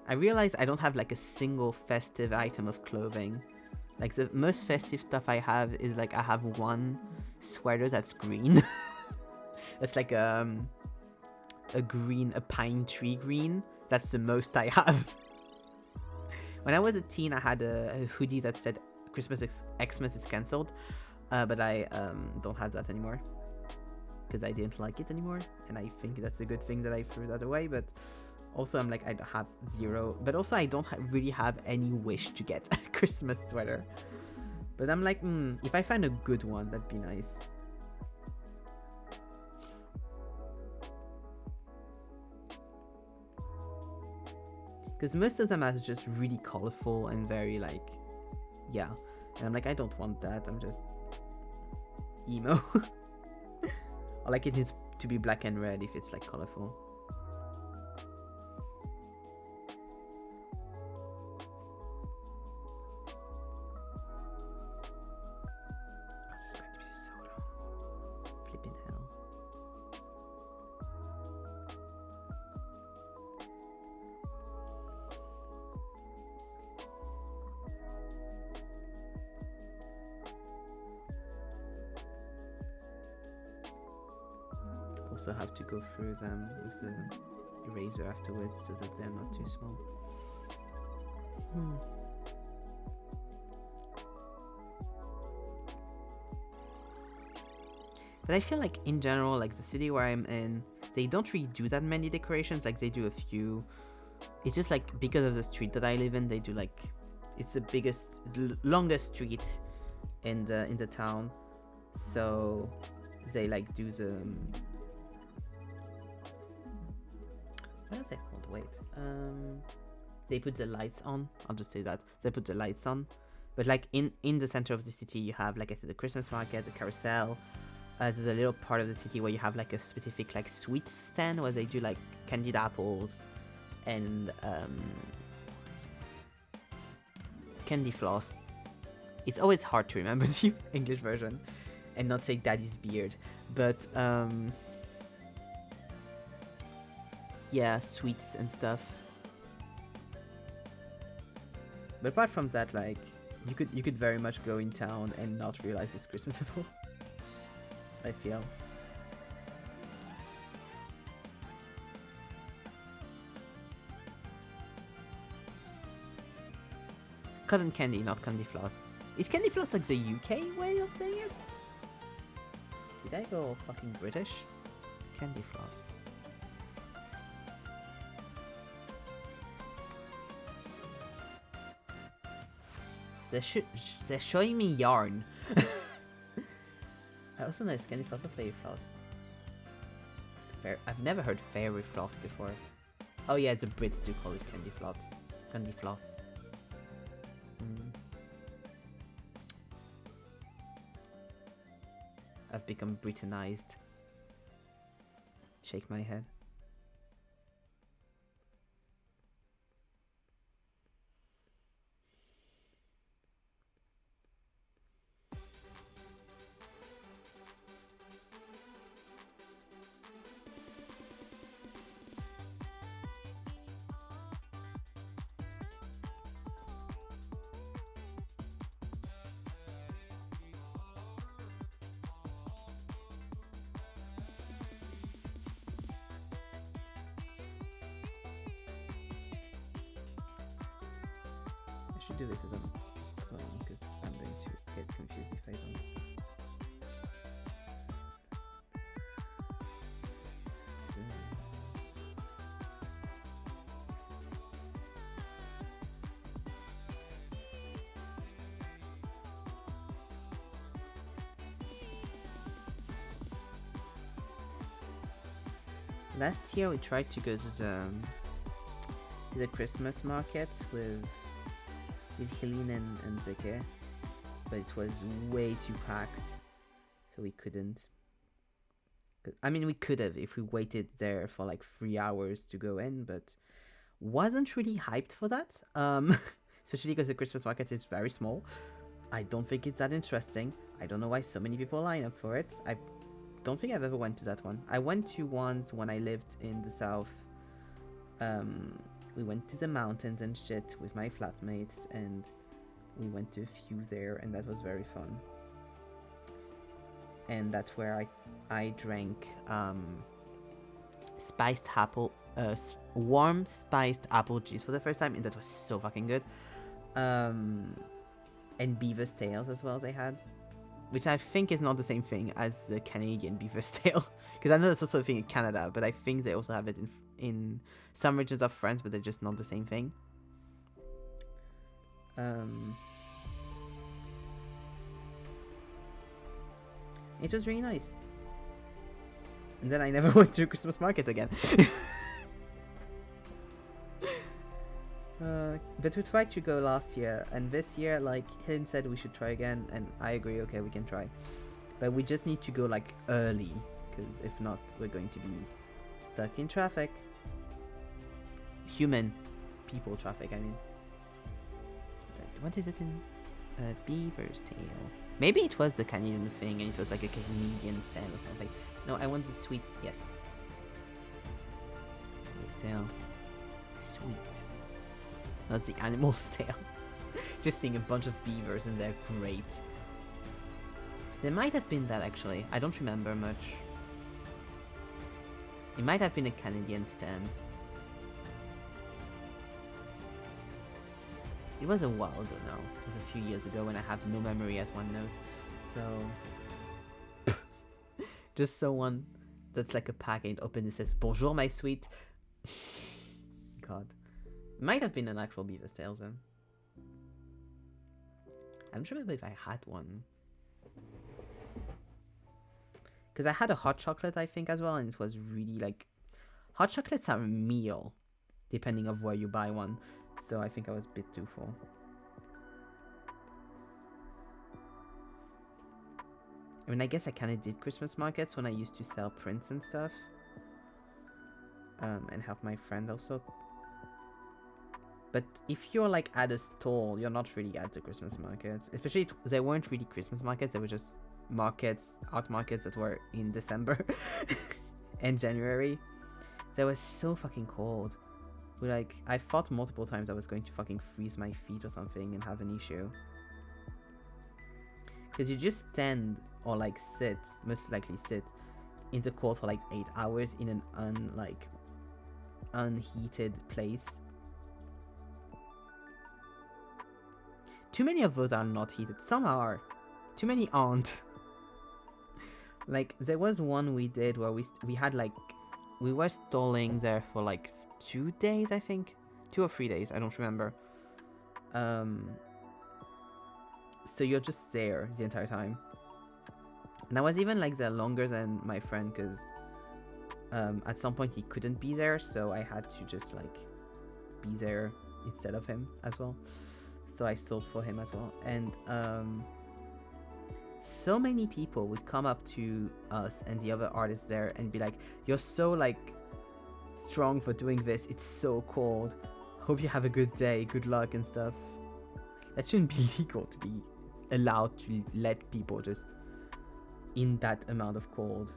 I realize I don't have like a single festive item of clothing. Like the most festive stuff I have is like I have one sweater that's green. It's like a pine tree green. That's the most I have. When I was a teen, I had a hoodie that said Xmas is cancelled, but I don't have that anymore because I didn't like it anymore, and I think that's a good thing that I threw that away. But also, I'm like, I have zero, but also I don't really have any wish to get a Christmas sweater. But I'm like, if I find a good one, that'd be nice. Because most of them are just really colorful and very like, yeah. And I'm like, I don't want that, I'm just emo. Or like it needs to be black and red if it's like colorful. Also have to go through them with the eraser afterwards so that they're not too small. Hmm. But I feel like in general, like the city where I'm in, they don't really do that many decorations. Like they do a few. It's just like because of the street that I live in, they do like it's the biggest, longest street in the town, so they like do the what is it called? Wait, they put the lights on. I'll just say that they put the lights on, but like in the center of the city, you have like I said, the Christmas market, the carousel. There's a little part of the city where you have like a specific like sweets stand where they do like candied apples and candy floss. It's always hard to remember the English version and not say daddy's beard, but yeah, sweets and stuff. But apart from that, like you could very much go in town and not realize it's Christmas at all. I feel. Cotton candy, not candy floss. Is candy floss like the UK way of saying it? Did I go fucking British? Candy floss. They're showing me yarn. I also know it's candy floss or fairy floss. I've never heard fairy floss before. Oh yeah, the Brits do call it candy floss. Candy floss. I've become Britanized. Shake my head. I should do this as I'm playing because I'm going to get confused if I don't. Last year we tried to go to the Christmas market with Helene and Zeke, but it was way too packed, so we couldn't. I mean, we could have if we waited there for like 3 hours to go in, but wasn't really hyped for that. Especially because the Christmas market is very small. I don't think it's that interesting. I don't know why so many people line up for it. I don't think I've ever went to that one. I went to once when I lived in the south. We went to the mountains and shit with my flatmates, and we went to a few there, and that was very fun. And that's where I drank spiced apple, warm spiced apple juice for the first time, and that was so fucking good. And beaver's tails as well they had, which I think is not the same thing as the Canadian beaver's tail, because I know that's also a thing in Canada, but I think they also have it in some regions of France, but they're just not the same thing. It was really nice. And then I never went to a Christmas market again. But we tried to go last year, and this year, like, Helen said we should try again, and I agree, okay, we can try. But we just need to go, like, early, because if not, we're going to be stuck in traffic. Human people traffic, I mean. What is it in beaver's tail? Maybe it was the Canadian thing and it was like a Canadian stand or something. No, I want the sweets, yes. Beaver's tail. Sweet. Not the animal's tail. Just seeing a bunch of beavers and they're great. There might have been that actually. I don't remember much. It might have been a Canadian stand. It was a while ago now. It was a few years ago when I have no memory, as one knows. So, just someone that's like a pack and open and says, "Bonjour, my sweet." God. It might have been an actual Beaver's Tail then. I don't remember if I had one. Because I had a hot chocolate, I think, as well, and it was really like... Hot chocolates are a meal, depending of where you buy one. So I think I was a bit too full. I mean, I guess I kind of did Christmas markets when I used to sell prints and stuff. And help my friend also. But if you're like at a stall, you're not really at the Christmas markets. Especially, they weren't really Christmas markets, they were just markets, art markets that were in December and January. They were so fucking cold. Like, I thought multiple times I was going to fucking freeze my feet or something and have an issue. Because you just stand or like sit, most likely sit, in the cold for like 8 hours in an unheated place. Too many of those are not heated. Some are. Too many aren't. Like, there was one we did where we had like... We were stalling there for like 2 days, I think. 2 or 3 days, I don't remember. So you're just there the entire time. And I was even like there longer than my friend, because at some point he couldn't be there, so I had to just like be there instead of him as well. So I sold for him as well. And so many people would come up to us and the other artists there and be like, "You're so like strong for doing this, it's so cold, hope you have a good day, good luck," and stuff. That shouldn't be legal to be allowed to let people just in that amount of cold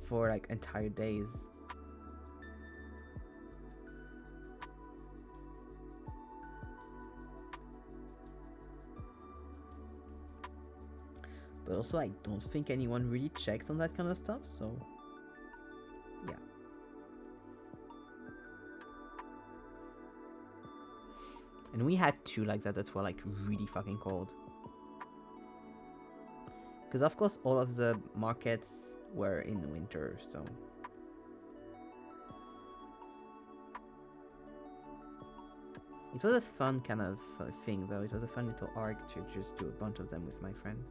for like entire days. But also, I don't think anyone really checks on that kind of stuff, so yeah. And we had two like that were like really fucking cold. Because of course all of the markets were in winter, so... It was a fun kind of thing though. It was a fun little arc to just do a bunch of them with my friend.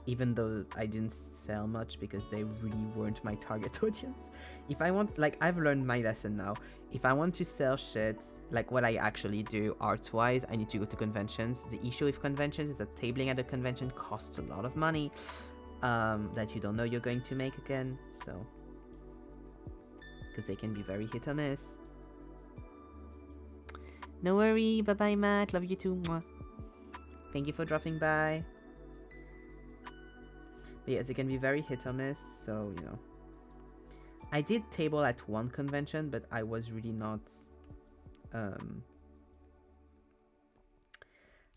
Even though I didn't sell much because they really weren't my target audience. If I want, like, I've learned my lesson now. If I want to sell shit, like what I actually do art-wise, I need to go to conventions. The issue with conventions is that tabling at a convention costs a lot of money that you don't know you're going to make again, so... Because they can be very hit or miss. No worry, bye-bye Matt, love you too. Mwah. Thank you for dropping by. But yes, it can be very hit or miss, so, you know. I did table at one convention, but I was really not...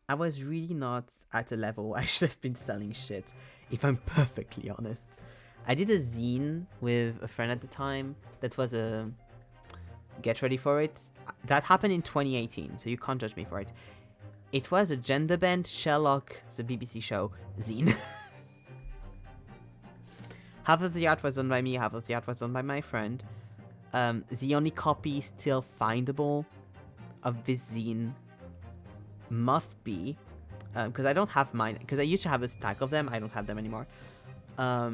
I was really not at a level I should have been selling shit, if I'm perfectly honest. I did a zine with a friend at the time that was a... Get ready for it. That happened in 2018, so you can't judge me for it. It was a gender bent Sherlock, the BBC show, zine. Half of the art was done by me, half of the art was done by my friend. The only copy still findable of this zine must be... because I don't have mine, because I used to have a stack of them, I don't have them anymore. A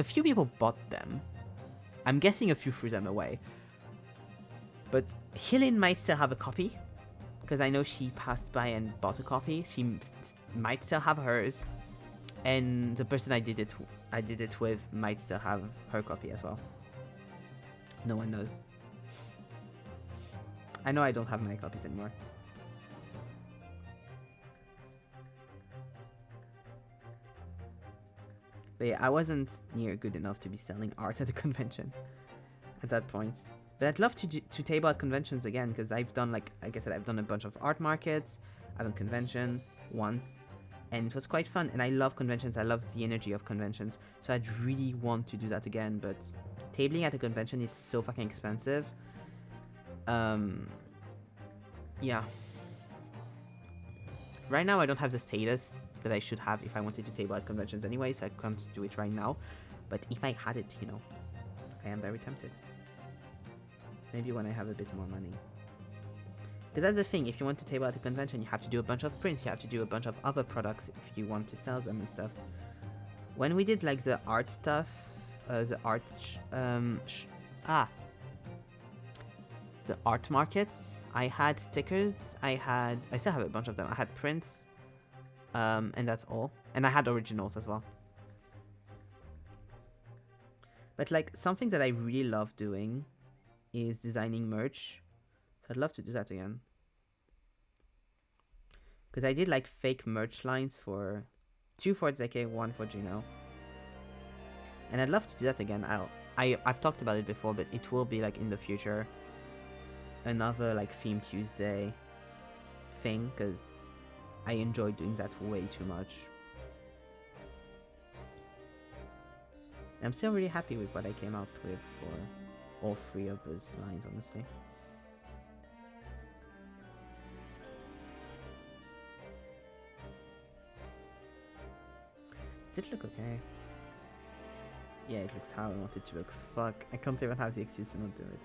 few people bought them. I'm guessing a few threw them away. But Hélène might still have a copy, because I know she passed by and bought a copy. She might still have hers. And the person I did it with might still have her copy as well. No one knows. I know I don't have my copies anymore. But yeah, I wasn't near good enough to be selling art at a convention at that point. But I'd love to table at conventions again, because I've done, like I said, I've done a bunch of art markets. I've done convention once. and it was quite fun. And I love conventions. I love the energy of conventions. So I'd really want to do that again. But tabling at a convention is so fucking expensive. Yeah. Right now, I don't have the status that I should have if I wanted to table at conventions anyway, so I can't do it right now. But if I had it, you know, I am very tempted. Maybe when I have a bit more money. Because that's the thing, if you want to table at a convention, you have to do a bunch of prints, you have to do a bunch of other products if you want to sell them and stuff. When we did like the art stuff, the art markets, I had stickers, I still have a bunch of them, I had prints, and that's all. And I had originals as well. But like, something that I really love doing is designing merch. So I'd love to do that again. Because I did like fake merch lines for 2 for Zeke, 1 for Juno. And I'd love to do that again. I've talked about it before, but it will be like in the future. Another like Theme Tuesday thing, because I enjoy doing that way too much. I'm still really happy with what I came up with for all 3 of those lines, honestly. Does it look okay? Yeah, it looks how I want it to look. Fuck, I can't even have the excuse to not do it.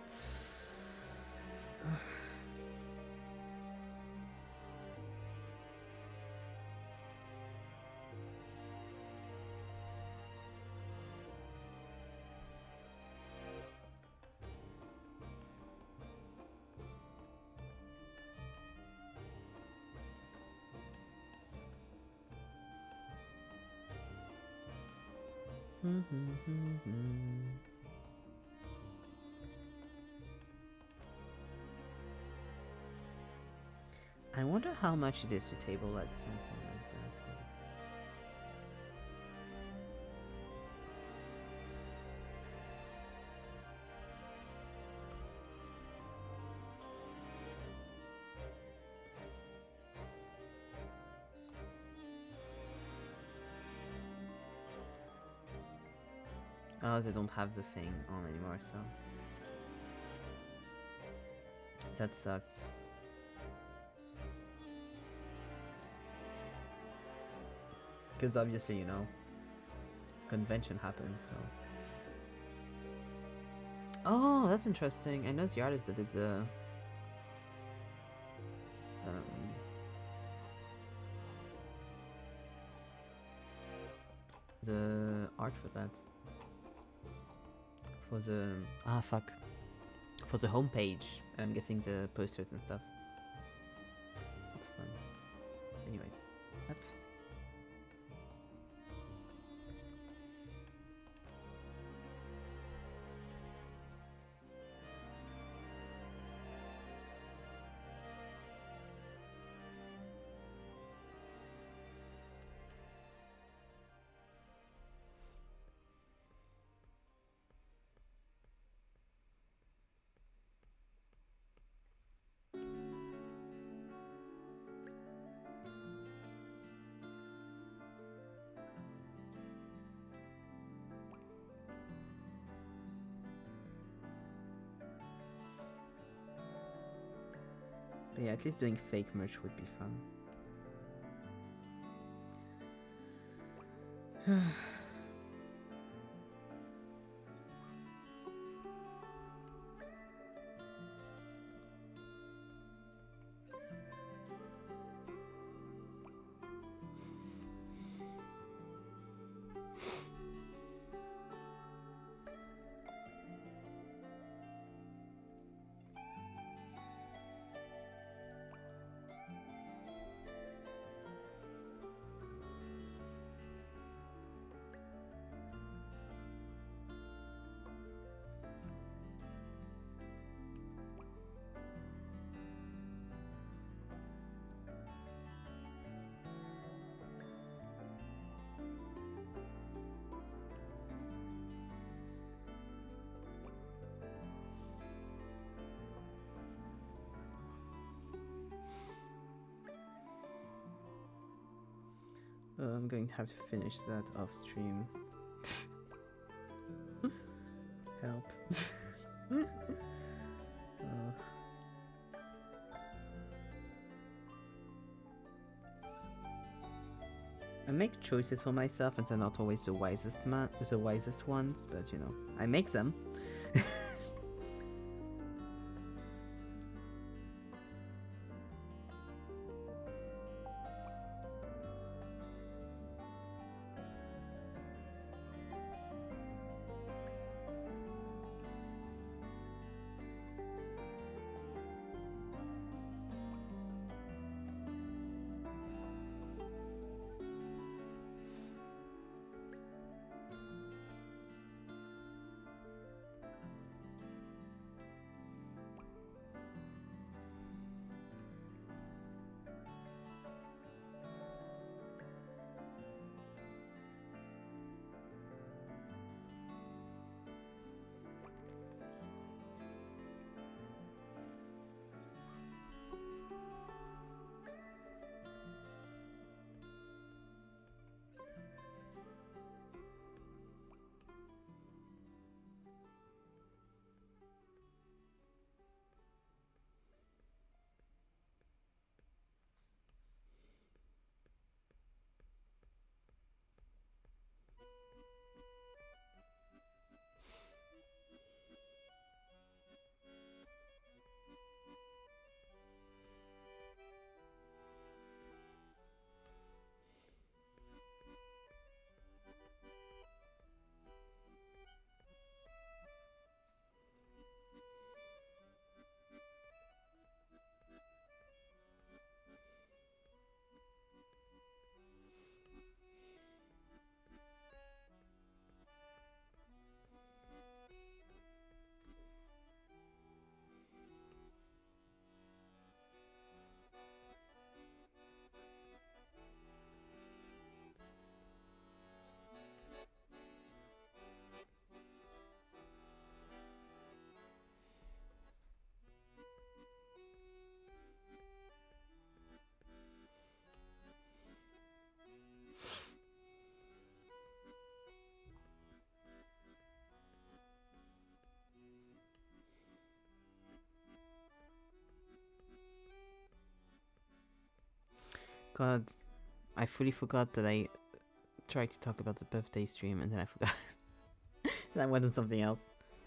I wonder how much it is to table at something like that. Oh, they don't have the thing on anymore, so that sucks. Because obviously, you know, convention happens, so. Oh, that's interesting. I know the artist that did the art for that. For the for the homepage, and I'm guessing the posters and stuff. That's fun. Anyways, that's But yeah, at least doing fake merch would be fun. I'm going to have to finish that off stream. Help. I make choices for myself and they're not always the wisest ones, but you know, I make them. God, I fully forgot that I tried to talk about the birthday stream and then I forgot. And I went on something else.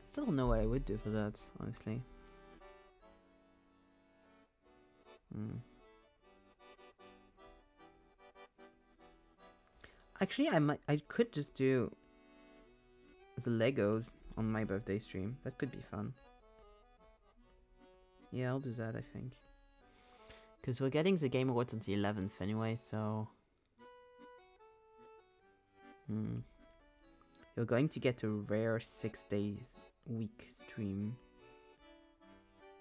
Still don't know what I would do for that, honestly. Actually, I could just do the Legos on my birthday stream. That could be fun. Yeah, I'll do that, I think. Because we're getting the Game Awards on the 11th anyway, so... You're going to get a rare 6 days week stream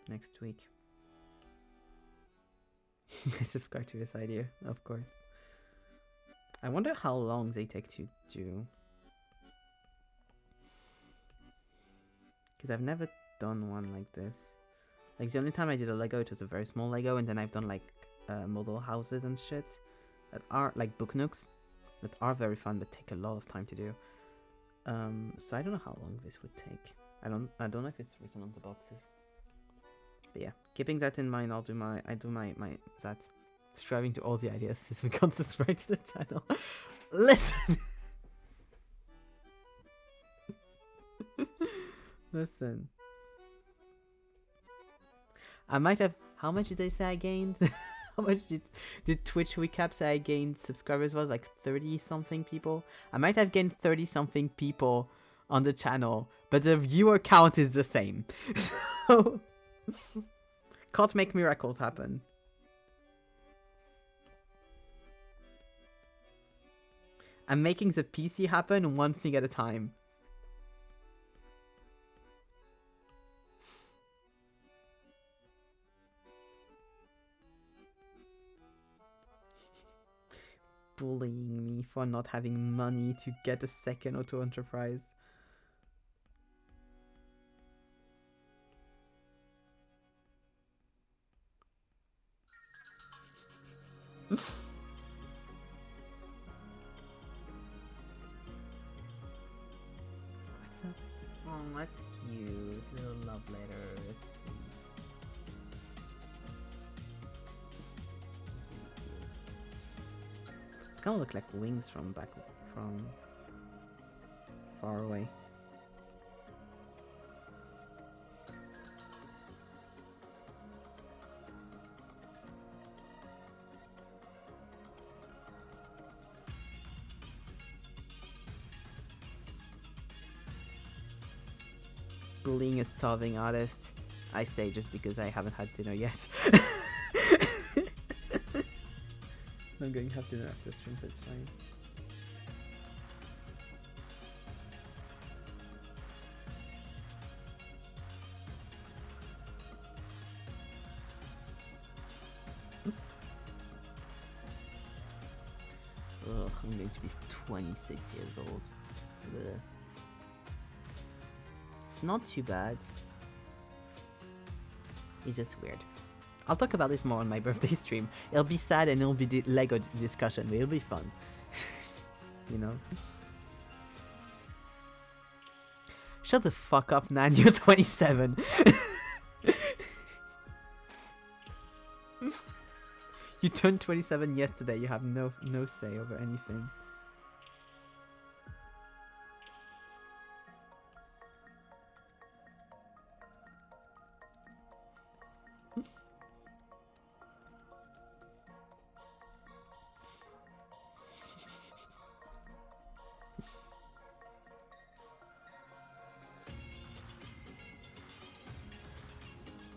next week. I subscribe to this idea, of course. I wonder how long they take to do. Because I've never done one like this. Like, the only time I did a Lego, it was a very small Lego, and then I've done, like, model houses and shit that are, like, book nooks, that are very fun, but take a lot of time to do. So I don't know how long this would take. I don't know if it's written on the boxes. But yeah, keeping that in mind, I do my that. Subscribing to all the ideas since we can't subscribe to the channel. Listen! Listen. I might have... How much did they say I gained? How much did Twitch recap say I gained subscribers? Was like 30-something people? I might have gained 30-something people on the channel, but the viewer count is the same. So... can't make miracles happen. I'm making the PC happen one thing at a time. Bullying me for not having money to get a second auto enterprise. Oh, that's cute. Little love letters. It's gonna look like wings from far away. Being a starving artist, I say just because I haven't had dinner yet. I'm going to have dinner after stream, so it's fine. Ugh, I'm going to be 26 years old. Ugh. It's not too bad. It's just weird. I'll talk about this more on my birthday stream. It'll be sad and it'll be Lego discussion, but it'll be fun. You know? Shut the fuck up, Nan. You're 27. You turned 27 yesterday. You have no say over anything.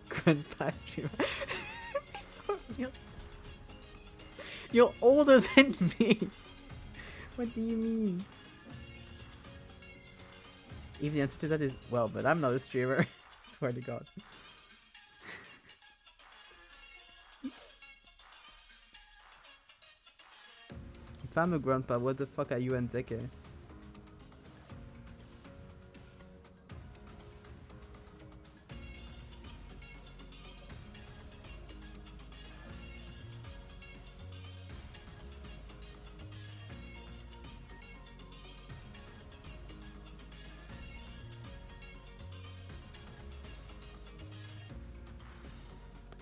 Grandpa streamer. You're older than me. What do you mean? If the answer to that is well, but I'm not a streamer. Swear to God. If I'm a grandpa, what the fuck are you and Zeke?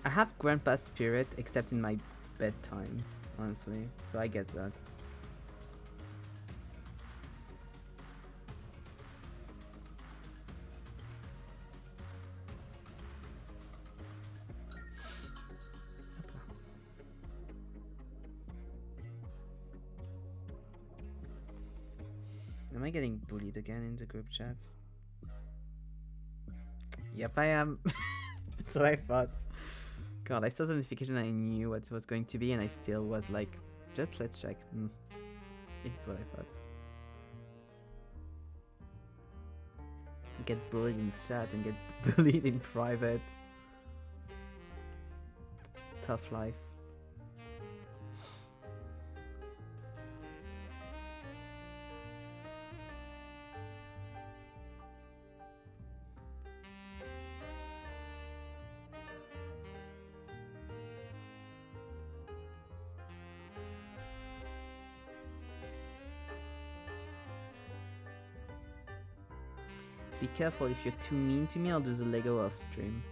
I have grandpa spirit, except in my bedtimes, honestly. So I get that. Am I getting bullied again in the group chat? Yep, I am. That's what I thought. God, I saw the notification, I knew what it was going to be, and I still was like, just let's check. It's what I thought. Get bullied in chat and get bullied in private. Tough life. Be careful, if you're too mean to me, I'll do the Lego off stream.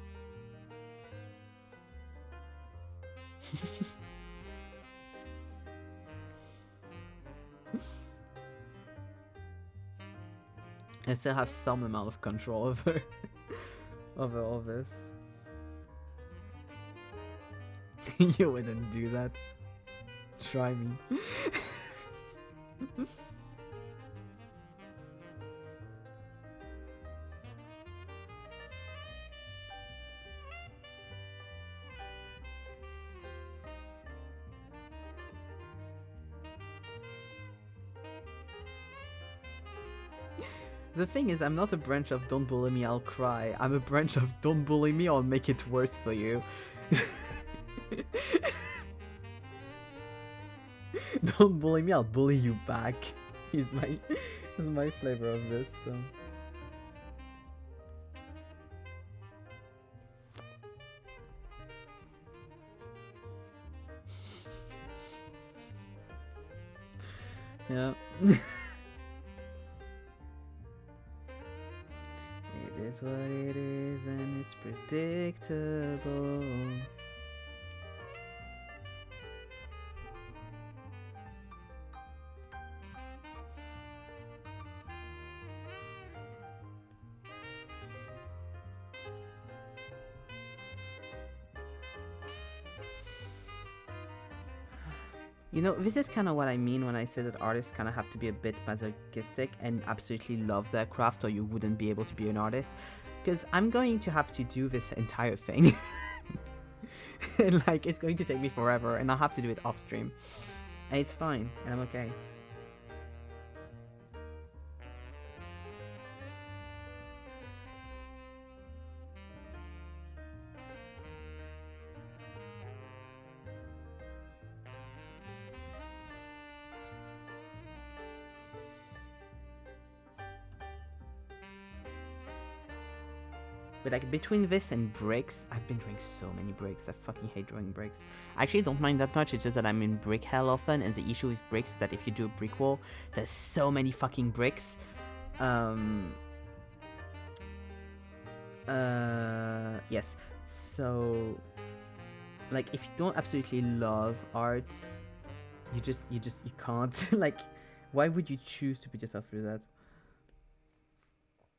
I still have some amount of control over all this. You wouldn't do that. Try me. The thing is, I'm not a branch of don't bully me, I'll cry. I'm a branch of don't bully me, I'll make it worse for you. Don't bully me, I'll bully you back. Is my flavor of this. So. Yeah. knows what it is and it's predictable. You know, this is kind of what I mean when I say that artists kind of have to be a bit masochistic and absolutely love their craft, or you wouldn't be able to be an artist. Because I'm going to have to do this entire thing. And like, it's going to take me forever, and I'll have to do it off stream. And it's fine, and I'm okay. But like between this and bricks, I've been doing so many bricks. I fucking hate drawing bricks. I actually don't mind that much. It's just that I'm in brick hell often, and the issue with bricks is that if you do a brick wall, there's so many fucking bricks. Yes. So, like, if you don't absolutely love art, you can't. Like, why would you choose to put yourself through that?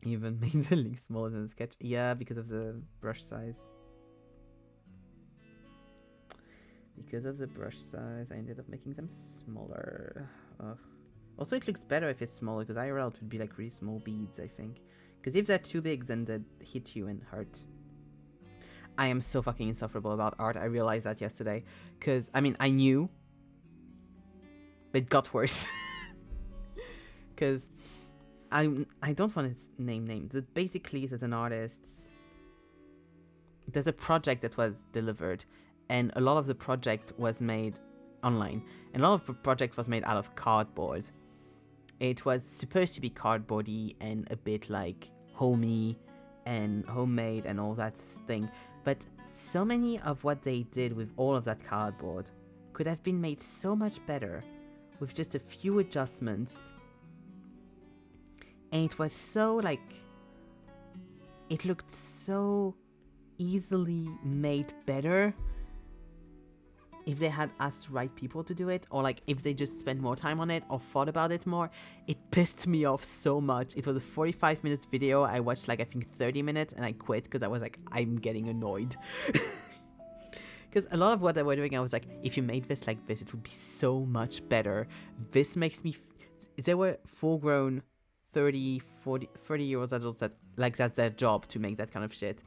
Even made the link smaller than the sketch. Yeah, because of the brush size. Because of the brush size, I ended up making them smaller. Ugh. Also, it looks better if it's smaller, because IRL it would be like really small beads, I think. Because if they're too big, then they hit you and hurt. I am so fucking insufferable about art. I realized that yesterday. Because, I mean, I knew. But it got worse. Because I don't want to name names. But basically, as an artist, there's a project that was delivered. And a lot of the project was made online. And a lot of the project was made out of cardboard. It was supposed to be cardboardy and a bit like homey and homemade and all that thing. But so many of what they did with all of that cardboard could have been made so much better with just a few adjustments. And it was so like, it looked so easily made better if they had asked the right people to do it, or like if they just spent more time on it or thought about it more. It pissed me off so much. It was a 45 minutes video. I watched like I think 30 minutes and I quit because I was like, I'm getting annoyed. Because a lot of what they were doing, I was like, if you made this like this, it would be so much better. This makes me... They were full-grown 30-year-old adults that like that's their job to make that kind of shit.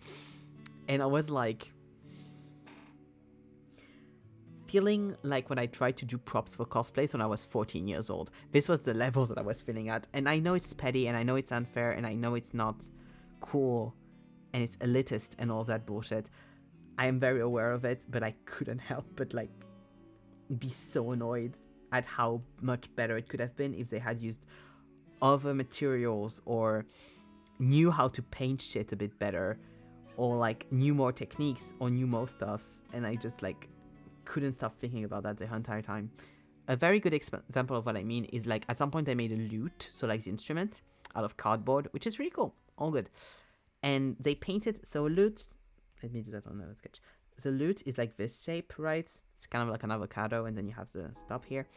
And I was like... feeling like when I tried to do props for cosplays when I was 14 years old. This was the levels that I was feeling at. And I know it's petty and I know it's unfair and I know it's not cool and it's elitist and all that bullshit. I am very aware of it, but I couldn't help but like be so annoyed at how much better it could have been if they had used other materials or knew how to paint shit a bit better or like knew more techniques or knew more stuff. And I just like couldn't stop thinking about that the entire time. A very good example of what I mean is like at some point I made a lute, so like the instrument, out of cardboard, which is really cool, all good. And they painted, so a lute, let me do that on another sketch. The lute is like this shape, right? It's kind of like an avocado, and then you have the stop here.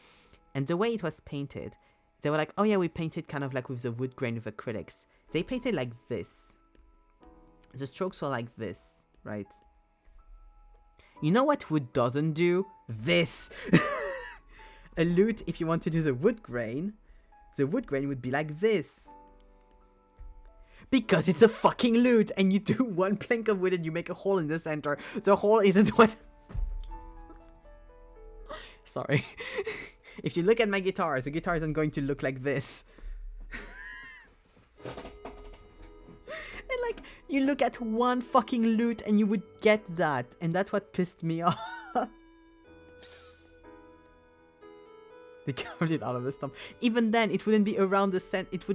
And the way it was painted, they were like, oh yeah, we painted kind of like with the wood grain with acrylics. They painted like this. The strokes were like this, right? You know what wood doesn't do? This! A lute, if you want to do the wood grain would be like this. Because it's a fucking lute, and you do one plank of wood and you make a hole in the center. The hole isn't what... Sorry. If you look at my guitar, the guitar isn't going to look like this. And like, you look at one fucking lute and you would get that. And that's what pissed me off. They carved it out of the stump. Even then, it wouldn't be around the center. It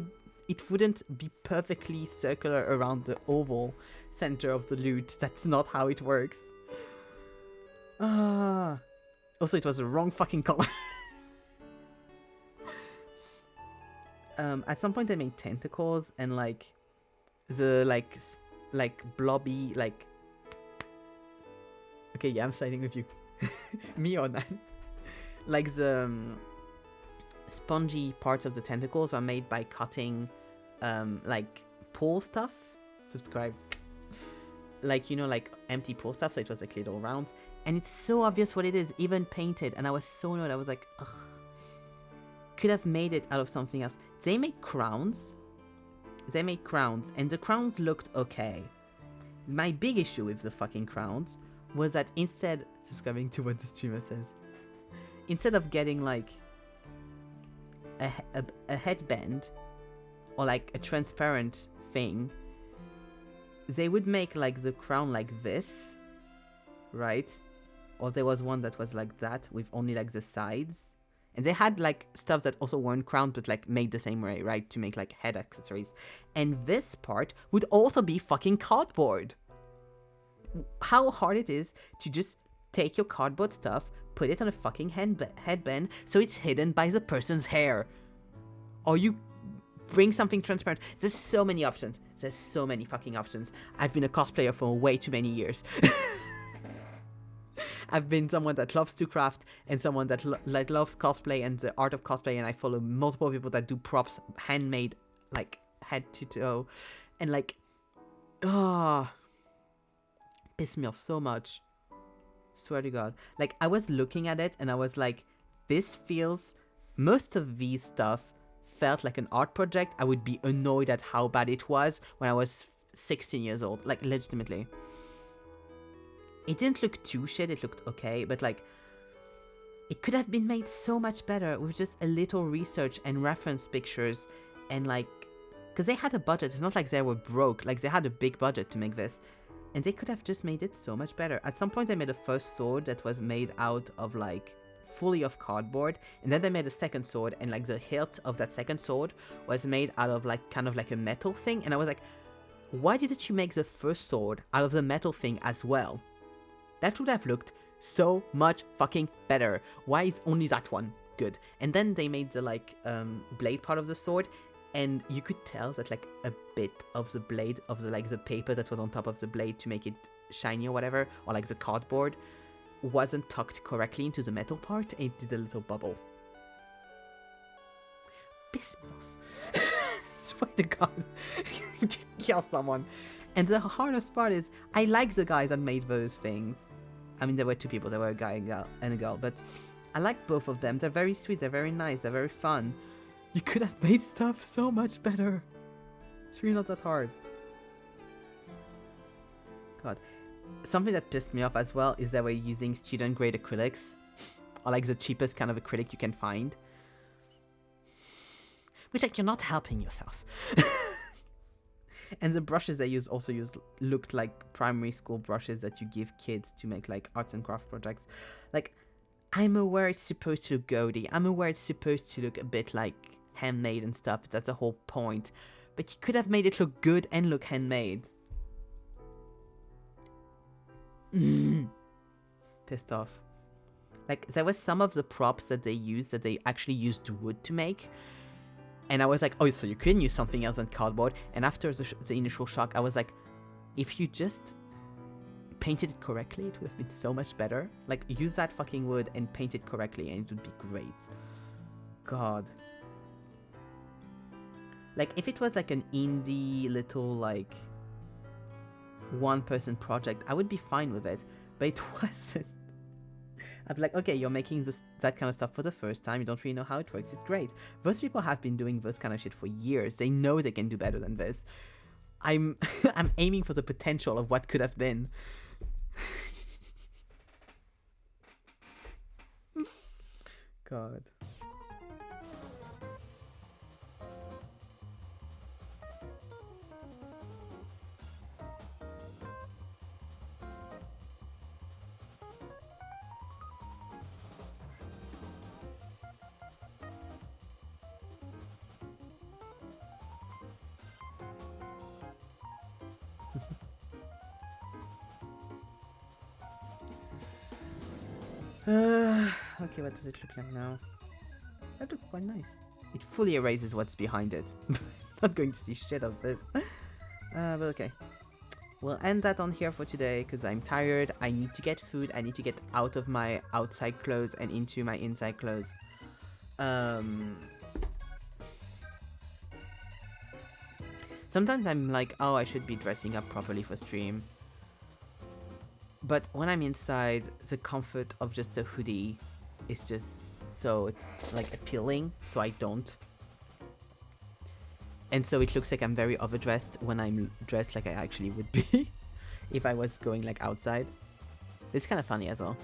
wouldn't be perfectly circular around the oval center of the lute. That's not how it works. Also, it was the wrong fucking color. At some point I made tentacles and like the like blobby like. Okay, yeah, I'm siding with you. Me or not? Like the spongy parts of the tentacles are made by cutting like pool stuff. Subscribe. Like, you know, like empty pool stuff, so it was like little rounds. And it's so obvious what it is, even painted. And I was so annoyed. I was like, ugh. Could have made it out of something else. They made crowns. And the crowns looked okay. My big issue with the fucking crowns was that instead, subscribing to what the streamer says, instead of getting like a headband or like a transparent thing, they would make like the crown like this, right? Or there was one that was like that with only like the sides. And they had like stuff that also weren't crowned but like made the same way, right? To make like head accessories. And this part would also be fucking cardboard. How hard it is to just take your cardboard stuff, put it on a fucking headband so it's hidden by the person's hair. Or you bring something transparent. There's so many options. There's so many fucking options. I've been a cosplayer for way too many years. I've been someone that loves to craft and someone that loves cosplay and the art of cosplay, and I follow multiple people that do props, handmade, like head to toe, and like, pissed me off so much. Swear to God. Like, I was looking at it and I was like, this feels, most of these stuff felt like an art project. I would be annoyed at how bad it was when I was 16 years old, like legitimately. It didn't look too shit, it looked okay, but like, it could have been made so much better with just a little research and reference pictures and like, because they had a budget. It's not like they were broke, like they had a big budget to make this. And they could have just made it so much better. At some point they made a first sword that was made out of like fully of cardboard, and then they made a second sword, and like the hilt of that second sword was made out of like kind of like a metal thing. And I was like, why didn't you make the first sword out of the metal thing as well? That would have looked so much fucking better. Why is only that one good? And then they made the like blade part of the sword, and you could tell that like a bit of the blade of the like the paper that was on top of the blade to make it shiny or whatever, or like the cardboard, wasn't tucked correctly into the metal part, and it did a little bubble. Piss me off. Swear to God. Kill someone. And the hardest part is, I like the guys that made those things. I mean, there were two people. There were a guy and a girl, but I like both of them. They're very sweet. They're very nice. They're very fun. You could have made stuff so much better. It's really not that hard. God. Something that pissed me off as well is that we're using student grade acrylics, or like the cheapest kind of acrylic you can find. Which, like, you're not helping yourself. And the brushes they looked like primary school brushes that you give kids to make like arts and craft projects. Like, I'm aware it's supposed to look gaudy. I'm aware it's supposed to look a bit like handmade and stuff. That's the whole point. But you could have made it look good and look handmade. Pissed off. Like, there was some of the props that they actually used wood to make. And I was like, oh, so you couldn't use something else than cardboard. And after the initial shock, I was like, if you just painted it correctly, it would have been so much better. Like, use that fucking wood and paint it correctly, and it would be great. God. Like, if it was like an indie little, like, one-person project, I would be fine with it. But it wasn't. I'd be like, okay, you're making that kind of stuff for the first time. You don't really know how it works. It's great. Those people have been doing this kind of shit for years. They know they can do better than this. I'm aiming for the potential of what could have been. God. Okay, what does it look like now? That looks quite nice. It fully erases what's behind it. Not going to see shit of this. But okay. We'll end that on here for today because I'm tired. I need to get food. I need to get out of my outside clothes and into my inside clothes. Sometimes I'm like, oh, I should be dressing up properly for stream. But when I'm inside, the comfort of just a hoodie is just so like appealing, so I don't. And so it looks like I'm very overdressed when I'm dressed like I actually would be if I was going like outside. It's kind of funny as well.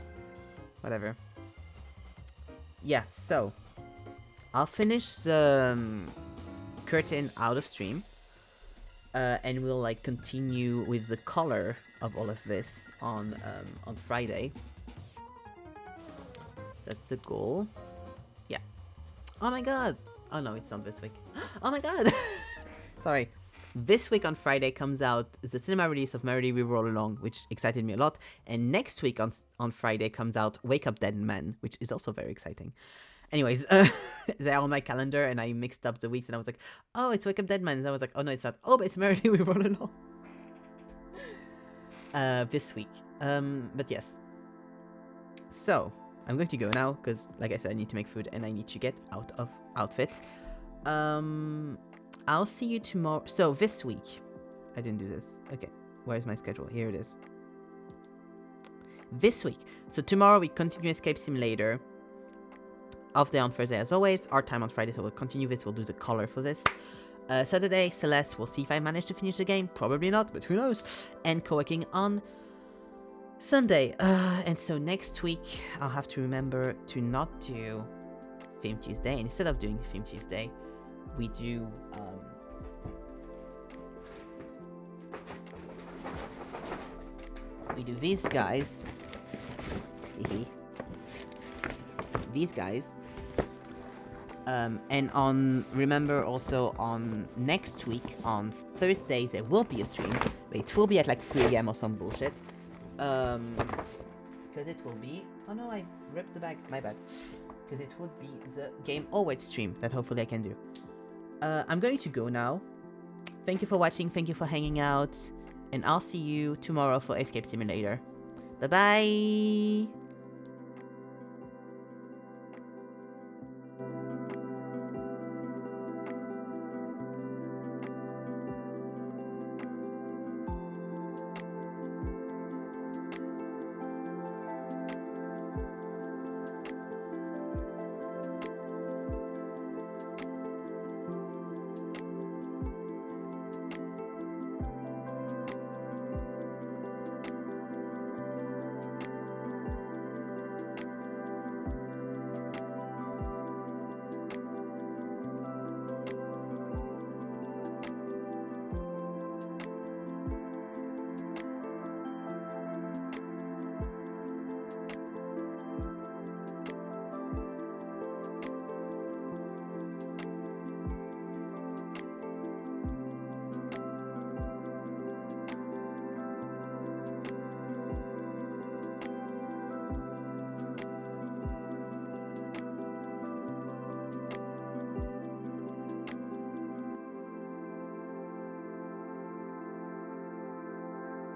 Whatever. Yeah, so I'll finish the curtain out of stream. And we'll like continue with the color of all of this on Friday. That's the goal. Yeah. Oh my god. Oh no, it's not this week. Oh my god. Sorry. This week on Friday comes out the cinema release of Merrily We Roll Along, which excited me a lot. And next week on Friday comes out Wake Up Dead Man, which is also very exciting. Anyways, they're on my calendar and I mixed up the weeks and I was like, oh, it's Wake Up Dead Man. And I was like, oh no, it's not. Oh, but it's Merrily We Roll Along. This week. But yes. So, I'm going to go now because, like I said, I need to make food and I need to get out of outfits. I'll see you tomorrow. So, this week. I didn't do this. Okay. Where's my schedule? Here it is. This week. So, tomorrow we continue Escape Simulator. Off day on Thursday as always, our time on Friday, so we'll continue this, we'll do the color for this. Saturday, Celeste, we'll see if I manage to finish the game, probably not, but who knows. And co-working on Sunday. And so next week, I'll have to remember to not do Theme Tuesday, and instead of doing Theme Tuesday, we do, these guys. These guys. And remember also on next week, on Thursday, there will be a stream, but it will be at like 3 AM or some bullshit. Because it will be, oh no, I ripped the bag, my bad. Because it would be the Game Always stream that hopefully I can do. I'm going to go now. Thank you for watching, thank you for hanging out, and I'll see you tomorrow for Escape Simulator. Bye bye!